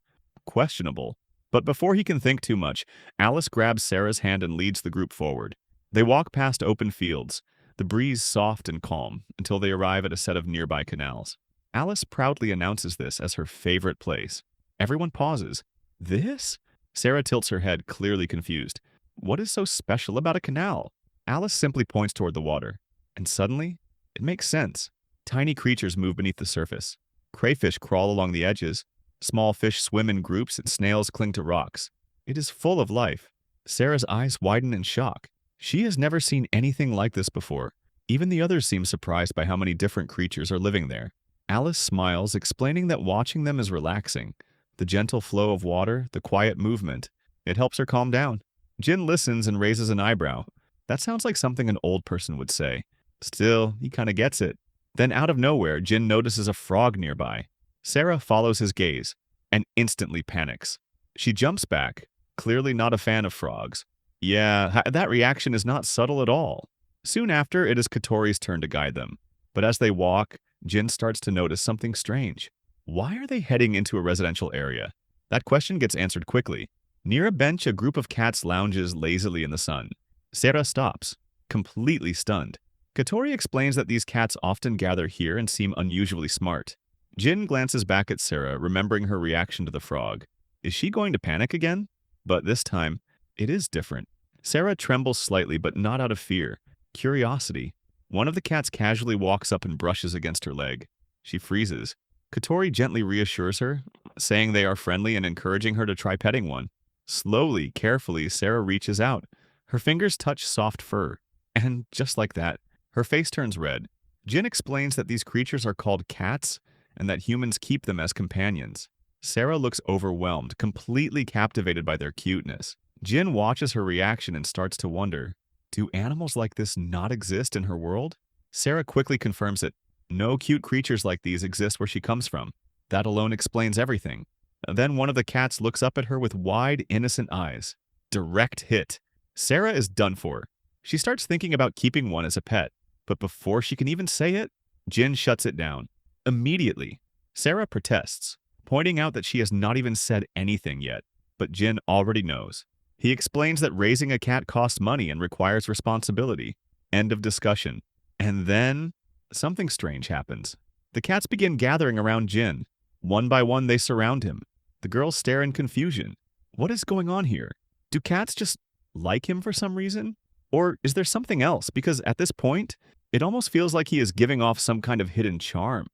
questionable. But before he can think too much, Alice grabs Sarah's hand and leads the group forward. They walk past open fields, the breeze soft and calm, until they arrive at a set of nearby canals. Alice proudly announces this as her favorite place. Everyone pauses. This? Sarah tilts her head, clearly confused. What is so special about a canal? Alice simply points toward the water. And suddenly, it makes sense. Tiny creatures move beneath the surface. Crayfish crawl along the edges. Small fish swim in groups and snails cling to rocks. It is full of life. Sarah's eyes widen in shock. She has never seen anything like this before. Even the others seem surprised by how many different creatures are living there. Alice smiles, explaining that watching them is relaxing. The gentle flow of water, the quiet movement. It helps her calm down. Jin listens and raises an eyebrow. That sounds like something an old person would say. Still, he kinda gets it. Then out of nowhere, Jin notices a frog nearby. Sarah follows his gaze and instantly panics. She jumps back, clearly not a fan of frogs. Yeah, that reaction is not subtle at all. Soon after, it is Katori's turn to guide them. But as they walk, Jin starts to notice something strange. Why are they heading into a residential area? That question gets answered quickly. Near a bench, a group of cats lounges lazily in the sun. Sarah stops, completely stunned. Katori explains that these cats often gather here and seem unusually smart. Jin glances back at Sarah, remembering her reaction to the frog. Is she going to panic again? But this time, it is different. Sarah trembles slightly, but not out of fear. Curiosity. One of the cats casually walks up and brushes against her leg. She freezes. Katori gently reassures her, saying they are friendly and encouraging her to try petting one. Slowly, carefully, Sarah reaches out. Her fingers touch soft fur. And just like that, her face turns red. Jin explains that these creatures are called cats and that humans keep them as companions. Sarah looks overwhelmed, completely captivated by their cuteness. Jin watches her reaction and starts to wonder, do animals like this not exist in her world? Sarah quickly confirms it. No cute creatures like these exist where she comes from. That alone explains everything. Then one of the cats looks up at her with wide, innocent eyes. Direct hit. Sarah is done for. She starts thinking about keeping one as a pet. But before she can even say it, Jin shuts it down. Immediately, Sarah protests, pointing out that she has not even said anything yet. But Jin already knows. He explains that raising a cat costs money and requires responsibility. End of discussion. And then, something strange happens. The cats begin gathering around Jin. One by one, they surround him. The girls stare in confusion. What is going on here? Do cats just like him for some reason? Or is there something else? Because at this point, it almost feels like he is giving off some kind of hidden charm.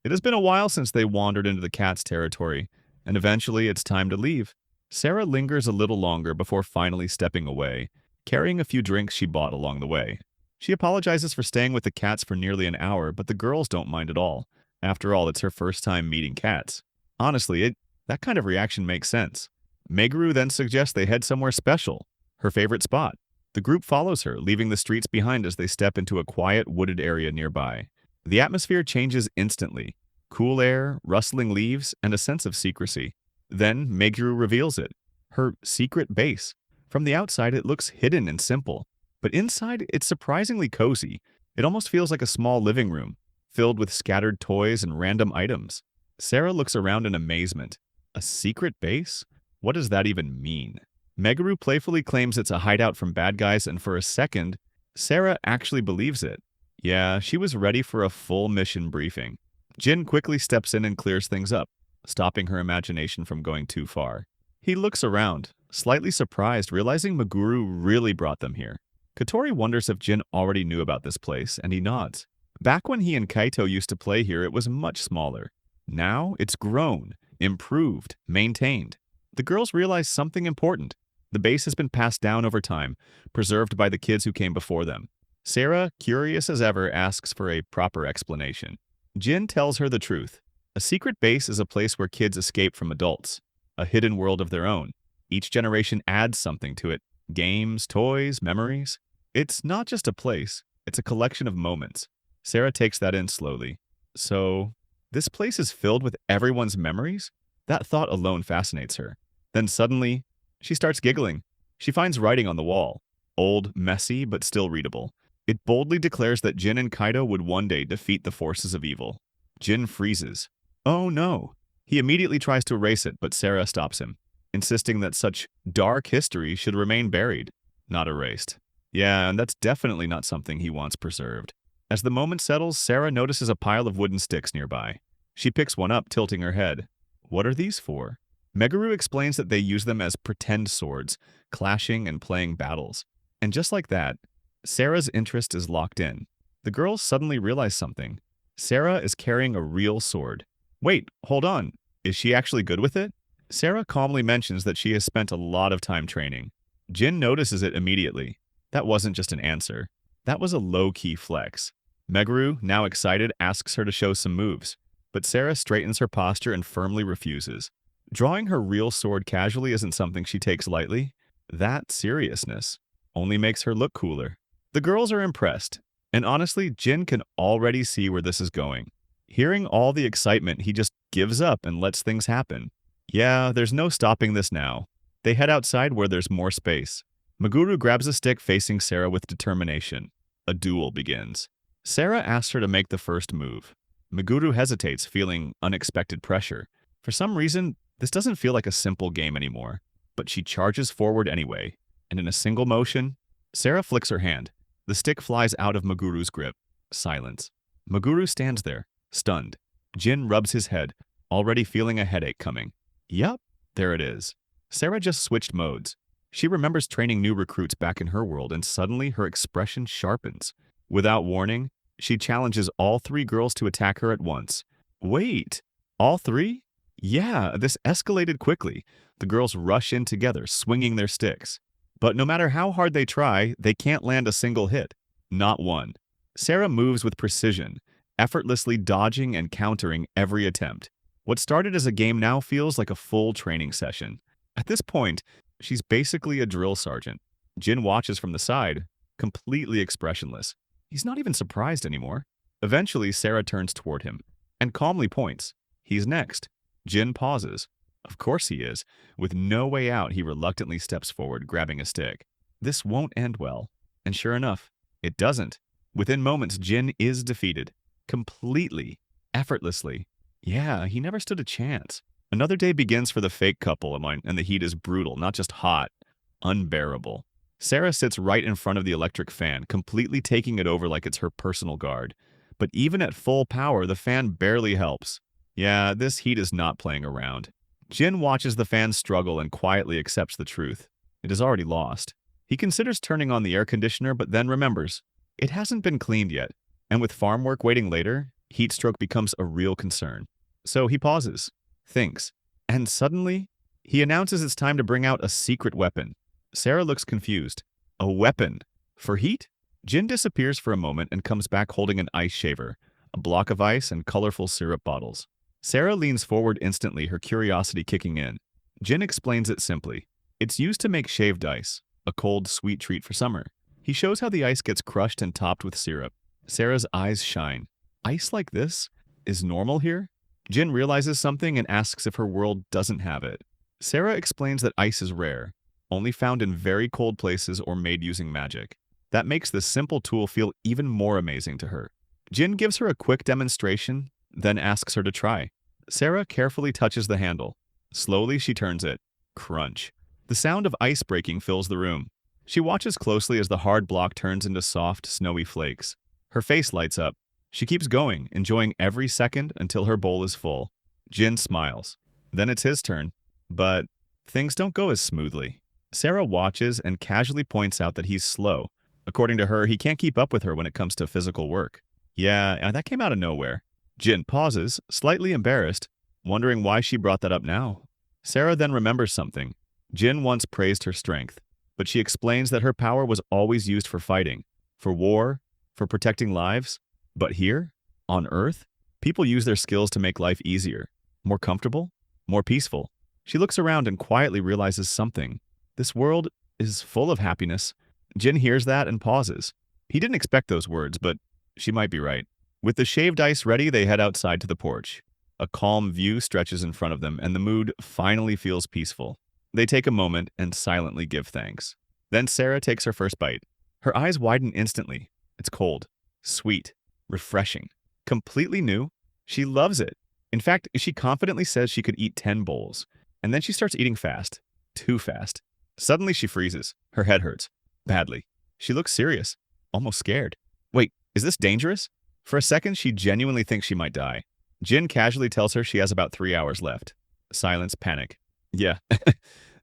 It has been a while since they wandered into the cat's territory, and eventually it's time to leave. Sarah lingers a little longer before finally stepping away, carrying a few drinks she bought along the way. She apologizes for staying with the cats for nearly an hour, but the girls don't mind at all. After all, it's her first time meeting cats. Honestly, that kind of reaction makes sense. Meguru then suggests they head somewhere special, her favorite spot. The group follows her, leaving the streets behind as they step into a quiet, wooded area nearby. The atmosphere changes instantly. Cool air, rustling leaves, and a sense of secrecy. Then Meguru reveals it. Her secret base. From the outside, it looks hidden and simple. But inside, it's surprisingly cozy. It almost feels like a small living room, filled with scattered toys and random items. Sarah looks around in amazement. A secret base? What does that even mean? Meguru playfully claims it's a hideout from bad guys, and for a second, Sarah actually believes it. Yeah, she was ready for a full mission briefing. Jin quickly steps in and clears things up, stopping her imagination from going too far. He looks around, slightly surprised, realizing Meguru really brought them here. Kotori wonders if Jin already knew about this place, and he nods. Back when he and Kaito used to play here, it was much smaller. Now, it's grown, improved, maintained. The girls realize something important. The base has been passed down over time, preserved by the kids who came before them. Sarah, curious as ever, asks for a proper explanation. Jin tells her the truth. A secret base is a place where kids escape from adults, a hidden world of their own. Each generation adds something to it. Games, toys, memories. It's not just a place, it's a collection of moments. Sarah takes that in slowly. So, this place is filled with everyone's memories? That thought alone fascinates her. Then suddenly, she starts giggling. She finds writing on the wall. Old, messy, but still readable. It boldly declares that Jin and Kaito would one day defeat the forces of evil. Jin freezes. Oh no! He immediately tries to erase it, but Sarah stops him, insisting that such dark history should remain buried, not erased. Yeah, and that's definitely not something he wants preserved. As the moment settles, Sarah notices a pile of wooden sticks nearby. She picks one up, tilting her head. What are these for? Meguru explains that they use them as pretend swords, clashing and playing battles. And just like that, Sarah's interest is locked in. The girls suddenly realize something. Sarah is carrying a real sword. Wait, hold on. Is she actually good with it? Sarah calmly mentions that she has spent a lot of time training. Jin notices it immediately. That wasn't just an answer. That was a low-key flex. Meguru, now excited, asks her to show some moves, but Sarah straightens her posture and firmly refuses. Drawing her real sword casually isn't something she takes lightly. That seriousness only makes her look cooler. The girls are impressed, and honestly, Jin can already see where this is going. Hearing all the excitement, he just gives up and lets things happen. Yeah, there's no stopping this now. They head outside where there's more space. Meguru grabs a stick facing Sarah with determination. A duel begins. Sarah asks her to make the first move. Meguru hesitates, feeling unexpected pressure. For some reason, this doesn't feel like a simple game anymore. But she charges forward anyway, and in a single motion, Sarah flicks her hand. The stick flies out of Meguru's grip. Silence. Meguru stands there, stunned. Jin rubs his head, already feeling a headache coming. Yup, there it is. Sarah just switched modes. She remembers training new recruits back in her world, and suddenly her expression sharpens. Without warning, she challenges all three girls to attack her at once. Wait, all three? Yeah, this escalated quickly. The girls rush in together, swinging their sticks. But no matter how hard they try, they can't land a single hit. Not one. Sarah moves with precision, effortlessly dodging and countering every attempt. What started as a game now feels like a full training session. At this point, she's basically a drill sergeant. Jin watches from the side, completely expressionless. He's not even surprised anymore. Eventually, Sarah turns toward him and calmly points. He's next. Jin pauses. Of course he is. With no way out, he reluctantly steps forward, grabbing a stick. This won't end well. And sure enough, it doesn't. Within moments, Jin is defeated. Completely. Effortlessly. Yeah, he never stood a chance. Another day begins for the fake couple, and the heat is brutal, not just hot. Unbearable. Sarah sits right in front of the electric fan, completely taking it over like it's her personal guard. But even at full power, the fan barely helps. Yeah, this heat is not playing around. Jin watches the fan struggle and quietly accepts the truth. It is already lost. He considers turning on the air conditioner, but then remembers. It hasn't been cleaned yet, and with farm work waiting later, heat stroke becomes a real concern. So he pauses, thinks, and suddenly, he announces it's time to bring out a secret weapon. Sarah looks confused. A weapon? For heat? Jin disappears for a moment and comes back holding an ice shaver, a block of ice, and colorful syrup bottles. Sarah leans forward instantly, her curiosity kicking in. Jin explains it simply. It's used to make shaved ice, a cold, sweet treat for summer. He shows how the ice gets crushed and topped with syrup. Sarah's eyes shine. Ice like this is normal here? Jin realizes something and asks if her world doesn't have it. Sarah explains that ice is rare, only found in very cold places or made using magic. That makes this simple tool feel even more amazing to her. Jin gives her a quick demonstration, then asks her to try. Sarah carefully touches the handle. Slowly, she turns it. Crunch. The sound of ice breaking fills the room. She watches closely as the hard block turns into soft, snowy flakes. Her face lights up. She keeps going, enjoying every second until her bowl is full. Jin smiles. Then it's his turn. But things don't go as smoothly. Sarah watches and casually points out that he's slow. According to her, he can't keep up with her when it comes to physical work. Yeah, that came out of nowhere. Jin pauses, slightly embarrassed, wondering why she brought that up now. Sarah then remembers something. Jin once praised her strength, but she explains that her power was always used for fighting, for war, for protecting lives. But here, on Earth, people use their skills to make life easier, more comfortable, more peaceful. She looks around and quietly realizes something. This world is full of happiness. Jin hears that and pauses. He didn't expect those words, but she might be right. With the shaved ice ready, they head outside to the porch. A calm view stretches in front of them, and the mood finally feels peaceful. They take a moment and silently give thanks. Then Sarah takes her first bite. Her eyes widen instantly. It's cold, sweet, refreshing, completely new. She loves it. In fact, she confidently says she could eat 10 bowls. And then she starts eating fast. Too fast. Suddenly she freezes. Her head hurts. Badly. She looks serious. Almost scared. Wait, is this dangerous? For a second, she genuinely thinks she might die. Jin casually tells her she has about 3 hours left. Silence, panic. Yeah,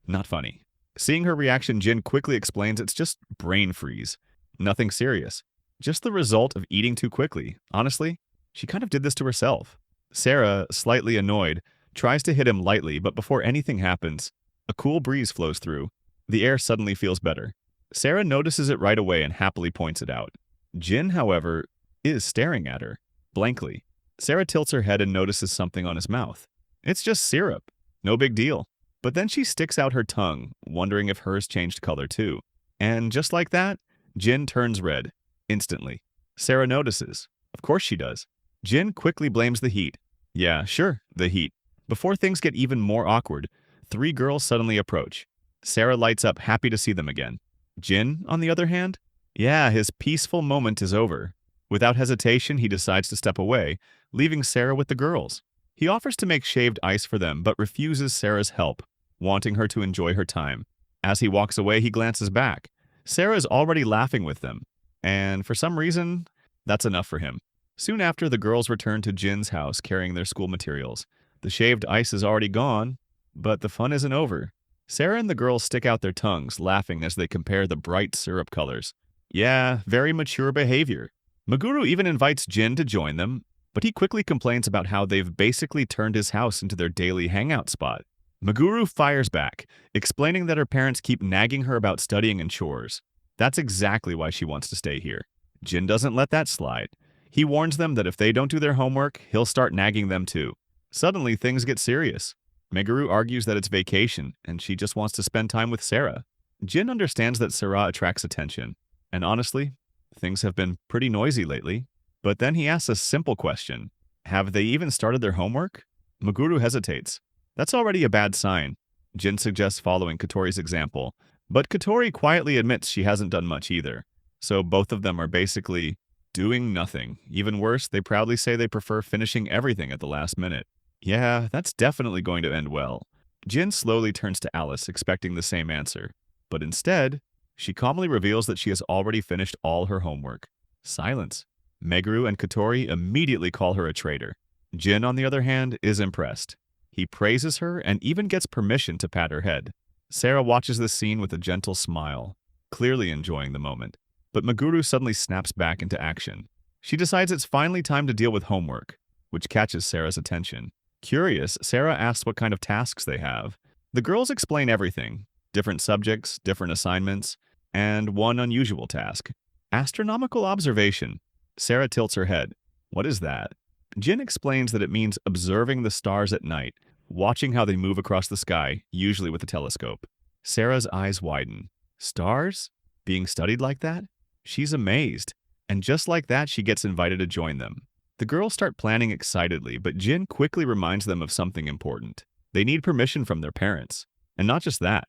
not funny. Seeing her reaction, Jin quickly explains it's just brain freeze. Nothing serious. Just the result of eating too quickly. Honestly, she kind of did this to herself. Sarah, slightly annoyed, tries to hit him lightly, but before anything happens, a cool breeze flows through. The air suddenly feels better. Sarah notices it right away and happily points it out. Jin, however, is staring at her, blankly. Sarah tilts her head and notices something on his mouth. It's just syrup. No big deal. But then she sticks out her tongue, wondering if hers changed color too. And just like that, Jin turns red. Instantly. Sarah notices. Of course she does. Jin quickly blames the heat. Yeah, sure, the heat. Before things get even more awkward, 3 girls suddenly approach. Sarah lights up, happy to see them again. Jin, on the other hand? Yeah, his peaceful moment is over. Without hesitation, he decides to step away, leaving Sarah with the girls. He offers to make shaved ice for them, but refuses Sarah's help, wanting her to enjoy her time. As he walks away, he glances back. Sarah is already laughing with them, and for some reason, that's enough for him. Soon after, the girls return to Jin's house carrying their school materials. The shaved ice is already gone, but the fun isn't over. Sarah and the girls stick out their tongues, laughing as they compare the bright syrup colors. Yeah, very mature behavior. Meguru even invites Jin to join them, but he quickly complains about how they've basically turned his house into their daily hangout spot. Meguru fires back, explaining that her parents keep nagging her about studying and chores. That's exactly why she wants to stay here. Jin doesn't let that slide. He warns them that if they don't do their homework, he'll start nagging them too. Suddenly, things get serious. Meguru argues that it's vacation, and she just wants to spend time with Sarah. Jin understands that Sarah attracts attention, and honestly, things have been pretty noisy lately. But then he asks a simple question. Have they even started their homework? Meguru hesitates. That's already a bad sign. Jin suggests following Katori's example, but Katori quietly admits she hasn't done much either. So both of them are basically doing nothing. Even worse, they proudly say they prefer finishing everything at the last minute. Yeah, that's definitely going to end well. Jin slowly turns to Alice, expecting the same answer. But instead, she calmly reveals that she has already finished all her homework. Silence. Meguru and Katori immediately call her a traitor. Jin, on the other hand, is impressed. He praises her and even gets permission to pat her head. Sarah watches this scene with a gentle smile, clearly enjoying the moment. But Meguru suddenly snaps back into action. She decides it's finally time to deal with homework, which catches Sarah's attention. Curious, Sarah asks what kind of tasks they have. The girls explain everything. Different subjects, different assignments, and one unusual task. Astronomical observation. Sarah tilts her head. What is that? Jin explains that it means observing the stars at night, watching how they move across the sky, usually with a telescope. Sarah's eyes widen. Stars? Being studied like that? She's amazed. And just like that, she gets invited to join them. The girls start planning excitedly, but Jin quickly reminds them of something important. They need permission from their parents. And not just that,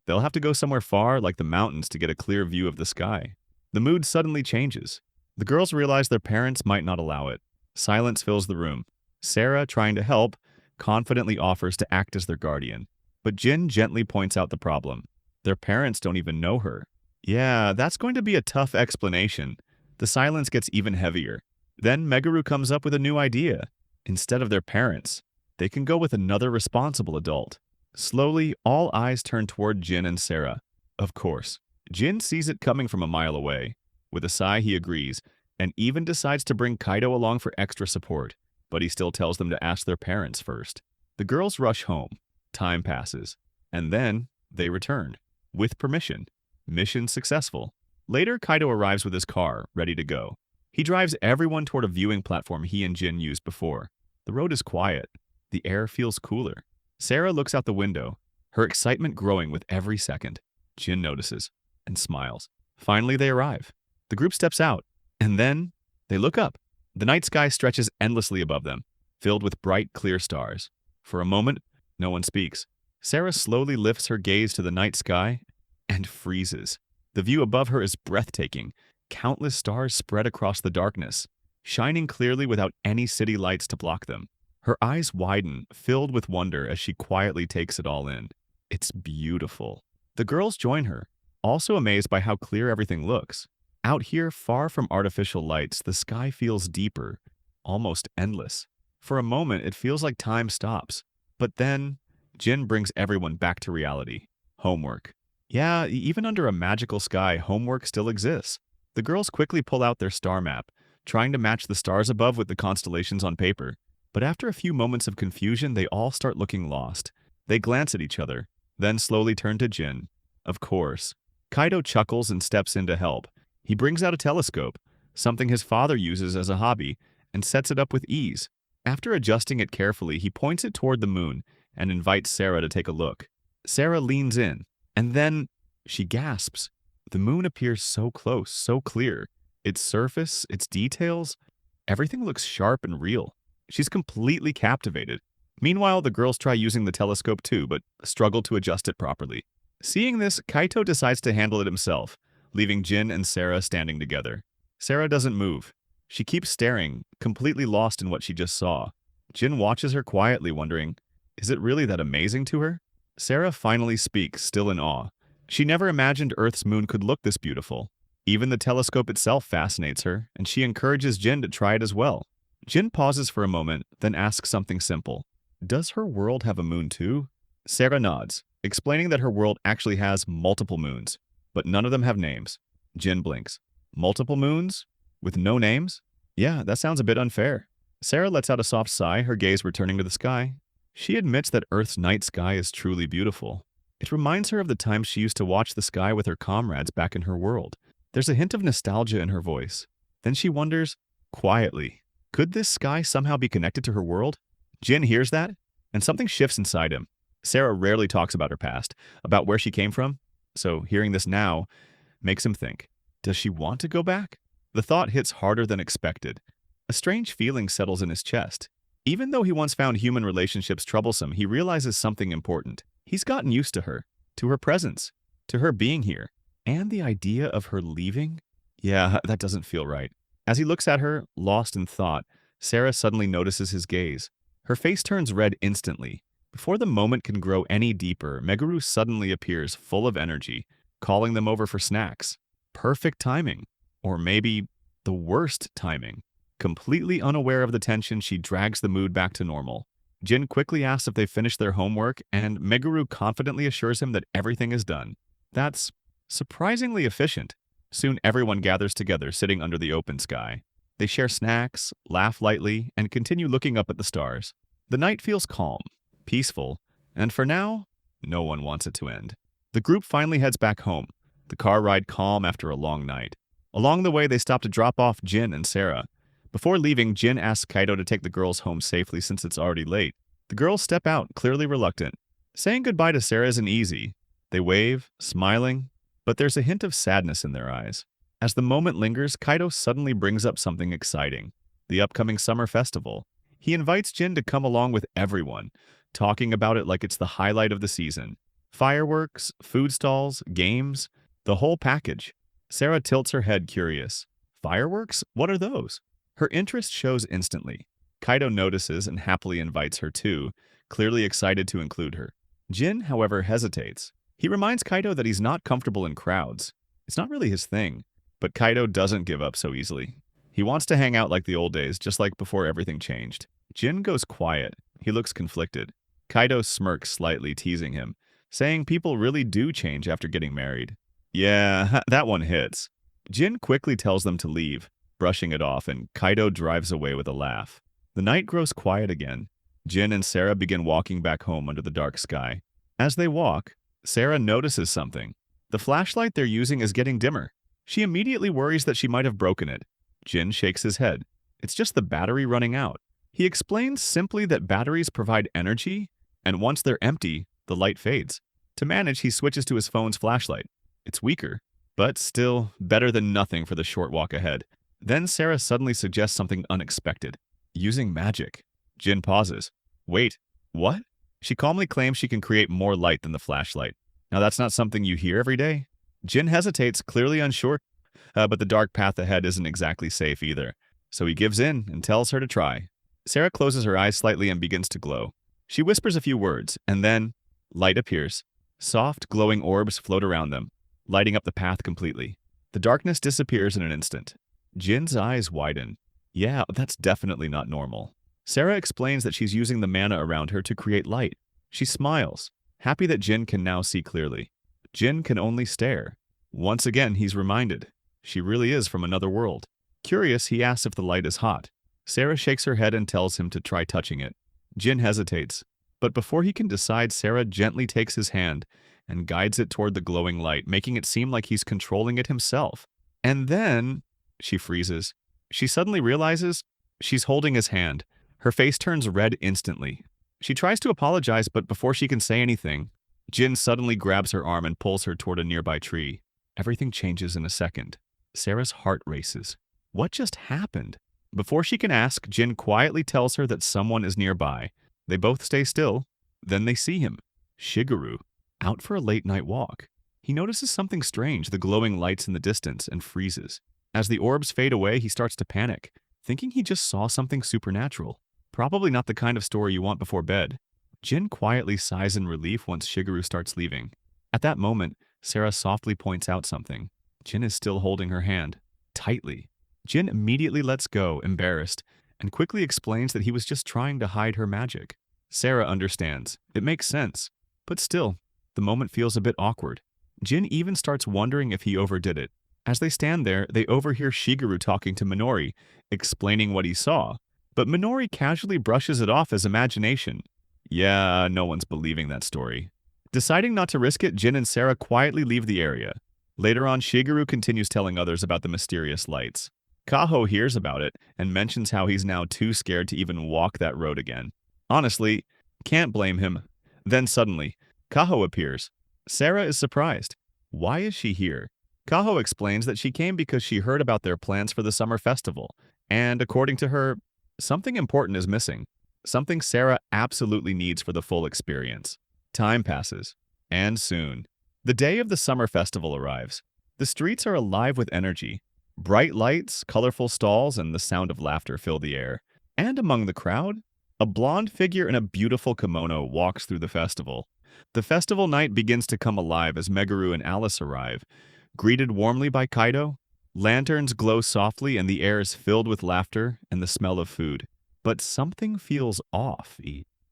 they'll have to go somewhere far like the mountains to get a clear view of the sky. The mood suddenly changes. The girls realize their parents might not allow it. Silence fills the room. Sarah, trying to help, confidently offers to act as their guardian. But Jin gently points out the problem. Their parents don't even know her. Yeah, that's going to be a tough explanation. The silence gets even heavier. Then Meguru comes up with a new idea. Instead of their parents, they can go with another responsible adult. Slowly, all eyes turn toward Jin and Sarah. Of course, Jin sees it coming from a mile away. With a sigh, he agrees, and even decides to bring Kaido along for extra support, but he still tells them to ask their parents first. The girls rush home. Time passes, and then they return, with permission. Mission successful. Later, Kaido arrives with his car, ready to go. He drives everyone toward a viewing platform he and Jin used before. The road is quiet. The air feels cooler. Sarah looks out the window, her excitement growing with every second. Jin notices and smiles. Finally, they arrive. The group steps out, and then they look up. The night sky stretches endlessly above them, filled with bright, clear stars. For a moment, no one speaks. Sarah slowly lifts her gaze to the night sky and freezes. The view above her is breathtaking. Countless stars spread across the darkness, shining clearly without any city lights to block them. Her eyes widen, filled with wonder as she quietly takes it all in. It's beautiful. The girls join her, also amazed by how clear everything looks. Out here, far from artificial lights, the sky feels deeper, almost endless. For a moment, it feels like time stops. But then, Jin brings everyone back to reality. Homework. Yeah, even under a magical sky, homework still exists. The girls quickly pull out their star map, trying to match the stars above with the constellations on paper. But after a few moments of confusion, they all start looking lost. They glance at each other, then slowly turn to Jin. Of course. Kaido chuckles and steps in to help. He brings out a telescope, something his father uses as a hobby, and sets it up with ease. After adjusting it carefully, he points it toward the moon and invites Sarah to take a look. Sarah leans in, and then she gasps. The moon appears so close, so clear. Its surface, its details, everything looks sharp and real. She's completely captivated. Meanwhile, the girls try using the telescope too, but struggle to adjust it properly. Seeing this, Kaito decides to handle it himself, leaving Jin and Sarah standing together. Sarah doesn't move. She keeps staring, completely lost in what she just saw. Jin watches her quietly, wondering, is it really that amazing to her? Sarah finally speaks, still in awe. She never imagined Earth's moon could look this beautiful. Even the telescope itself fascinates her, and she encourages Jin to try it as well. Jin pauses for a moment, then asks something simple. Does her world have a moon too? Sarah nods, explaining that her world actually has multiple moons, but none of them have names. Jin blinks. Multiple moons? With no names? Yeah, that sounds a bit unfair. Sarah lets out a soft sigh, her gaze returning to the sky. She admits that Earth's night sky is truly beautiful. It reminds her of the times she used to watch the sky with her comrades back in her world. There's a hint of nostalgia in her voice. Then she wonders, quietly, could this sky somehow be connected to her world? Jin hears that, and something shifts inside him. Sarah rarely talks about her past, about where she came from, so hearing this now makes him think, does she want to go back? The thought hits harder than expected. A strange feeling settles in his chest. Even though he once found human relationships troublesome, he realizes something important. He's gotten used to her presence, to her being here, and the idea of her leaving? Yeah, that doesn't feel right. As he looks at her, lost in thought, Sarah suddenly notices his gaze. Her face turns red instantly. Before the moment can grow any deeper, Meguru suddenly appears full of energy, calling them over for snacks. Perfect timing. Or maybe the worst timing. Completely unaware of the tension, she drags the mood back to normal. Jin quickly asks if they've finished their homework, and Meguru confidently assures him that everything is done. That's surprisingly efficient. Soon everyone gathers together, sitting under the open sky. They share snacks, laugh lightly, and continue looking up at the stars. The night feels calm, peaceful, and for now, no one wants it to end. The group finally heads back home, the car ride calm after a long night. Along the way, they stop to drop off Jin and Sarah. Before leaving, Jin asks Kaido to take the girls home safely since it's already late. The girls step out, clearly reluctant. Saying goodbye to Sarah isn't easy. They wave, smiling, but there's a hint of sadness in their eyes. As the moment lingers, Kaido suddenly brings up something exciting. the upcoming summer festival. He invites Jin to come along with everyone, talking about it like it's the highlight of the season. Fireworks, food stalls, games, the whole package. Sarah tilts her head curious. Fireworks? What are those? Her interest shows instantly. Kaido notices and happily invites her too, clearly excited to include her. Jin, however, hesitates. He reminds Kaido that he's not comfortable in crowds. It's not really his thing. But Kaido doesn't give up so easily. He wants to hang out like the old days, just like before everything changed. Jin goes quiet. He looks conflicted. Kaido smirks slightly, teasing him, saying people really do change after getting married. Yeah, that one hits. Jin quickly tells them to leave, brushing it off, and Kaido drives away with a laugh. The night grows quiet again. Jin and Sarah begin walking back home under the dark sky. As they walk, Sarah notices something. The flashlight they're using is getting dimmer. She immediately worries that she might have broken it. Jin shakes his head. It's just the battery running out. He explains simply that batteries provide energy, and once they're empty, the light fades. To manage, he switches to his phone's flashlight. It's weaker, but still better than nothing for the short walk ahead. Then Sarah suddenly suggests something unexpected. Using magic. Jin pauses. Wait, what? She calmly claims she can create more light than the flashlight. Now that's not something you hear every day. Jin hesitates, clearly unsure, but the dark path ahead isn't exactly safe either. So he gives in and tells her to try. Sarah closes her eyes slightly and begins to glow. She whispers a few words, and then light appears. Soft, glowing orbs float around them, lighting up the path completely. The darkness disappears in an instant. Jin's eyes widen. Yeah, that's definitely not normal. Sarah explains that she's using the mana around her to create light. She smiles, happy that Jin can now see clearly. Jin can only stare. Once again, he's reminded. She really is from another world. Curious, he asks if the light is hot. Sarah shakes her head and tells him to try touching it. Jin hesitates, but before he can decide, Sarah gently takes his hand and guides it toward the glowing light, making it seem like he's controlling it himself. And then she freezes. She suddenly realizes she's holding his hand. Her face turns red instantly. She tries to apologize, but before she can say anything, Jin suddenly grabs her arm and pulls her toward a nearby tree. Everything changes in a second. Sarah's heart races. What just happened? Before she can ask, Jin quietly tells her that someone is nearby. They both stay still. Then they see him. Shigeru, out for a late-night walk. He notices something strange, the glowing lights in the distance, and freezes. As the orbs fade away, he starts to panic, thinking he just saw something supernatural. Probably not the kind of story you want before bed. Jin quietly sighs in relief once Shigeru starts leaving. At that moment, Sarah softly points out something. Jin is still holding her hand, tightly. Jin immediately lets go, embarrassed, and quickly explains that he was just trying to hide her magic. Sarah understands. It makes sense. But still, the moment feels a bit awkward. Jin even starts wondering if he overdid it. As they stand there, they overhear Shigeru talking to Minori, explaining what he saw. But Minori casually brushes it off as imagination. Yeah, no one's believing that story. Deciding not to risk it, Jin and Sarah quietly leave the area. Later on, Shigeru continues telling others about the mysterious lights. Kaho hears about it and mentions how he's now too scared to even walk that road again. Honestly, can't blame him. Then suddenly, Kaho appears. Sarah is surprised. Why is she here? Kaho explains that she came because she heard about their plans for the summer festival, and according to her, something important is missing. Something Sarah absolutely needs for the full experience. Time passes, and soon, the day of the summer festival arrives. The streets are alive with energy. Bright lights, colorful stalls, and the sound of laughter fill the air. And among the crowd, a blonde figure in a beautiful kimono walks through the festival. The festival night begins to come alive as Meguru and Alice arrive. Greeted warmly by Kaido, lanterns glow softly and the air is filled with laughter and the smell of food. But something feels off.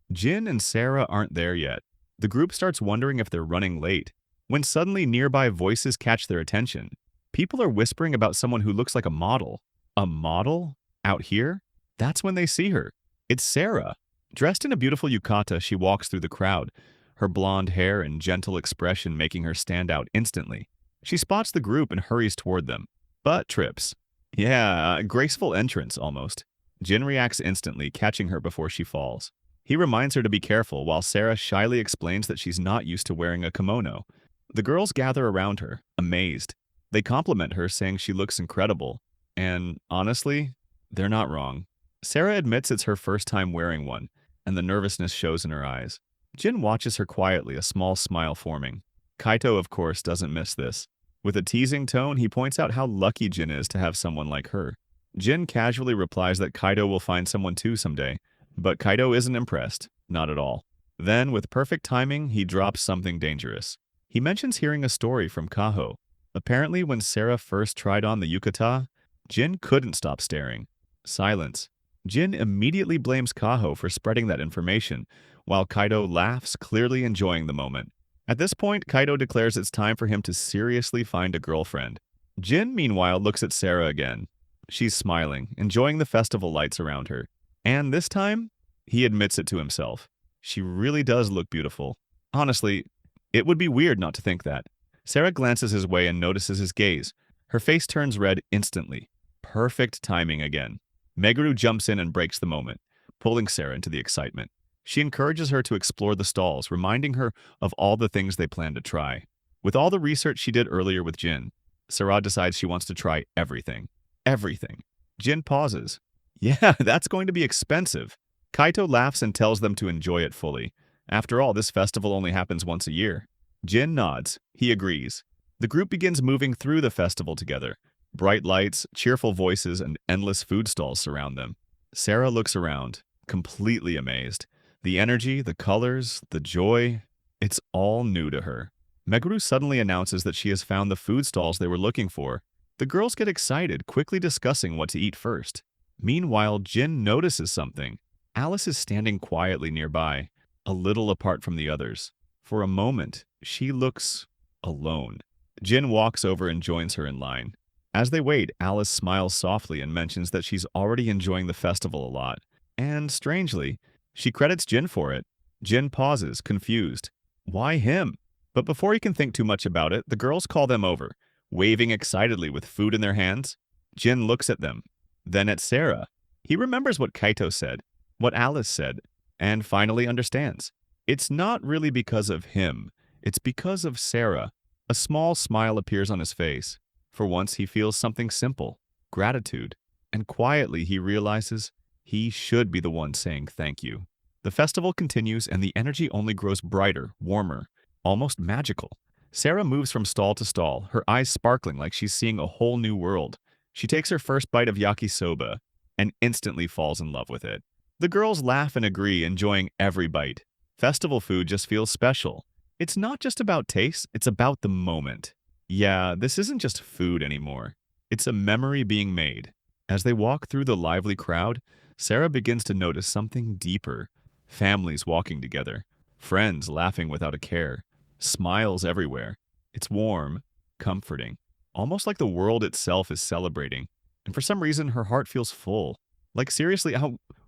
Jin and Sarah aren't there yet. The group starts wondering if they're running late, when suddenly nearby voices catch their attention. People are whispering about someone who looks like a model. A model? Out here? That's when they see her. It's Sarah. Dressed in a beautiful yukata, she walks through the crowd, her blonde hair and gentle expression making her stand out instantly. She spots the group and hurries toward them, but trips. Yeah, a graceful entrance, almost. Jin reacts instantly, catching her before she falls. He reminds her to be careful, while Sarah shyly explains that she's not used to wearing a kimono. The girls gather around her, amazed. They compliment her, saying she looks incredible. And honestly, They're not wrong. Sarah admits it's her first time wearing one, and the nervousness shows in her eyes. Jin watches her quietly, a small smile forming. Kaito, of course, doesn't miss this. With a teasing tone, he points out how lucky Jin is to have someone like her. Jin casually replies that Kaito will find someone too someday, but Kaito isn't impressed, not at all. Then, with perfect timing, he drops something dangerous. He mentions hearing a story from Kaho. Apparently, when Sarah first tried on the yukata, Jin couldn't stop staring. Silence. Jin immediately blames Kaho for spreading that information, while Kaito laughs, clearly enjoying the moment. At this point, Kaito declares it's time for him to seriously find a girlfriend. Jin, meanwhile, looks at Sarah again. She's smiling, enjoying the festival lights around her. And this time, he admits it to himself. She really does look beautiful. Honestly, it would be weird not to think that. Sarah glances his way and notices his gaze. Her face turns red instantly. Perfect timing again. Meguru jumps in and breaks the moment, pulling Sarah into the excitement. She encourages her to explore the stalls, reminding her of all the things they plan to try. With all the research she did earlier with Jin, Sarah decides she wants to try everything. Everything. Jin pauses. Yeah, that's going to be expensive. Kaito laughs and tells them to enjoy it fully. After all, this festival only happens once a year. Jin nods. He agrees. The group begins moving through the festival together. Bright lights, cheerful voices, and endless food stalls surround them. Sarah looks around, completely amazed. The energy, the colors, the joy, it's all new to her. Meguru suddenly announces that she has found the food stalls they were looking for. The girls get excited, quickly discussing what to eat first. Meanwhile, Jin notices something. Alice is standing quietly nearby, a little apart from the others. For a moment, she looks alone. Jin walks over and joins her in line. As they wait, Alice smiles softly and mentions that she's already enjoying the festival a lot. And, strangely, she credits Jin for it. Jin pauses, confused. Why him? But before he can think too much about it, the girls call them over, waving excitedly with food in their hands. Jin looks at them, then at Sarah. He remembers what Kaito said, what Alice said, and finally understands. It's not really because of him. It's because of Sarah. A small smile appears on his face. For once, he feels something simple, gratitude. And quietly, he realizes he should be the one saying thank you. The festival continues, and the energy only grows brighter, warmer, almost magical. Sarah moves from stall to stall, her eyes sparkling like she's seeing a whole new world. She takes her first bite of yakisoba and instantly falls in love with it. The girls laugh and agree, enjoying every bite. Festival food just feels special. It's not just about taste, it's about the moment. Yeah, this isn't just food anymore. It's a memory being made. As they walk through the lively crowd, Sarah begins to notice something deeper. Families walking together, friends laughing without a care, smiles everywhere. It's warm, comforting, almost like the world itself is celebrating. And for some reason, her heart feels full. Like seriously,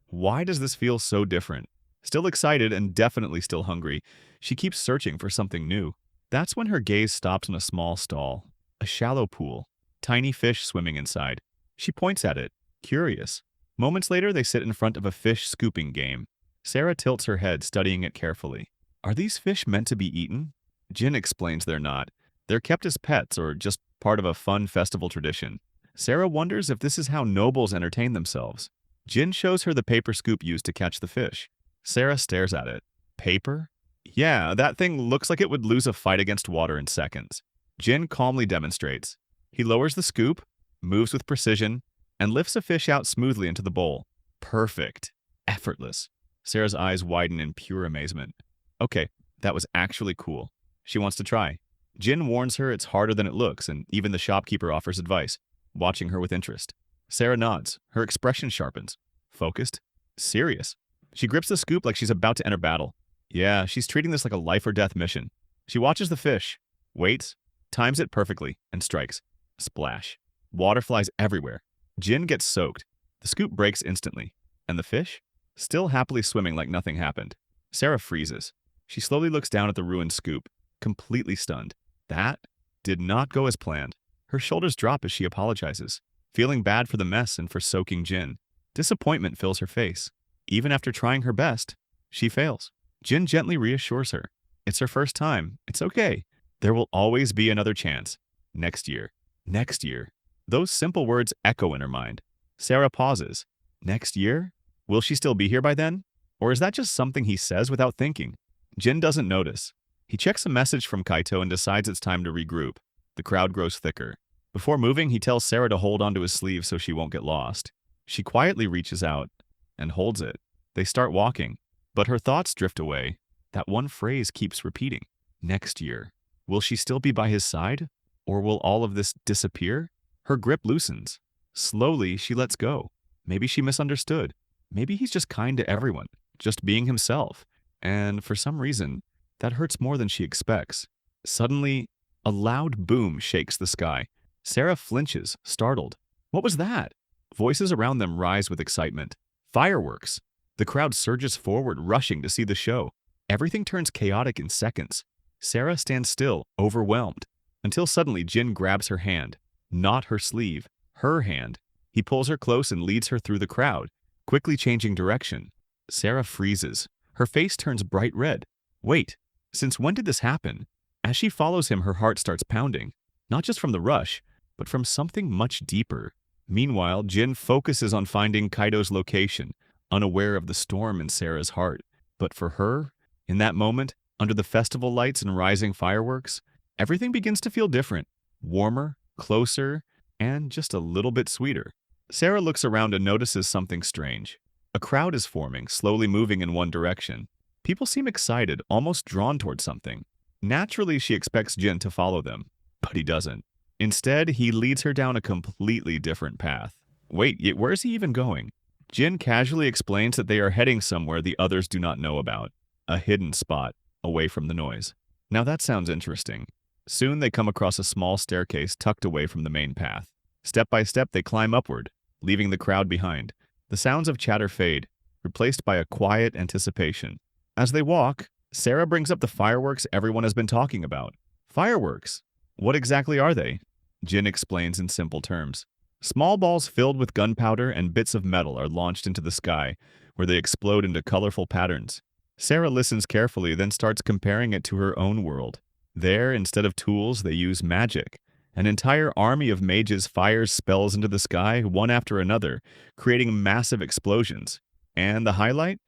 why does this feel so different? Still excited and definitely still hungry, she keeps searching for something new. That's when her gaze stops on a small stall, a shallow pool, tiny fish swimming inside. She points at it, curious. Moments later, they sit in front of a fish scooping game. Sarah tilts her head, studying it carefully. Are these fish meant to be eaten? Jin explains they're not. They're kept as pets or just part of a fun festival tradition. Sarah wonders if this is how nobles entertain themselves. Jin shows her the paper scoop used to catch the fish. Sarah stares at it. Paper? Yeah, that thing looks like it would lose a fight against water in seconds. Jin calmly demonstrates. He lowers the scoop, moves with precision, and lifts a fish out smoothly into the bowl. Perfect. Effortless. Sarah's eyes widen in pure amazement. Okay, that was actually cool. She wants to try. Jin warns her it's harder than it looks, and even the shopkeeper offers advice, watching her with interest. Sarah nods. Her expression sharpens. Focused. Serious. She grips the scoop like she's about to enter battle. Yeah, she's treating this like a life-or-death mission. She watches the fish, waits, times it perfectly, and strikes. Splash. Water flies everywhere. Jin gets soaked. The scoop breaks instantly. And the fish? Still happily swimming like nothing happened. Sarah freezes. She slowly looks down at the ruined scoop, completely stunned. That did not go as planned. Her shoulders drop as she apologizes, feeling bad for the mess and for soaking Jin. Disappointment fills her face. Even after trying her best, she fails. Jin gently reassures her. It's her first time. It's okay. There will always be another chance. Next year. Next year. Those simple words echo in her mind. Sarah pauses. Next year? Will she still be here by then? Or is that just something he says without thinking? Jin doesn't notice. He checks a message from Kaito and decides it's time to regroup. The crowd grows thicker. Before moving, he tells Sarah to hold onto his sleeve so she won't get lost. She quietly reaches out and holds it. They start walking, but her thoughts drift away. That one phrase keeps repeating. Next year. Will she still be by his side? Or will all of this disappear? Her grip loosens. Slowly, she lets go. Maybe she misunderstood. Maybe he's just kind to everyone, just being himself. And for some reason, that hurts more than she expects. Suddenly, a loud boom shakes the sky. Sarah flinches, startled. What was that? Voices around them rise with excitement. Fireworks! The crowd surges forward, rushing to see the show. Everything turns chaotic in seconds. Sarah stands still, overwhelmed, until suddenly Jin grabs her hand. Not her sleeve, her hand. He pulls her close and leads her through the crowd, quickly changing direction. Sarah freezes. Her face turns bright red. Wait, since when did this happen? As she follows him, her heart starts pounding. Not just from the rush, but from something much deeper. Meanwhile, Jin focuses on finding Kaito's location, unaware of the storm in Sarah's heart. But for her, in that moment, under the festival lights and rising fireworks, everything begins to feel different. Warmer, closer, and just a little bit sweeter. Sarah looks around and notices something strange. A crowd is forming, slowly moving in one direction. People seem excited, almost drawn toward something. Naturally, she expects Jin to follow them, but he doesn't. Instead, he leads her down a completely different path. Wait, where's he even going? Jin casually explains that they are heading somewhere the others do not know about. A hidden spot, away from the noise. Now that sounds interesting. Soon they come across a small staircase tucked away from the main path. Step by step, they climb upward, leaving the crowd behind. The sounds of chatter fade, replaced by a quiet anticipation. As they walk, Sarah brings up the fireworks everyone has been talking about. Fireworks? What exactly are they? Jin explains in simple terms. Small balls filled with gunpowder and bits of metal are launched into the sky, where they explode into colorful patterns. Sarah listens carefully, then starts comparing it to her own world. There, instead of tools, they use magic. An entire army of mages fires spells into the sky, one after another, creating massive explosions. And the highlight?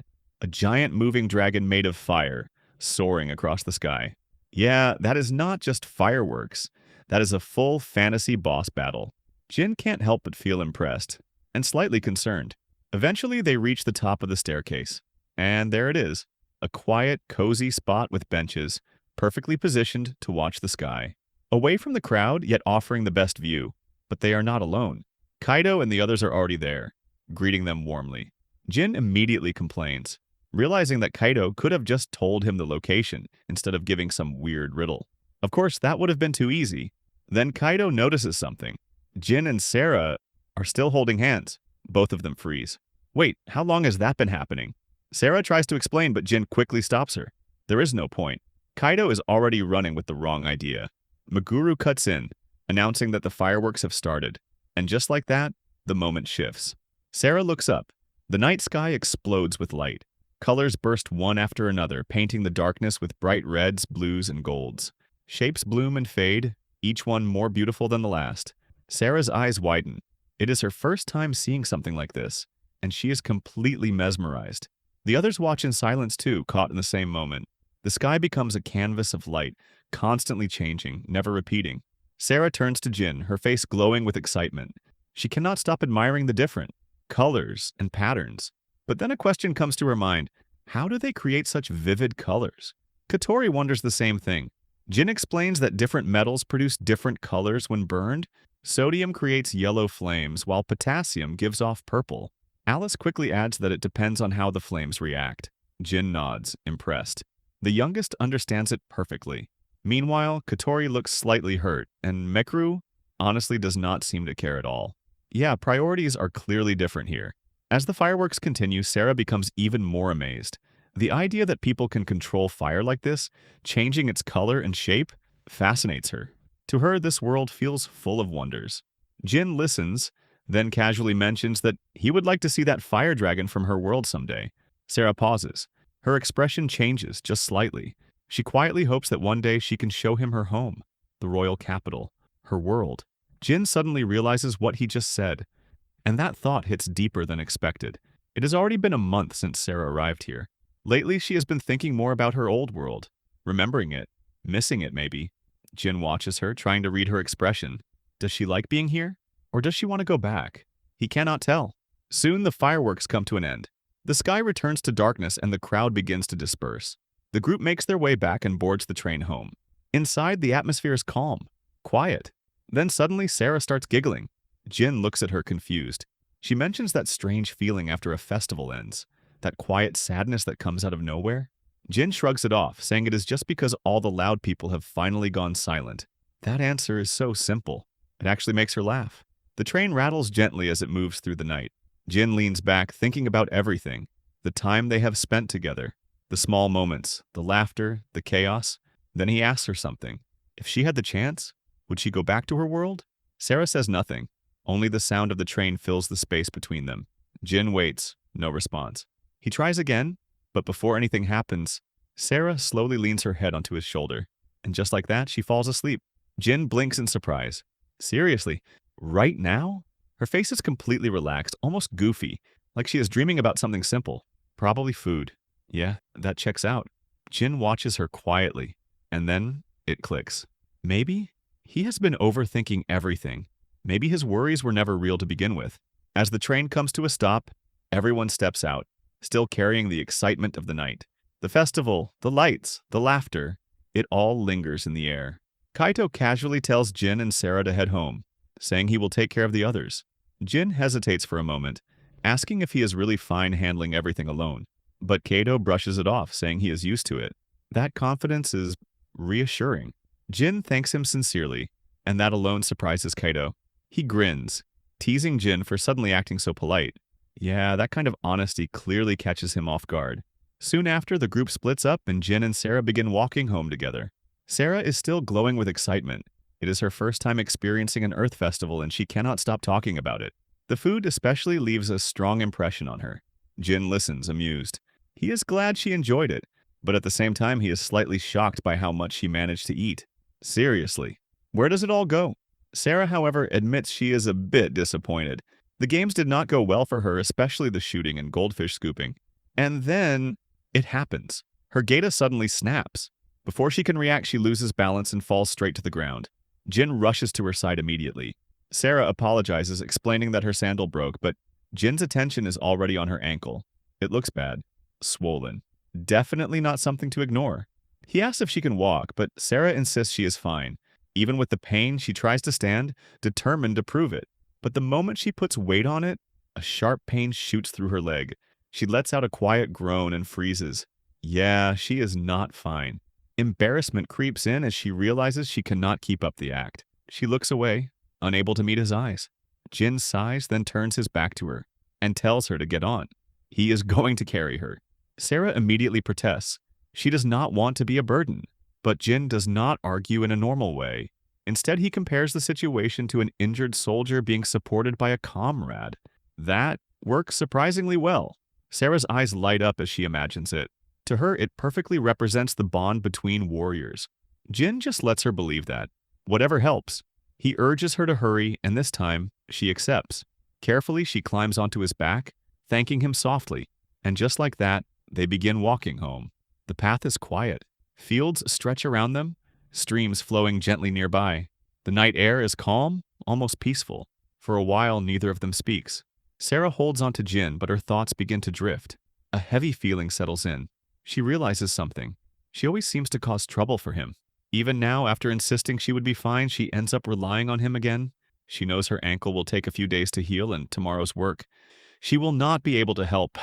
A giant moving dragon made of fire, soaring across the sky. Yeah, that is not just fireworks. That is a full fantasy boss battle. Jin can't help but feel impressed, and slightly concerned. Eventually, they reach the top of the staircase. And there it is, a quiet, cozy spot with benches, perfectly positioned to watch the sky. Away from the crowd, yet offering the best view. But they are not alone. Kaito and the others are already there, greeting them warmly. Jin immediately complains, realizing that Kaito could have just told him the location instead of giving some weird riddle. Of course, that would have been too easy. Then Kaito notices something. Jin and Sarah are still holding hands. Both of them freeze. Wait, how long has that been happening? Sarah tries to explain, but Jin quickly stops her. There is no point. Kaito is already running with the wrong idea. Meguru cuts in, announcing that the fireworks have started. And just like that, the moment shifts. Sarah looks up. The night sky explodes with light. Colors burst one after another, painting the darkness with bright reds, blues, and golds. Shapes bloom and fade, each one more beautiful than the last. Sarah's eyes widen. It is her first time seeing something like this, and she is completely mesmerized. The others watch in silence too, caught in the same moment. The sky becomes a canvas of light, constantly changing, never repeating. Sarah turns to Jin, her face glowing with excitement. She cannot stop admiring the different colors and patterns. But then a question comes to her mind. How do they create such vivid colors? Katori wonders the same thing. Jin explains that different metals produce different colors when burned. Sodium creates yellow flames, while potassium gives off purple. Alice quickly adds that it depends on how the flames react. Jin nods, impressed. The youngest understands it perfectly. Meanwhile, Katori looks slightly hurt, and Mekru honestly does not seem to care at all. Yeah, priorities are clearly different here. As the fireworks continue, Sarah becomes even more amazed. The idea that people can control fire like this, changing its color and shape, fascinates her. To her, this world feels full of wonders. Jin listens, then casually mentions that he would like to see that fire dragon from her world someday. Sarah pauses. Her expression changes just slightly. She quietly hopes that one day she can show him her home, the royal capital, her world. Jin suddenly realizes what he just said. And that thought hits deeper than expected. It has already been a month since Sarah arrived here. Lately, she has been thinking more about her old world, remembering it, missing it maybe. Jin watches her, trying to read her expression. Does she like being here? Or does she want to go back? He cannot tell. Soon the fireworks come to an end. The sky returns to darkness and the crowd begins to disperse. The group makes their way back and boards the train home. Inside, the atmosphere is calm, quiet. Then suddenly, Sarah starts giggling. Jin looks at her confused. She mentions that strange feeling after a festival ends, that quiet sadness that comes out of nowhere. Jin shrugs it off, saying it is just because all the loud people have finally gone silent. That answer is so simple. It actually makes her laugh. The train rattles gently as it moves through the night. Jin leans back, thinking about everything. The time they have spent together. The small moments, the laughter, the chaos. Then he asks her something. If she had the chance, would she go back to her world? Sarah says nothing. Only the sound of the train fills the space between them. Jin waits, no response. He tries again, but before anything happens, Sarah slowly leans her head onto his shoulder. And just like that, she falls asleep. Jin blinks in surprise. Seriously, right now? Her face is completely relaxed, almost goofy, like she is dreaming about something simple. Probably food. Yeah, that checks out. Jin watches her quietly, and then it clicks. Maybe he has been overthinking everything. Maybe his worries were never real to begin with. As the train comes to a stop, everyone steps out, still carrying the excitement of the night. The festival, the lights, the laughter, it all lingers in the air. Kaito casually tells Jin and Sarah to head home, saying he will take care of the others. Jin hesitates for a moment, asking if he is really fine handling everything alone. But Kaito brushes it off, saying he is used to it. That confidence is reassuring. Jin thanks him sincerely, and that alone surprises Kaito. He grins, teasing Jin for suddenly acting so polite. Yeah, that kind of honesty clearly catches him off guard. Soon after, the group splits up and Jin and Sarah begin walking home together. Sarah is still glowing with excitement. It is her first time experiencing an Earth Festival and she cannot stop talking about it. The food especially leaves a strong impression on her. Jin listens, amused. He is glad she enjoyed it, but at the same time he is slightly shocked by how much she managed to eat. Seriously, where does it all go? Sarah, however, admits she is a bit disappointed. The games did not go well for her, especially the shooting and goldfish scooping. And then it happens. Her gaita suddenly snaps. Before she can react, she loses balance and falls straight to the ground. Jin rushes to her side immediately. Sarah apologizes, explaining that her sandal broke, but Jin's attention is already on her ankle. It looks bad. Swollen. Definitely not something to ignore. He asks if she can walk, but Sarah insists she is fine. Even with the pain, she tries to stand, determined to prove it. But the moment she puts weight on it, a sharp pain shoots through her leg. She lets out a quiet groan and freezes. Yeah, she is not fine. Embarrassment creeps in as she realizes she cannot keep up the act. She looks away, unable to meet his eyes. Jin sighs, then turns his back to her and tells her to get on. He is going to carry her. Sarah immediately protests. She does not want to be a burden. But Jin does not argue in a normal way. Instead, he compares the situation to an injured soldier being supported by a comrade. That works surprisingly well. Sarah's eyes light up as she imagines it. To her, it perfectly represents the bond between warriors. Jin just lets her believe that. Whatever helps. He urges her to hurry, and this time, she accepts. Carefully, she climbs onto his back, thanking him softly. And just like that, they begin walking home. The path is quiet. Fields stretch around them, streams flowing gently nearby. The night air is calm, almost peaceful. For a while, neither of them speaks. Sarah holds onto Jin, but her thoughts begin to drift. A heavy feeling settles in. She realizes something. She always seems to cause trouble for him. Even now, after insisting she would be fine, she ends up relying on him again. She knows her ankle will take a few days to heal and tomorrow's work. She will not be able to help.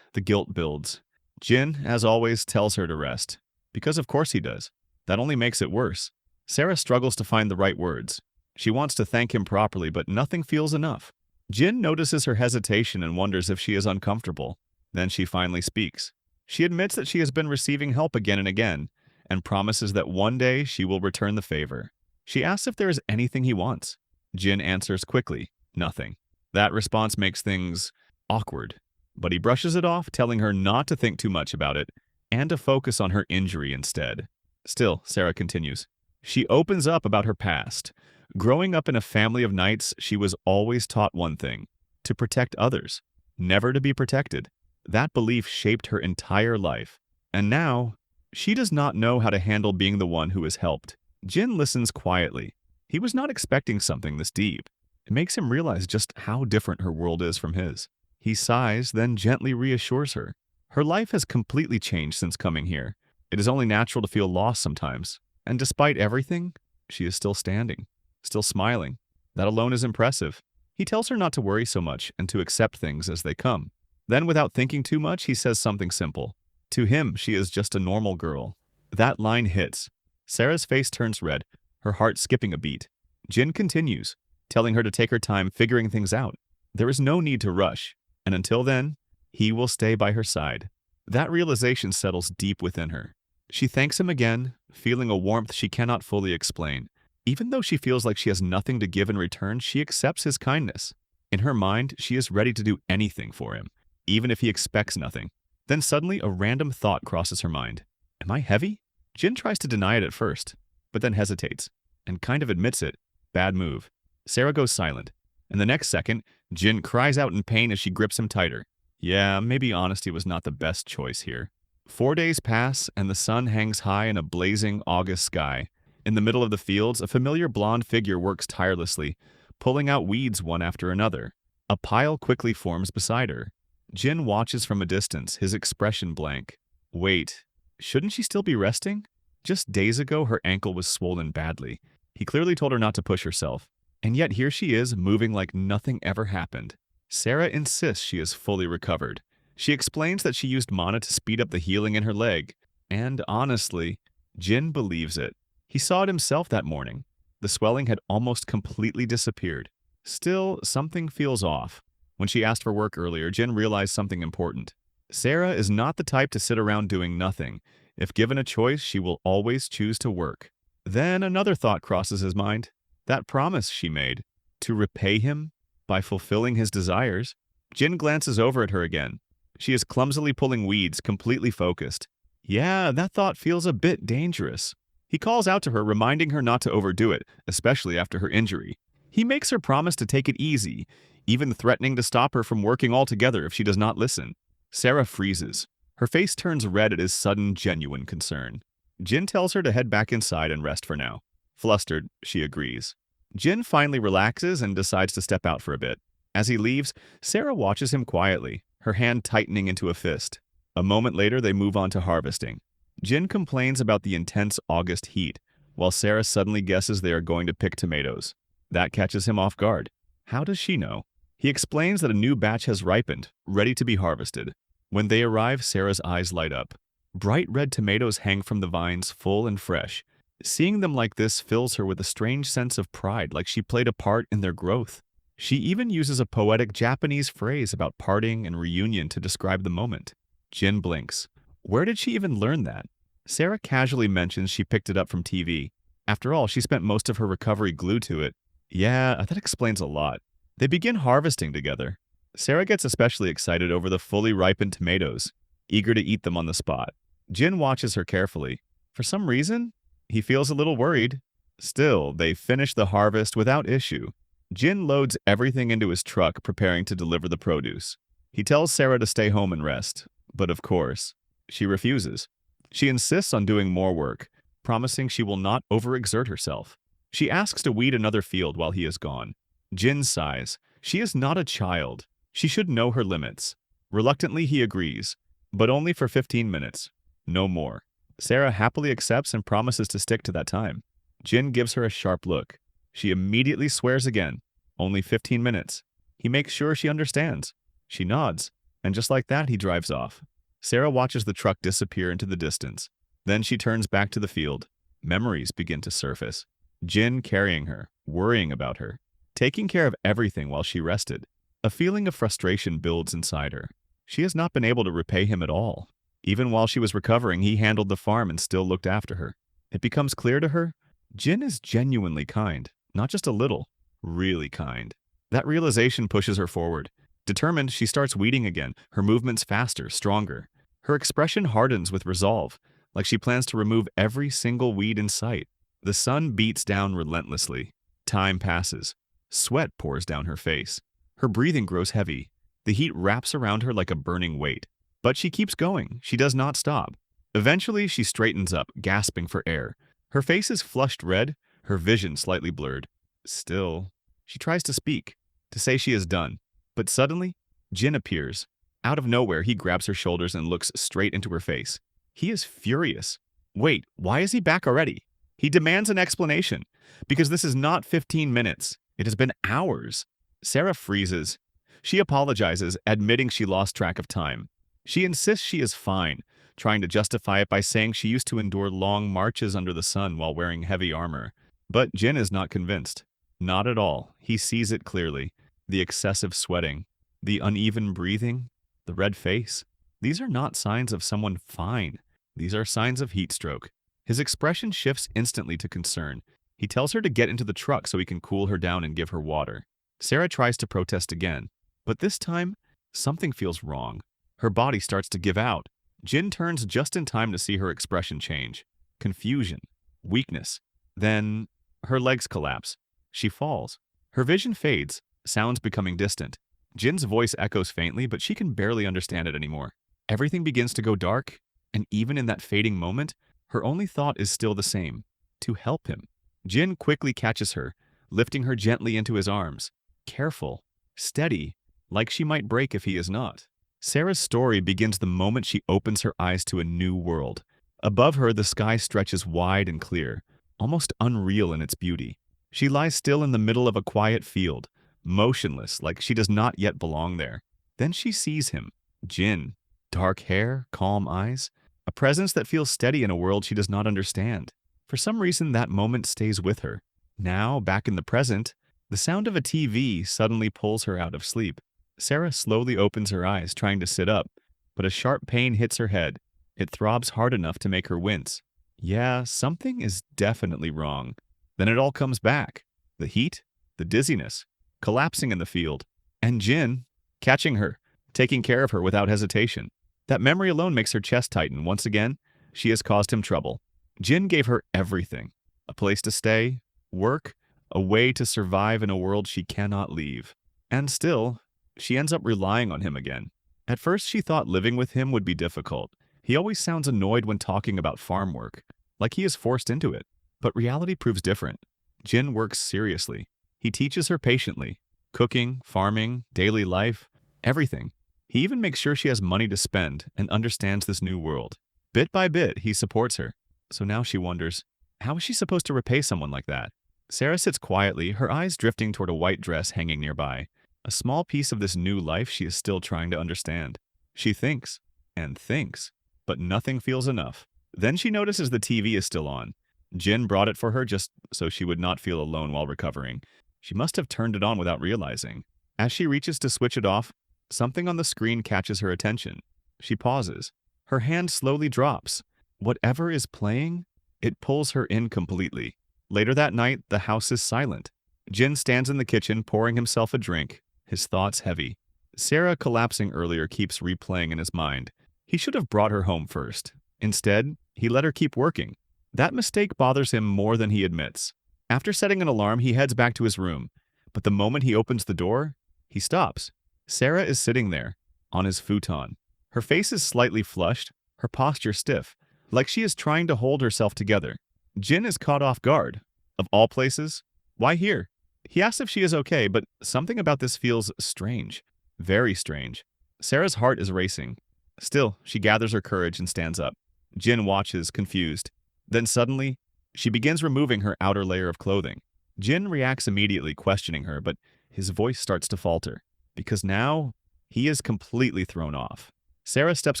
The guilt builds. Jin, as always, tells her to rest. Because of course he does. That only makes it worse. Sarah struggles to find the right words. She wants to thank him properly, but nothing feels enough. Jin notices her hesitation and wonders if she is uncomfortable. Then she finally speaks. She admits that she has been receiving help again and again, and promises that one day she will return the favor. She asks if there is anything he wants. Jin answers quickly, nothing. That response makes things awkward. But he brushes it off, telling her not to think too much about it, and to focus on her injury instead. Still, Sarah continues. She opens up about her past. Growing up in a family of knights, she was always taught one thing. to protect others, never to be protected. That belief shaped her entire life. And now, she does not know how to handle being the one who is helped. Jin listens quietly. He was not expecting something this deep. It makes him realize just how different her world is from his. He sighs, then gently reassures her. Her life has completely changed since coming here. It is only natural to feel lost sometimes. And despite everything, she is still standing, still smiling. That alone is impressive. He tells her not to worry so much and to accept things as they come. Then, without thinking too much, he says something simple. To him, she is just a normal girl. That line hits. Sarah's face turns red, her heart skipping a beat. Jin continues, telling her to take her time figuring things out. There is no need to rush, and until then, he will stay by her side. That realization settles deep within her. She thanks him again, feeling a warmth she cannot fully explain. Even though she feels like she has nothing to give in return, she accepts his kindness. In her mind, she is ready to do anything for him, even if he expects nothing. Then suddenly, a random thought crosses her mind. Am I heavy? Jin tries to deny it at first, but then hesitates, and kind of admits it. Bad move. Sarah goes silent, and the next second, Jin cries out in pain as she grips him tighter. Yeah, maybe honesty was not the best choice here. 4 days pass, and the sun hangs high in a blazing August sky. In the middle of the fields, a familiar blonde figure works tirelessly, pulling out weeds one after another. A pile quickly forms beside her. Jin watches from a distance, his expression blank. Wait, shouldn't she still be resting? Just days ago, her ankle was swollen badly. He clearly told her not to push herself. And yet here she is, moving like nothing ever happened. Sarah insists she is fully recovered. She explains that she used mana to speed up the healing in her leg. And honestly, Jin believes it. He saw it himself that morning. The swelling had almost completely disappeared. Still, something feels off. When she asked for work earlier, Jin realized something important. Sarah is not the type to sit around doing nothing. If given a choice, she will always choose to work. Then another thought crosses his mind. That promise she made, to repay him by fulfilling his desires. Jin glances over at her again. She is clumsily pulling weeds, completely focused. Yeah, that thought feels a bit dangerous. He calls out to her, reminding her not to overdo it, especially after her injury. He makes her promise to take it easy, even threatening to stop her from working altogether if she does not listen. Sarah freezes. Her face turns red at his sudden, genuine concern. Jin tells her to head back inside and rest for now. Flustered, she agrees. Jin finally relaxes and decides to step out for a bit. As he leaves, Sarah watches him quietly, her hand tightening into a fist. A moment later, they move on to harvesting. Jin complains about the intense August heat, while Sarah suddenly guesses they are going to pick tomatoes. That catches him off guard. How does she know? He explains that a new batch has ripened, ready to be harvested. When they arrive, Sarah's eyes light up. Bright red tomatoes hang from the vines, full and fresh. Seeing them like this fills her with a strange sense of pride, like she played a part in their growth. She even uses a poetic Japanese phrase about parting and reunion to describe the moment. Jin blinks. Where did she even learn that? Sarah casually mentions she picked it up from TV. After all, she spent most of her recovery glued to it. Yeah, that explains a lot. They begin harvesting together. Sarah gets especially excited over the fully ripened tomatoes, eager to eat them on the spot. Jin watches her carefully. For some reason, he feels a little worried. Still, they finish the harvest without issue. Jin loads everything into his truck, preparing to deliver the produce. He tells Sarah to stay home and rest, but of course, she refuses. She insists on doing more work, promising she will not overexert herself. She asks to weed another field while he is gone. Jin sighs. She is not a child. She should know her limits. Reluctantly, he agrees, but only for 15 minutes. No more. Sarah happily accepts and promises to stick to that time. Jin gives her a sharp look. She immediately swears again. Only 15 minutes. He makes sure she understands. She nods, and just like that, he drives off. Sarah watches the truck disappear into the distance. Then she turns back to the field. Memories begin to surface. Jin carrying her, worrying about her, taking care of everything while she rested. A feeling of frustration builds inside her. She has not been able to repay him at all. Even while she was recovering, he handled the farm and still looked after her. It becomes clear to her, Jin is genuinely kind, not just a little, really kind. That realization pushes her forward. Determined, she starts weeding again, her movements faster, stronger. Her expression hardens with resolve, like she plans to remove every single weed in sight. The sun beats down relentlessly. Time passes. Sweat pours down her face. Her breathing grows heavy. The heat wraps around her like a burning weight. But she keeps going. She does not stop. Eventually, she straightens up, gasping for air. Her face is flushed red, her vision slightly blurred. Still, she tries to speak, to say she is done. But suddenly, Jin appears. Out of nowhere, he grabs her shoulders and looks straight into her face. He is furious. Wait, why is he back already? He demands an explanation, because this is not 15 minutes. It has been hours. Sarah freezes. She apologizes, admitting she lost track of time. She insists she is fine, trying to justify it by saying she used to endure long marches under the sun while wearing heavy armor. But Jin is not convinced. Not at all. He sees it clearly. The excessive sweating, the uneven breathing, the red face. These are not signs of someone fine. These are signs of heat stroke. His expression shifts instantly to concern. He tells her to get into the truck so he can cool her down and give her water. Sarah tries to protest again, but this time, something feels wrong. Her body starts to give out. Jin turns just in time to see her expression change. Confusion, weakness. Then, her legs collapse. She falls. Her vision fades, sounds becoming distant. Jin's voice echoes faintly, but she can barely understand it anymore. Everything begins to go dark, and even in that fading moment, her only thought is still the same: to help him. Jin quickly catches her, lifting her gently into his arms. Careful, steady, like she might break if he is not. Sarah's story begins the moment she opens her eyes to a new world. Above her, the sky stretches wide and clear, almost unreal in its beauty. She lies still in the middle of a quiet field, motionless, like she does not yet belong there. Then she sees him, Jin. Dark hair, calm eyes, a presence that feels steady in a world she does not understand. For some reason, that moment stays with her. Now, back in the present, the sound of a TV suddenly pulls her out of sleep. Sarah slowly opens her eyes, trying to sit up, but a sharp pain hits her head. It throbs hard enough to make her wince. Yeah, something is definitely wrong. Then it all comes back. The heat, the dizziness, collapsing in the field, and Jin catching her, taking care of her without hesitation. That memory alone makes her chest tighten. Once again, she has caused him trouble. Jin gave her everything: a place to stay, work, a way to survive in a world she cannot leave. And still, she ends up relying on him again. At first, she thought living with him would be difficult. He always sounds annoyed when talking about farm work, like he is forced into it. But reality proves different. Jin works seriously. He teaches her patiently. Cooking, farming, daily life, everything. He even makes sure she has money to spend and understands this new world. Bit by bit, he supports her. So now she wonders, how is she supposed to repay someone like that? Sarah sits quietly, her eyes drifting toward a white dress hanging nearby. A small piece of this new life she is still trying to understand. She thinks, and thinks, but nothing feels enough. Then she notices the TV is still on. Jin brought it for her just so she would not feel alone while recovering. She must have turned it on without realizing. As she reaches to switch it off, something on the screen catches her attention. She pauses. Her hand slowly drops. Whatever is playing, it pulls her in completely. Later that night, the house is silent. Jin stands in the kitchen, pouring himself a drink, his thoughts heavy. Sarah, collapsing earlier, keeps replaying in his mind. He should have brought her home first. Instead, he let her keep working. That mistake bothers him more than he admits. After setting an alarm, he heads back to his room. But the moment he opens the door, he stops. Sarah is sitting there, on his futon. Her face is slightly flushed, her posture stiff, like she is trying to hold herself together. Jin is caught off guard. Of all places, why here? He asks if she is okay, but something about this feels strange. Very strange. Sarah's heart is racing. Still, she gathers her courage and stands up. Jin watches, confused. Then suddenly, she begins removing her outer layer of clothing. Jin reacts immediately, questioning her, but his voice starts to falter, because now he is completely thrown off. Sarah steps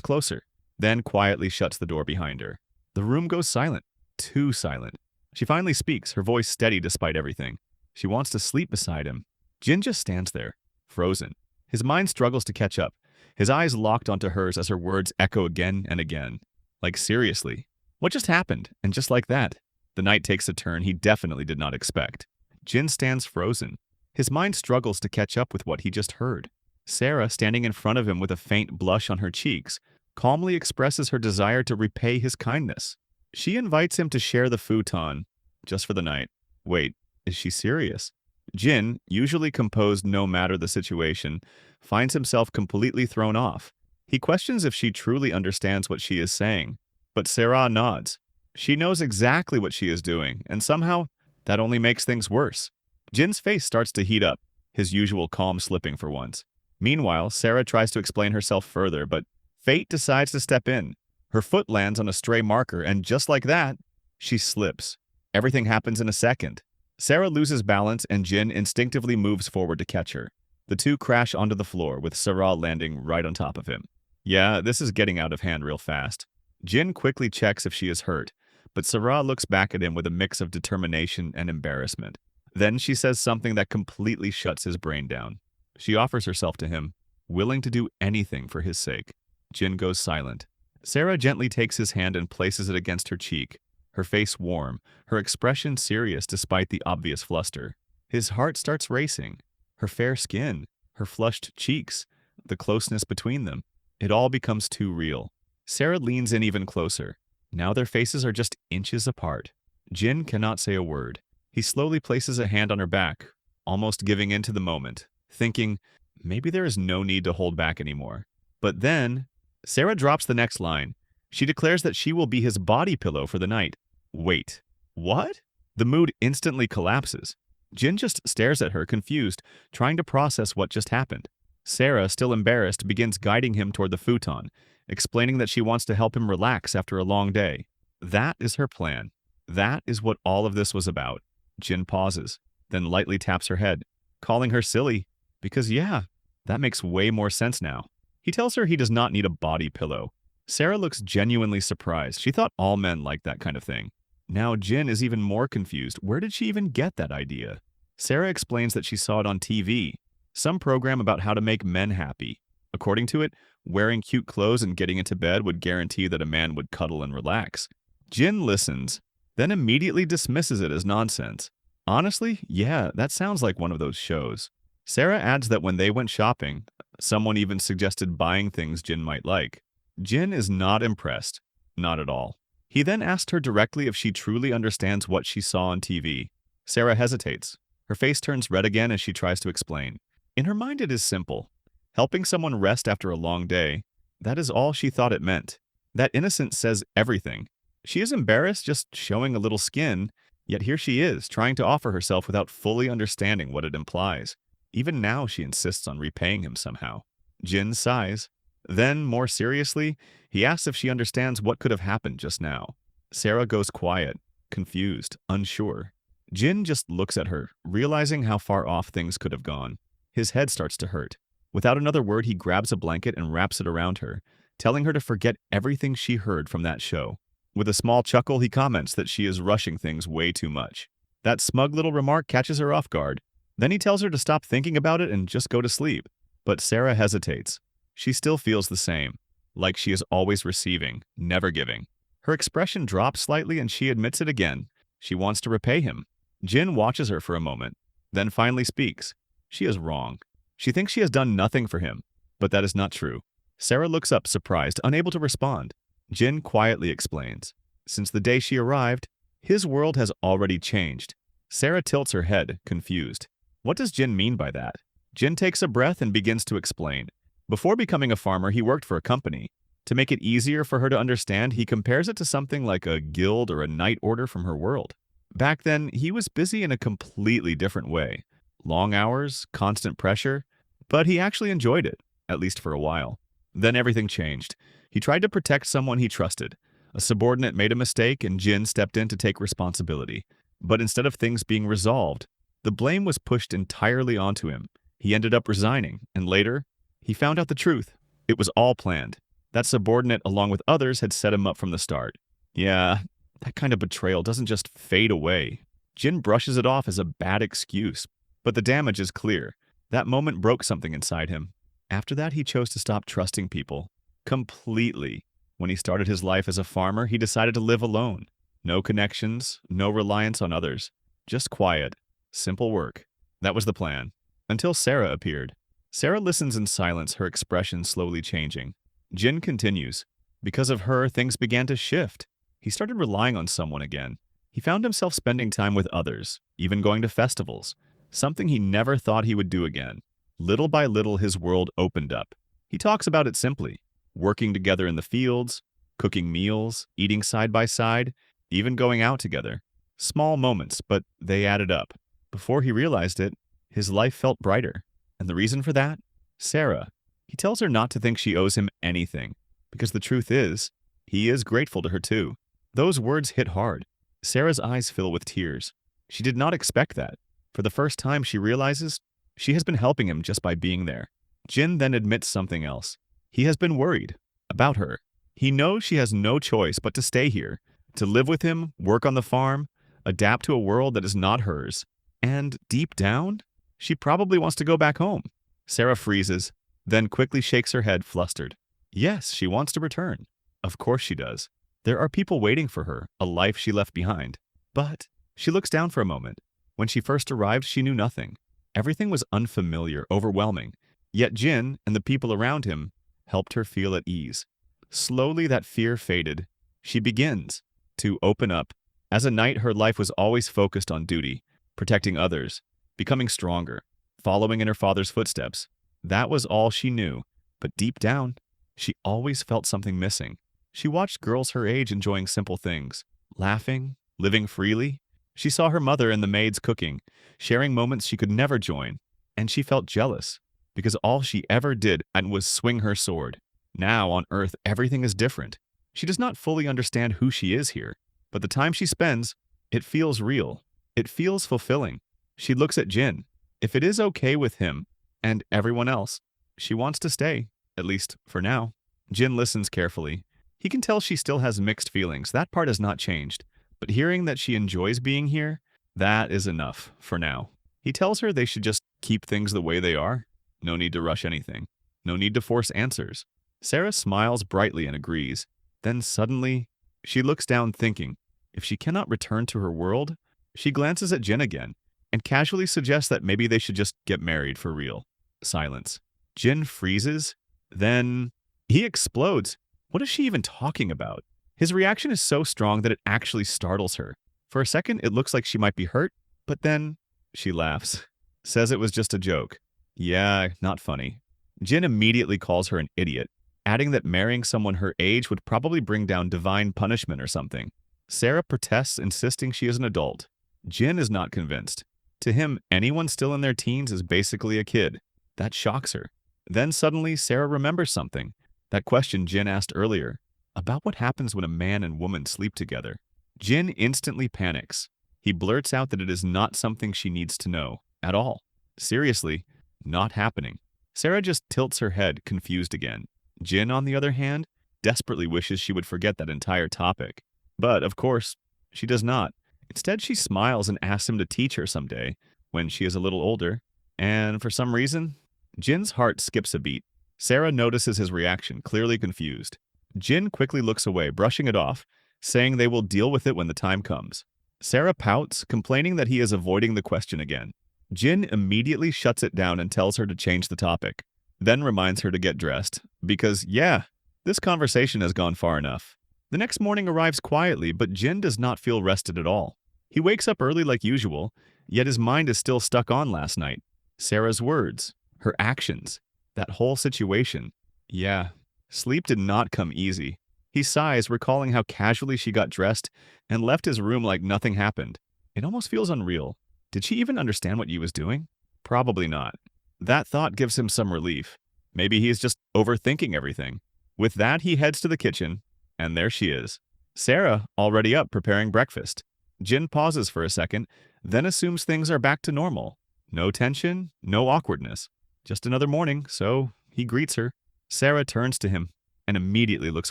closer, then quietly shuts the door behind her. The room goes silent, too silent. She finally speaks, her voice steady despite everything. She wants to sleep beside him. Jin just stands there, frozen. His mind struggles to catch up, his eyes locked onto hers as her words echo again and again. Like, seriously, what just happened? And just like that, the night takes a turn he definitely did not expect. Jin stands frozen. His mind struggles to catch up with what he just heard. Sarah, standing in front of him with a faint blush on her cheeks, calmly expresses her desire to repay his kindness. She invites him to share the futon, just for the night. Wait, is she serious? Jin, usually composed no matter the situation, finds himself completely thrown off. He questions if she truly understands what she is saying, but Sarah nods. She knows exactly what she is doing, and somehow that only makes things worse. Jin's face starts to heat up, his usual calm slipping for once. Meanwhile, Sarah tries to explain herself further, but fate decides to step in. Her foot lands on a stray marker, and just like that, she slips. Everything happens in a second. Sarah loses balance, and Jin instinctively moves forward to catch her. The two crash onto the floor, with Sarah landing right on top of him. Yeah, this is getting out of hand real fast. Jin quickly checks if she is hurt, but Sarah looks back at him with a mix of determination and embarrassment. Then she says something that completely shuts his brain down. She offers herself to him, willing to do anything for his sake. Jin goes silent. Sarah gently takes his hand and places it against her cheek, her face warm, her expression serious despite the obvious fluster. His heart starts racing. Her fair skin, her flushed cheeks, the closeness between them. It all becomes too real. Sarah leans in even closer. Now their faces are just inches apart. Jin cannot say a word. He slowly places a hand on her back, almost giving in to the moment, thinking, maybe there is no need to hold back anymore. But then, Sarah drops the next line. She declares that she will be his body pillow for the night. Wait, what? The mood instantly collapses. Jin just stares at her, confused, trying to process what just happened. Sarah, still embarrassed, begins guiding him toward the futon, explaining that she wants to help him relax after a long day. That is her plan. That is what all of this was about. Jin pauses, then lightly taps her head, calling her silly, because yeah, that makes way more sense now. He tells her he does not need a body pillow. Sarah looks genuinely surprised. She thought all men liked that kind of thing. Now Jin is even more confused. Where did she even get that idea? Sarah explains that she saw it on TV, some program about how to make men happy. According to it, wearing cute clothes and getting into bed would guarantee that a man would cuddle and relax. Jin listens, then immediately dismisses it as nonsense. Honestly, yeah, that sounds like one of those shows. Sarah adds that when they went shopping, someone even suggested buying things Jin might like. Jin is not impressed. Not at all. He then asked her directly if she truly understands what she saw on TV. Sarah hesitates. Her face turns red again as she tries to explain. In her mind, it is simple. Helping someone rest after a long day, that is all she thought it meant. That innocence says everything. She is embarrassed just showing a little skin, yet here she is, trying to offer herself without fully understanding what it implies. Even now, she insists on repaying him somehow. Jin sighs. Then, more seriously, he asks if she understands what could have happened just now. Sarah goes quiet, confused, unsure. Jin just looks at her, realizing how far off things could have gone. His head starts to hurt. Without another word, he grabs a blanket and wraps it around her, telling her to forget everything she heard from that show. With a small chuckle, he comments that she is rushing things way too much. That smug little remark catches her off guard. Then he tells her to stop thinking about it and just go to sleep. But Sarah hesitates. She still feels the same, like she is always receiving, never giving. Her expression drops slightly and she admits it again. She wants to repay him. Jin watches her for a moment, then finally speaks. She is wrong. She thinks she has done nothing for him, but that is not true. Sarah looks up, surprised, unable to respond. Jin quietly explains. Since the day she arrived, his world has already changed. Sarah tilts her head, confused. What does Jin mean by that? Jin takes a breath and begins to explain. Before becoming a farmer, he worked for a company. To make it easier for her to understand, he compares it to something like a guild or a night order from her world. Back then, he was busy in a completely different way. Long hours, constant pressure, but he actually enjoyed it, at least for a while. Then everything changed. He tried to protect someone he trusted. A subordinate made a mistake and Jin stepped in to take responsibility. But instead of things being resolved, the blame was pushed entirely onto him. He ended up resigning, and later, he found out the truth. It was all planned. That subordinate, along with others, had set him up from the start. Yeah, that kind of betrayal doesn't just fade away. Jin brushes it off as a bad excuse. But the damage is clear. That moment broke something inside him. After that, he chose to stop trusting people. Completely. When he started his life as a farmer, he decided to live alone. No connections, no reliance on others. Just quiet, simple work. That was the plan. Until Sarah appeared. Sarah listens in silence, her expression slowly changing. Jin continues. Because of her, things began to shift. He started relying on someone again. He found himself spending time with others, even going to festivals. something he never thought he would do again. Little by little, his world opened up. He talks about it simply, working together in the fields, cooking meals, eating side by side, even going out together. Small moments, but they added up. Before he realized it, his life felt brighter. And the reason for that? Sarah. He tells her not to think she owes him anything, because the truth is, he is grateful to her too. Those words hit hard. Sarah's eyes fill with tears. She did not expect that. For the first time, she realizes she has been helping him just by being there. Jin then admits something else. He has been worried about her. He knows she has no choice but to stay here, to live with him, work on the farm, adapt to a world that is not hers. And deep down, she probably wants to go back home. Sarah freezes, then quickly shakes her head, flustered. Yes, she wants to return. Of course she does. There are people waiting for her, a life she left behind. But she looks down for a moment. When she first arrived, she knew nothing. Everything was unfamiliar, overwhelming. Yet Jin and the people around him helped her feel at ease. Slowly that fear faded. She begins to open up. As a knight, her life was always focused on duty, protecting others, becoming stronger, following in her father's footsteps. That was all she knew. But deep down, she always felt something missing. She watched girls her age enjoying simple things, laughing, living freely. She saw her mother and the maids cooking, sharing moments she could never join, and she felt jealous, because all she ever did was swing her sword. Now, on Earth, everything is different. She does not fully understand who she is here, but the time she spends, it feels real. It feels fulfilling. She looks at Jin. If it is okay with him and everyone else, she wants to stay, at least for now. Jin listens carefully. He can tell she still has mixed feelings. That part has not changed. But hearing that she enjoys being here, that is enough for now. He tells her they should just keep things the way they are. No need to rush anything. No need to force answers. Sarah smiles brightly and agrees. Then suddenly, she looks down thinking, if she cannot return to her world, she glances at Jin again and casually suggests that maybe they should just get married for real. Silence. Jin freezes. Then he explodes. What is she even talking about? His reaction is so strong that it actually startles her. For a second, it looks like she might be hurt, but then she laughs, says it was just a joke. Yeah, not funny. Jin immediately calls her an idiot, adding that marrying someone her age would probably bring down divine punishment or something. Sarah protests, insisting she is an adult. Jin is not convinced. To him, anyone still in their teens is basically a kid. That shocks her. Then suddenly, Sarah remembers something. That question Jin asked earlier, about what happens when a man and woman sleep together. Jin instantly panics. He blurts out that it is not something she needs to know, at all. Seriously, not happening. Sarah just tilts her head, confused again. Jin, on the other hand, desperately wishes she would forget that entire topic. But, of course, she does not. Instead, she smiles and asks him to teach her someday, when she is a little older. And for some reason, Jin's heart skips a beat. Sarah notices his reaction, clearly confused. Jin quickly looks away, brushing it off, saying they will deal with it when the time comes. Sarah pouts, complaining that he is avoiding the question again. Jin immediately shuts it down and tells her to change the topic, then reminds her to get dressed, because, yeah, this conversation has gone far enough. The next morning arrives quietly, but Jin does not feel rested at all. He wakes up early like usual, yet his mind is still stuck on last night. Sarah's words, her actions, that whole situation. Yeah. Sleep did not come easy. He sighs, recalling how casually she got dressed and left his room like nothing happened. It almost feels unreal. Did she even understand what he was doing? Probably not. That thought gives him some relief. Maybe he is just overthinking everything. With that, he heads to the kitchen, and there she is. Sarah, already up, preparing breakfast. Jin pauses for a second, then assumes things are back to normal. No tension, no awkwardness. Just another morning, so he greets her. Sarah turns to him and immediately looks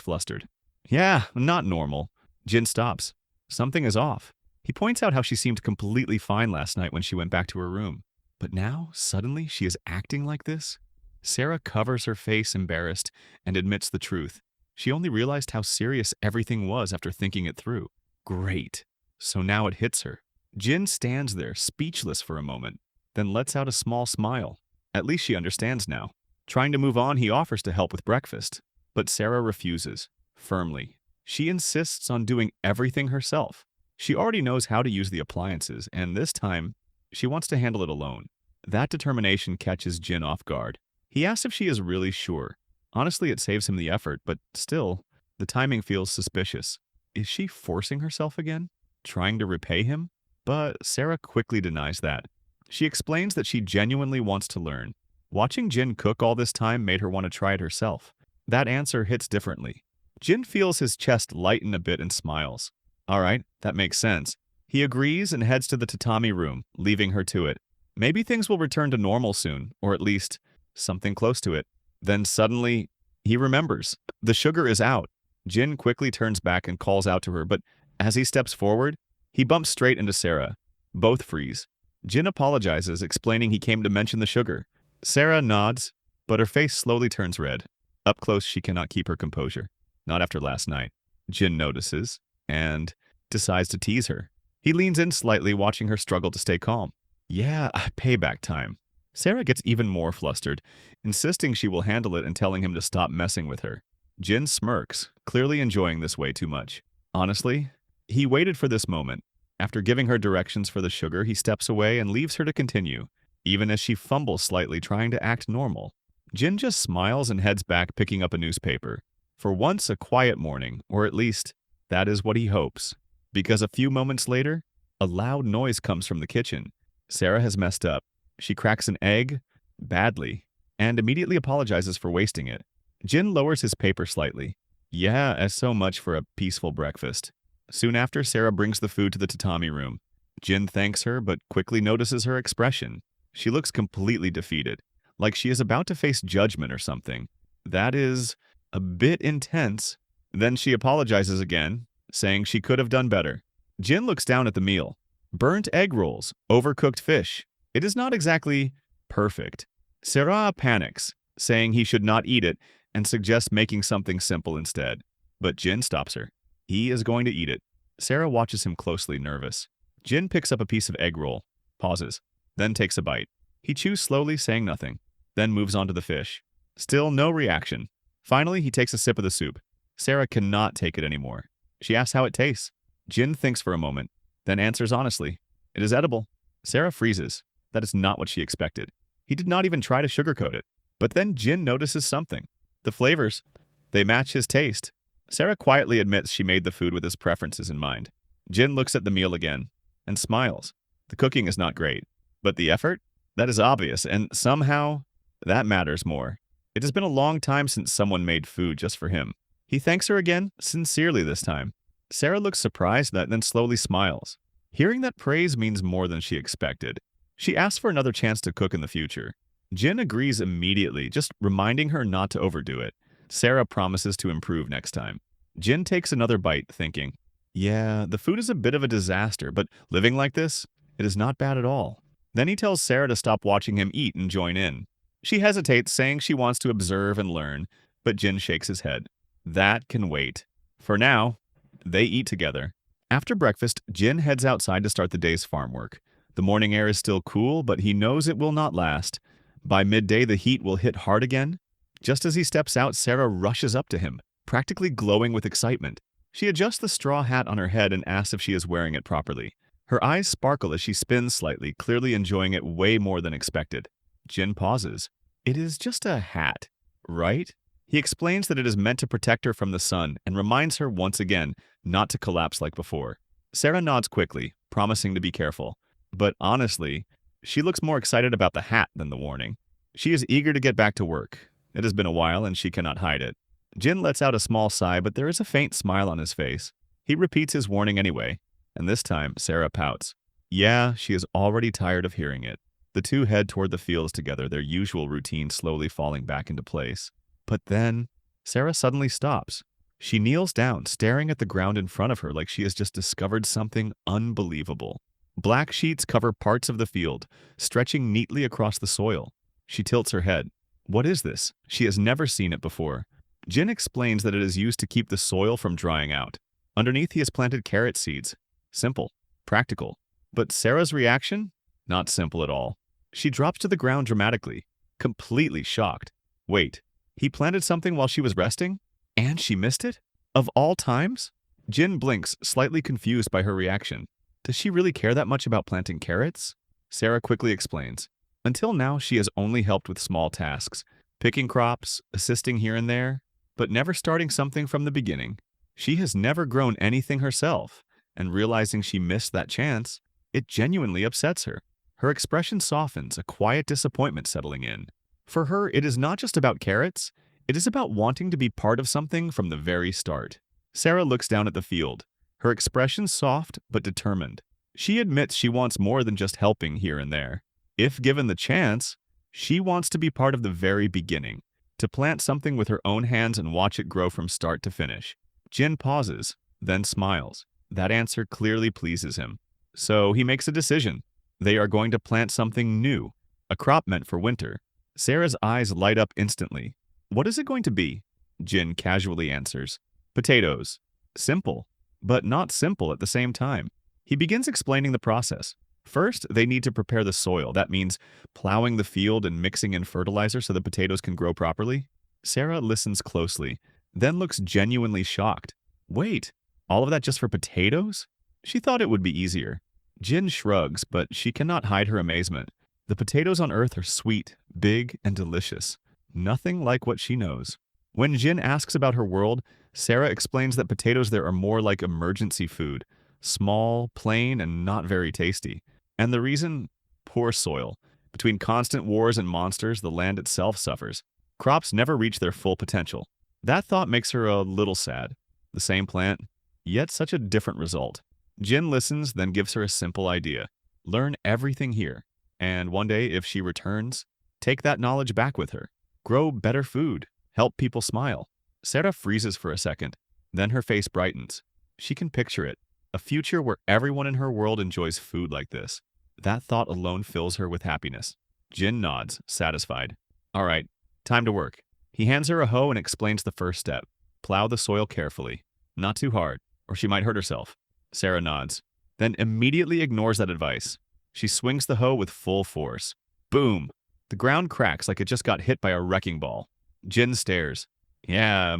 flustered. Yeah, not normal. Jin stops. Something is off. He points out how she seemed completely fine last night when she went back to her room. But now, suddenly, she is acting like this? Sarah covers her face, embarrassed, and admits the truth. She only realized how serious everything was after thinking it through. Great. So now it hits her. Jin stands there, speechless for a moment, then lets out a small smile. At least she understands now. Trying to move on, he offers to help with breakfast. But Sarah refuses, firmly. She insists on doing everything herself. She already knows how to use the appliances, and this time, She wants to handle it alone. That determination catches Jin off guard. He asks if she is really sure. Honestly, it saves him the effort, but still, the timing feels suspicious. Is she forcing herself again? Trying to repay him? But Sarah quickly denies that. She explains that she genuinely wants to learn. Watching Jin cook all this time made her want to try it herself. That answer hits differently. Jin feels his chest lighten a bit and smiles. All right, that makes sense. He agrees and heads to the tatami room, leaving her to it. Maybe things will return to normal soon, or at least something close to it. Then suddenly, he remembers. The sugar is out. Jin quickly turns back and calls out to her, but as he steps forward, he bumps straight into Sarah. Both freeze. Jin apologizes, explaining he came to mention the sugar. Sarah nods, but her face slowly turns red. Up close, she cannot keep her composure. Not after last night. Jin notices and decides to tease her. He leans in slightly, watching her struggle to stay calm. Yeah, payback time. Sarah gets even more flustered, insisting she will handle it and telling him to stop messing with her. Jin smirks, clearly enjoying this way too much. Honestly, he waited for this moment. After giving her directions for the sugar, he steps away and leaves her to continue, even as she fumbles slightly, trying to act normal. Jin just smiles and heads back, picking up a newspaper. For once, a quiet morning, or at least, that is what he hopes. Because a few moments later, a loud noise comes from the kitchen. Sarah has messed up. She cracks an egg, badly, and immediately apologizes for wasting it. Jin lowers his paper slightly. Yeah, as so much for a peaceful breakfast. Soon after, Sarah brings the food to the tatami room. Jin thanks her, but quickly notices her expression. She looks completely defeated, like she is about to face judgment or something. That is a bit intense. Then she apologizes again, saying she could have done better. Jin looks down at the meal. Burnt egg rolls, overcooked fish. It is not exactly perfect. Sarah panics, saying he should not eat it and suggests making something simple instead. But Jin stops her. He is going to eat it. Sarah watches him closely, nervous. Jin picks up a piece of egg roll, pauses, then takes a bite. He chews slowly, saying nothing, then moves on to the fish. Still no reaction. Finally, he takes a sip of the soup. Sarah cannot take it anymore. She asks how it tastes. Jin thinks for a moment, then answers honestly. It is edible. Sarah freezes. That is not what she expected. He did not even try to sugarcoat it. But then Jin notices something. The flavors. They match his taste. Sarah quietly admits she made the food with his preferences in mind. Jin looks at the meal again and smiles. The cooking is not great, but the effort? That is obvious, and somehow, that matters more. It has been a long time since someone made food just for him. He thanks her again, sincerely this time. Sarah looks surprised then slowly smiles. Hearing that praise means more than she expected. She asks for another chance to cook in the future. Jin agrees immediately, just reminding her not to overdo it. Sarah promises to improve next time. Jin takes another bite, thinking, yeah, the food is a bit of a disaster, but living like this, it is not bad at all. Then he tells Sarah to stop watching him eat and join in. She hesitates, saying she wants to observe and learn, but Jin shakes his head. That can wait. For now, they eat together. After breakfast, Jin heads outside to start the day's farm work. The morning air is still cool, but he knows it will not last. By midday, the heat will hit hard again. Just as he steps out, Sarah rushes up to him, practically glowing with excitement. She adjusts the straw hat on her head and asks if she is wearing it properly. Her eyes sparkle as she spins slightly, clearly enjoying it way more than expected. Jin pauses. It is just a hat, right? He explains that it is meant to protect her from the sun and reminds her once again not to collapse like before. Sarah nods quickly, promising to be careful. But honestly, she looks more excited about the hat than the warning. She is eager to get back to work. It has been a while and she cannot hide it. Jin lets out a small sigh, but there is a faint smile on his face. He repeats his warning anyway, and this time Sarah pouts. Yeah, she is already tired of hearing it. The two head toward the fields together, their usual routine slowly falling back into place. But then, Sarah suddenly stops. She kneels down, staring at the ground in front of her like she has just discovered something unbelievable. Black sheets cover parts of the field, stretching neatly across the soil. She tilts her head. What is this? She has never seen it before. Jin explains that it is used to keep the soil from drying out. Underneath, he has planted carrot seeds. Simple, practical. But Sarah's reaction? Not simple at all. She drops to the ground dramatically, completely shocked. Wait, he planted something while she was resting? And she missed it? Of all times? Jin blinks, slightly confused by her reaction. Does she really care that much about planting carrots? Sarah quickly explains. Until now, she has only helped with small tasks, picking crops, assisting here and there, but never starting something from the beginning. She has never grown anything herself, and realizing she missed that chance, it genuinely upsets her. Her expression softens, a quiet disappointment settling in. For her, it is not just about carrots, it is about wanting to be part of something from the very start. Sarah looks down at the field, her expression soft but determined. She admits she wants more than just helping here and there. If given the chance, she wants to be part of the very beginning, to plant something with her own hands and watch it grow from start to finish. Jin pauses, then smiles. That answer clearly pleases him. So he makes a decision. They are going to plant something new, a crop meant for winter. Sarah's eyes light up instantly. What is it going to be? Jin casually answers. Potatoes. Simple, but not simple at the same time. He begins explaining the process. First, they need to prepare the soil. That means plowing the field and mixing in fertilizer so the potatoes can grow properly. Sarah listens closely, then looks genuinely shocked. Wait, all of that just for potatoes? She thought it would be easier. Jin shrugs, but she cannot hide her amazement. The potatoes on Earth are sweet, big, and delicious. Nothing like what she knows. When Jin asks about her world, Sarah explains that potatoes there are more like emergency food. Small, plain, and not very tasty. And the reason? Poor soil. Between constant wars and monsters, the land itself suffers. Crops never reach their full potential. That thought makes her a little sad. The same plant, yet such a different result. Jin listens, then gives her a simple idea. Learn everything here. And one day, if she returns, take that knowledge back with her. Grow better food. Help people smile. Sarah freezes for a second. Then her face brightens. She can picture it. A future where everyone in her world enjoys food like this. That thought alone fills her with happiness. Jin nods, satisfied. All right, time to work. He hands her a hoe and explains the first step. Plow the soil carefully. Not too hard, or she might hurt herself. Sarah nods, then immediately ignores that advice. She swings the hoe with full force. Boom! The ground cracks like it just got hit by a wrecking ball. Jin stares. Yeah,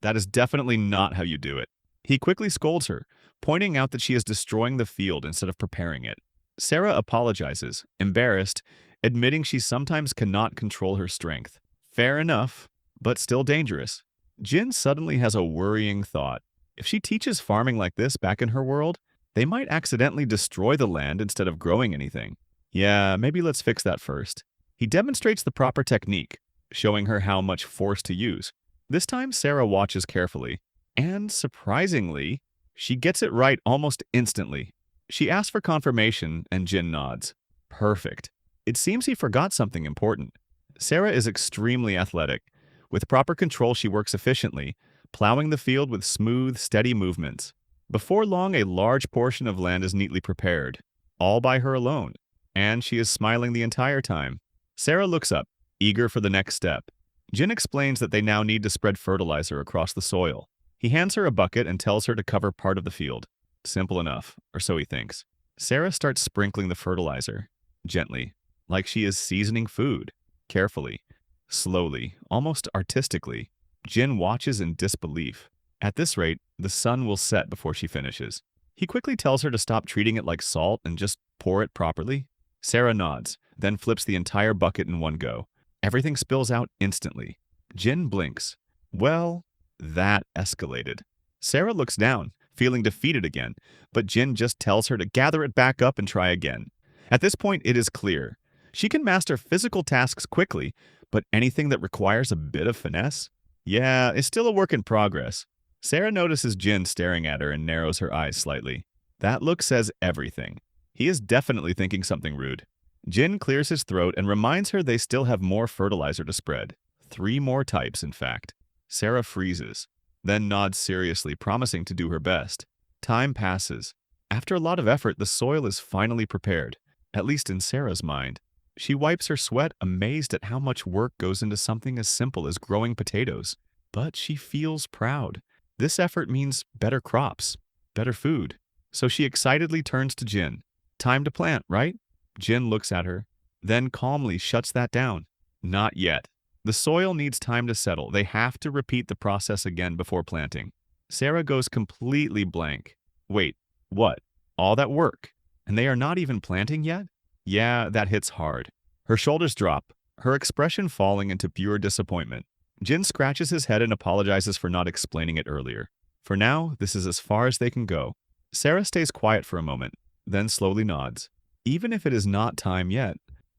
that is definitely not how you do it. He quickly scolds her, pointing out that she is destroying the field instead of preparing it. Sarah apologizes, embarrassed, admitting she sometimes cannot control her strength. Fair enough, but still dangerous. Jin suddenly has a worrying thought. If she teaches farming like this back in her world, they might accidentally destroy the land instead of growing anything. Yeah, maybe let's fix that first. He demonstrates the proper technique, showing her how much force to use. This time, Sarah watches carefully, and surprisingly, she gets it right almost instantly. She asks for confirmation, and Jin nods. Perfect. It seems he forgot something important. Sarah is extremely athletic. With proper control, she works efficiently, plowing the field with smooth, steady movements. Before long, a large portion of land is neatly prepared, all by her alone, and she is smiling the entire time. Sarah looks up, eager for the next step. Jin explains that they now need to spread fertilizer across the soil. He hands her a bucket and tells her to cover part of the field. Simple enough, or so he thinks. Sarah starts sprinkling the fertilizer, gently, like she is seasoning food, carefully, slowly, almost artistically. Jin watches in disbelief. At this rate, the sun will set before she finishes. He quickly tells her to stop treating it like salt and just pour it properly. Sarah nods, then flips the entire bucket in one go. Everything spills out instantly. Jin blinks. Well, that escalated. Sarah looks down, feeling defeated again, but Jin just tells her to gather it back up and try again. At this point, it is clear. She can master physical tasks quickly, but anything that requires a bit of finesse? Yeah, it's still a work in progress. Sarah notices Jin staring at her and narrows her eyes slightly. That look says everything. He is definitely thinking something rude. Jin clears his throat and reminds her they still have more fertilizer to spread. 3 more types, in fact. Sarah freezes, then nods seriously, promising to do her best. Time passes. After a lot of effort, the soil is finally prepared, at least in Sarah's mind. She wipes her sweat, amazed at how much work goes into something as simple as growing potatoes. But she feels proud. This effort means better crops, better food. So she excitedly turns to Jin. Time to plant, right? Jin looks at her, then calmly shuts that down. Not yet. The soil needs time to settle. They have to repeat the process again before planting. Sarah goes completely blank. Wait, what? All that work? And they are not even planting yet? Yeah, that hits hard. Her shoulders drop, her expression falling into pure disappointment. Jin scratches his head and apologizes for not explaining it earlier. For now, this is as far as they can go. Sarah stays quiet for a moment, then slowly nods. Even if it is not time yet,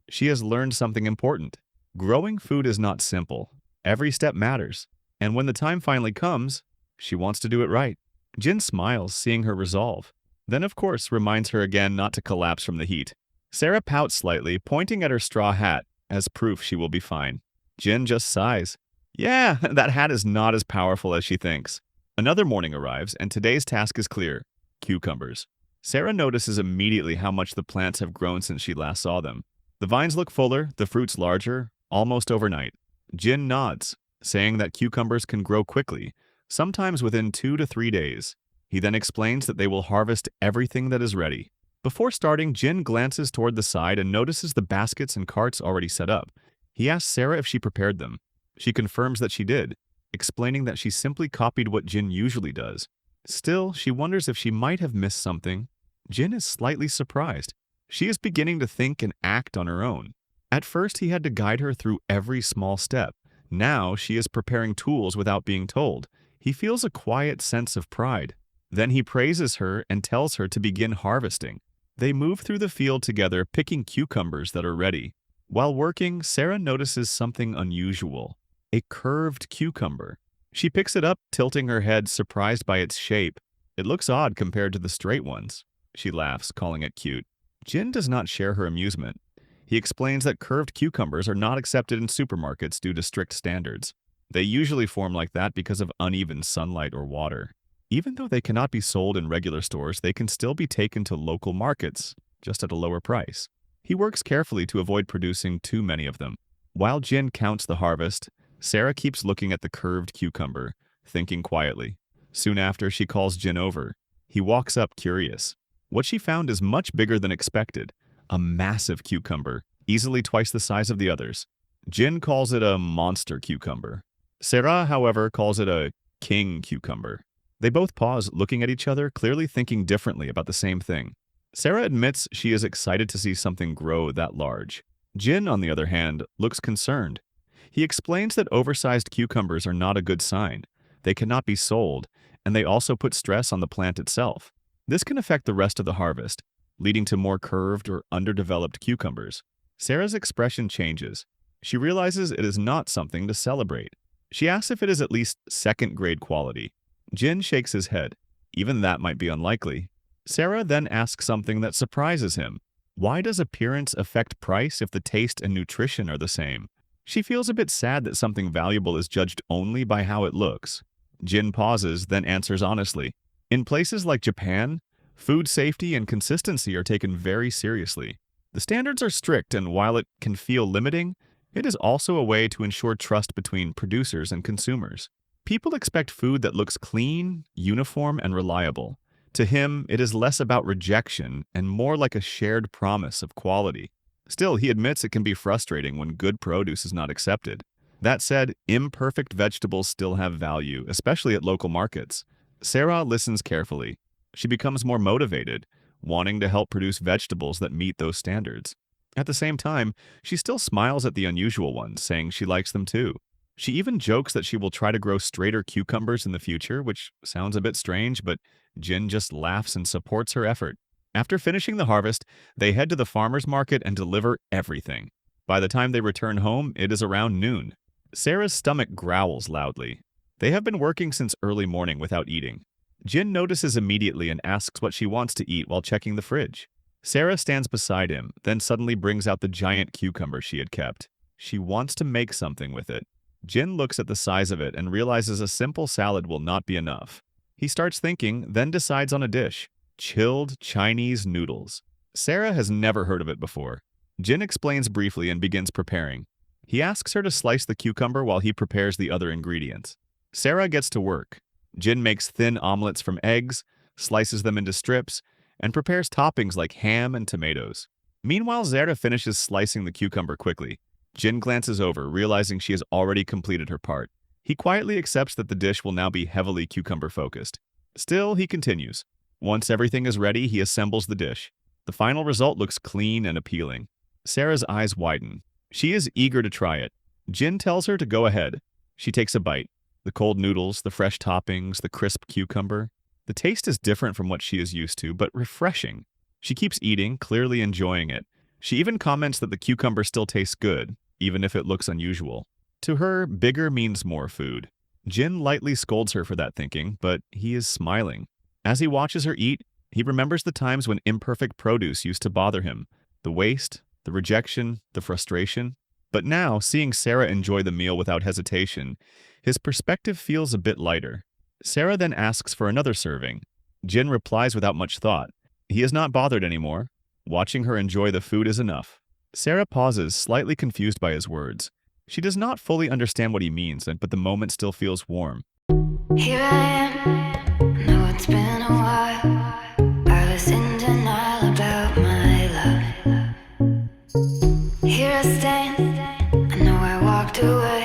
she has learned something important. Growing food is not simple. Every step matters. And when the time finally comes, she wants to do it right. Jin smiles, seeing her resolve. Then, of course, reminds her again not to collapse from the heat. Sarah pouts slightly, pointing at her straw hat as proof she will be fine. Jin just sighs. Yeah, that hat is not as powerful as she thinks. Another morning arrives, and today's task is clear. Cucumbers. Sarah notices immediately how much the plants have grown since she last saw them. The vines look fuller, the fruits larger, almost overnight. Jin nods, saying that cucumbers can grow quickly, sometimes within 2 to 3 days. He then explains that they will harvest everything that is ready. Before starting, Jin glances toward the side and notices the baskets and carts already set up. He asks Sarah if she prepared them. She confirms that she did, explaining that she simply copied what Jin usually does. Still, she wonders if she might have missed something. Jin is slightly surprised. She is beginning to think and act on her own. At first, he had to guide her through every small step. Now, she is preparing tools without being told. He feels a quiet sense of pride. Then he praises her and tells her to begin harvesting. They move through the field together, picking cucumbers that are ready. While working, Sarah notices something unusual. A curved cucumber. She picks it up, tilting her head, surprised by its shape. It looks odd compared to the straight ones. She laughs, calling it cute. Jin does not share her amusement. He explains that curved cucumbers are not accepted in supermarkets due to strict standards. They usually form like that because of uneven sunlight or water. Even though they cannot be sold in regular stores, they can still be taken to local markets, just at a lower price. He works carefully to avoid producing too many of them. While Jin counts the harvest, Sarah keeps looking at the curved cucumber, thinking quietly. Soon after, she calls Jin over. He walks up, curious. What she found is much bigger than expected. A massive cucumber, easily twice the size of the others. Jin calls it a monster cucumber. Sarah, however, calls it a king cucumber. They both pause, looking at each other, clearly thinking differently about the same thing. Sarah admits she is excited to see something grow that large. Jin, on the other hand, looks concerned. He explains that oversized cucumbers are not a good sign. They cannot be sold, and they also put stress on the plant itself. This can affect the rest of the harvest, leading to more curved or underdeveloped cucumbers. Sarah's expression changes. She realizes it is not something to celebrate. She asks if it is at least second-grade quality. Jin shakes his head. Even that might be unlikely. Sarah then asks something that surprises him. Why does appearance affect price if the taste and nutrition are the same? She feels a bit sad that something valuable is judged only by how it looks. Jin pauses, then answers honestly. In places like Japan, food safety and consistency are taken very seriously. The standards are strict, and while it can feel limiting, it is also a way to ensure trust between producers and consumers. People expect food that looks clean, uniform, and reliable. To him, it is less about rejection and more like a shared promise of quality. Still, he admits it can be frustrating when good produce is not accepted. That said, imperfect vegetables still have value, especially at local markets. Sarah listens carefully. She becomes more motivated, wanting to help produce vegetables that meet those standards. At the same time, she still smiles at the unusual ones, saying she likes them too. She even jokes that she will try to grow straighter cucumbers in the future, which sounds a bit strange, but Jin just laughs and supports her effort. After finishing the harvest, they head to the farmer's market and deliver everything. By the time they return home, it is around noon. Sarah's stomach growls loudly. They have been working since early morning without eating. Jin notices immediately and asks what she wants to eat while checking the fridge. Sarah stands beside him, then suddenly brings out the giant cucumber she had kept. She wants to make something with it. Jin looks at the size of it and realizes a simple salad will not be enough. He starts thinking, then decides on a dish. Chilled Chinese noodles. Sarah has never heard of it before. Jin explains briefly and begins preparing. He asks her to slice the cucumber while he prepares the other ingredients. Sarah gets to work. Jin makes thin omelets from eggs, slices them into strips, and prepares toppings like ham and tomatoes. Meanwhile, Sarah finishes slicing the cucumber quickly. Jin glances over, realizing she has already completed her part. He quietly accepts that the dish will now be heavily cucumber-focused. Still, he continues. Once everything is ready, he assembles the dish. The final result looks clean and appealing. Sarah's eyes widen. She is eager to try it. Jin tells her to go ahead. She takes a bite. The cold noodles, the fresh toppings, the crisp cucumber. The taste is different from what she is used to, but refreshing. She keeps eating, clearly enjoying it. She even comments that the cucumber still tastes good, even if it looks unusual. To her, bigger means more food. Jin lightly scolds her for that thinking, but he is smiling. As he watches her eat, he remembers the times when imperfect produce used to bother him. The waste, the rejection, the frustration. But now, seeing Sarah enjoy the meal without hesitation, his perspective feels a bit lighter. Sarah then asks for another serving. Jin replies without much thought. He is not bothered anymore. Watching her enjoy the food is enough. Sarah pauses, slightly confused by his words. She does not fully understand what he means, but the moment still feels warm. Here I am, know it's been a while. I was in denial about my love. Here I stand, I know I walked away.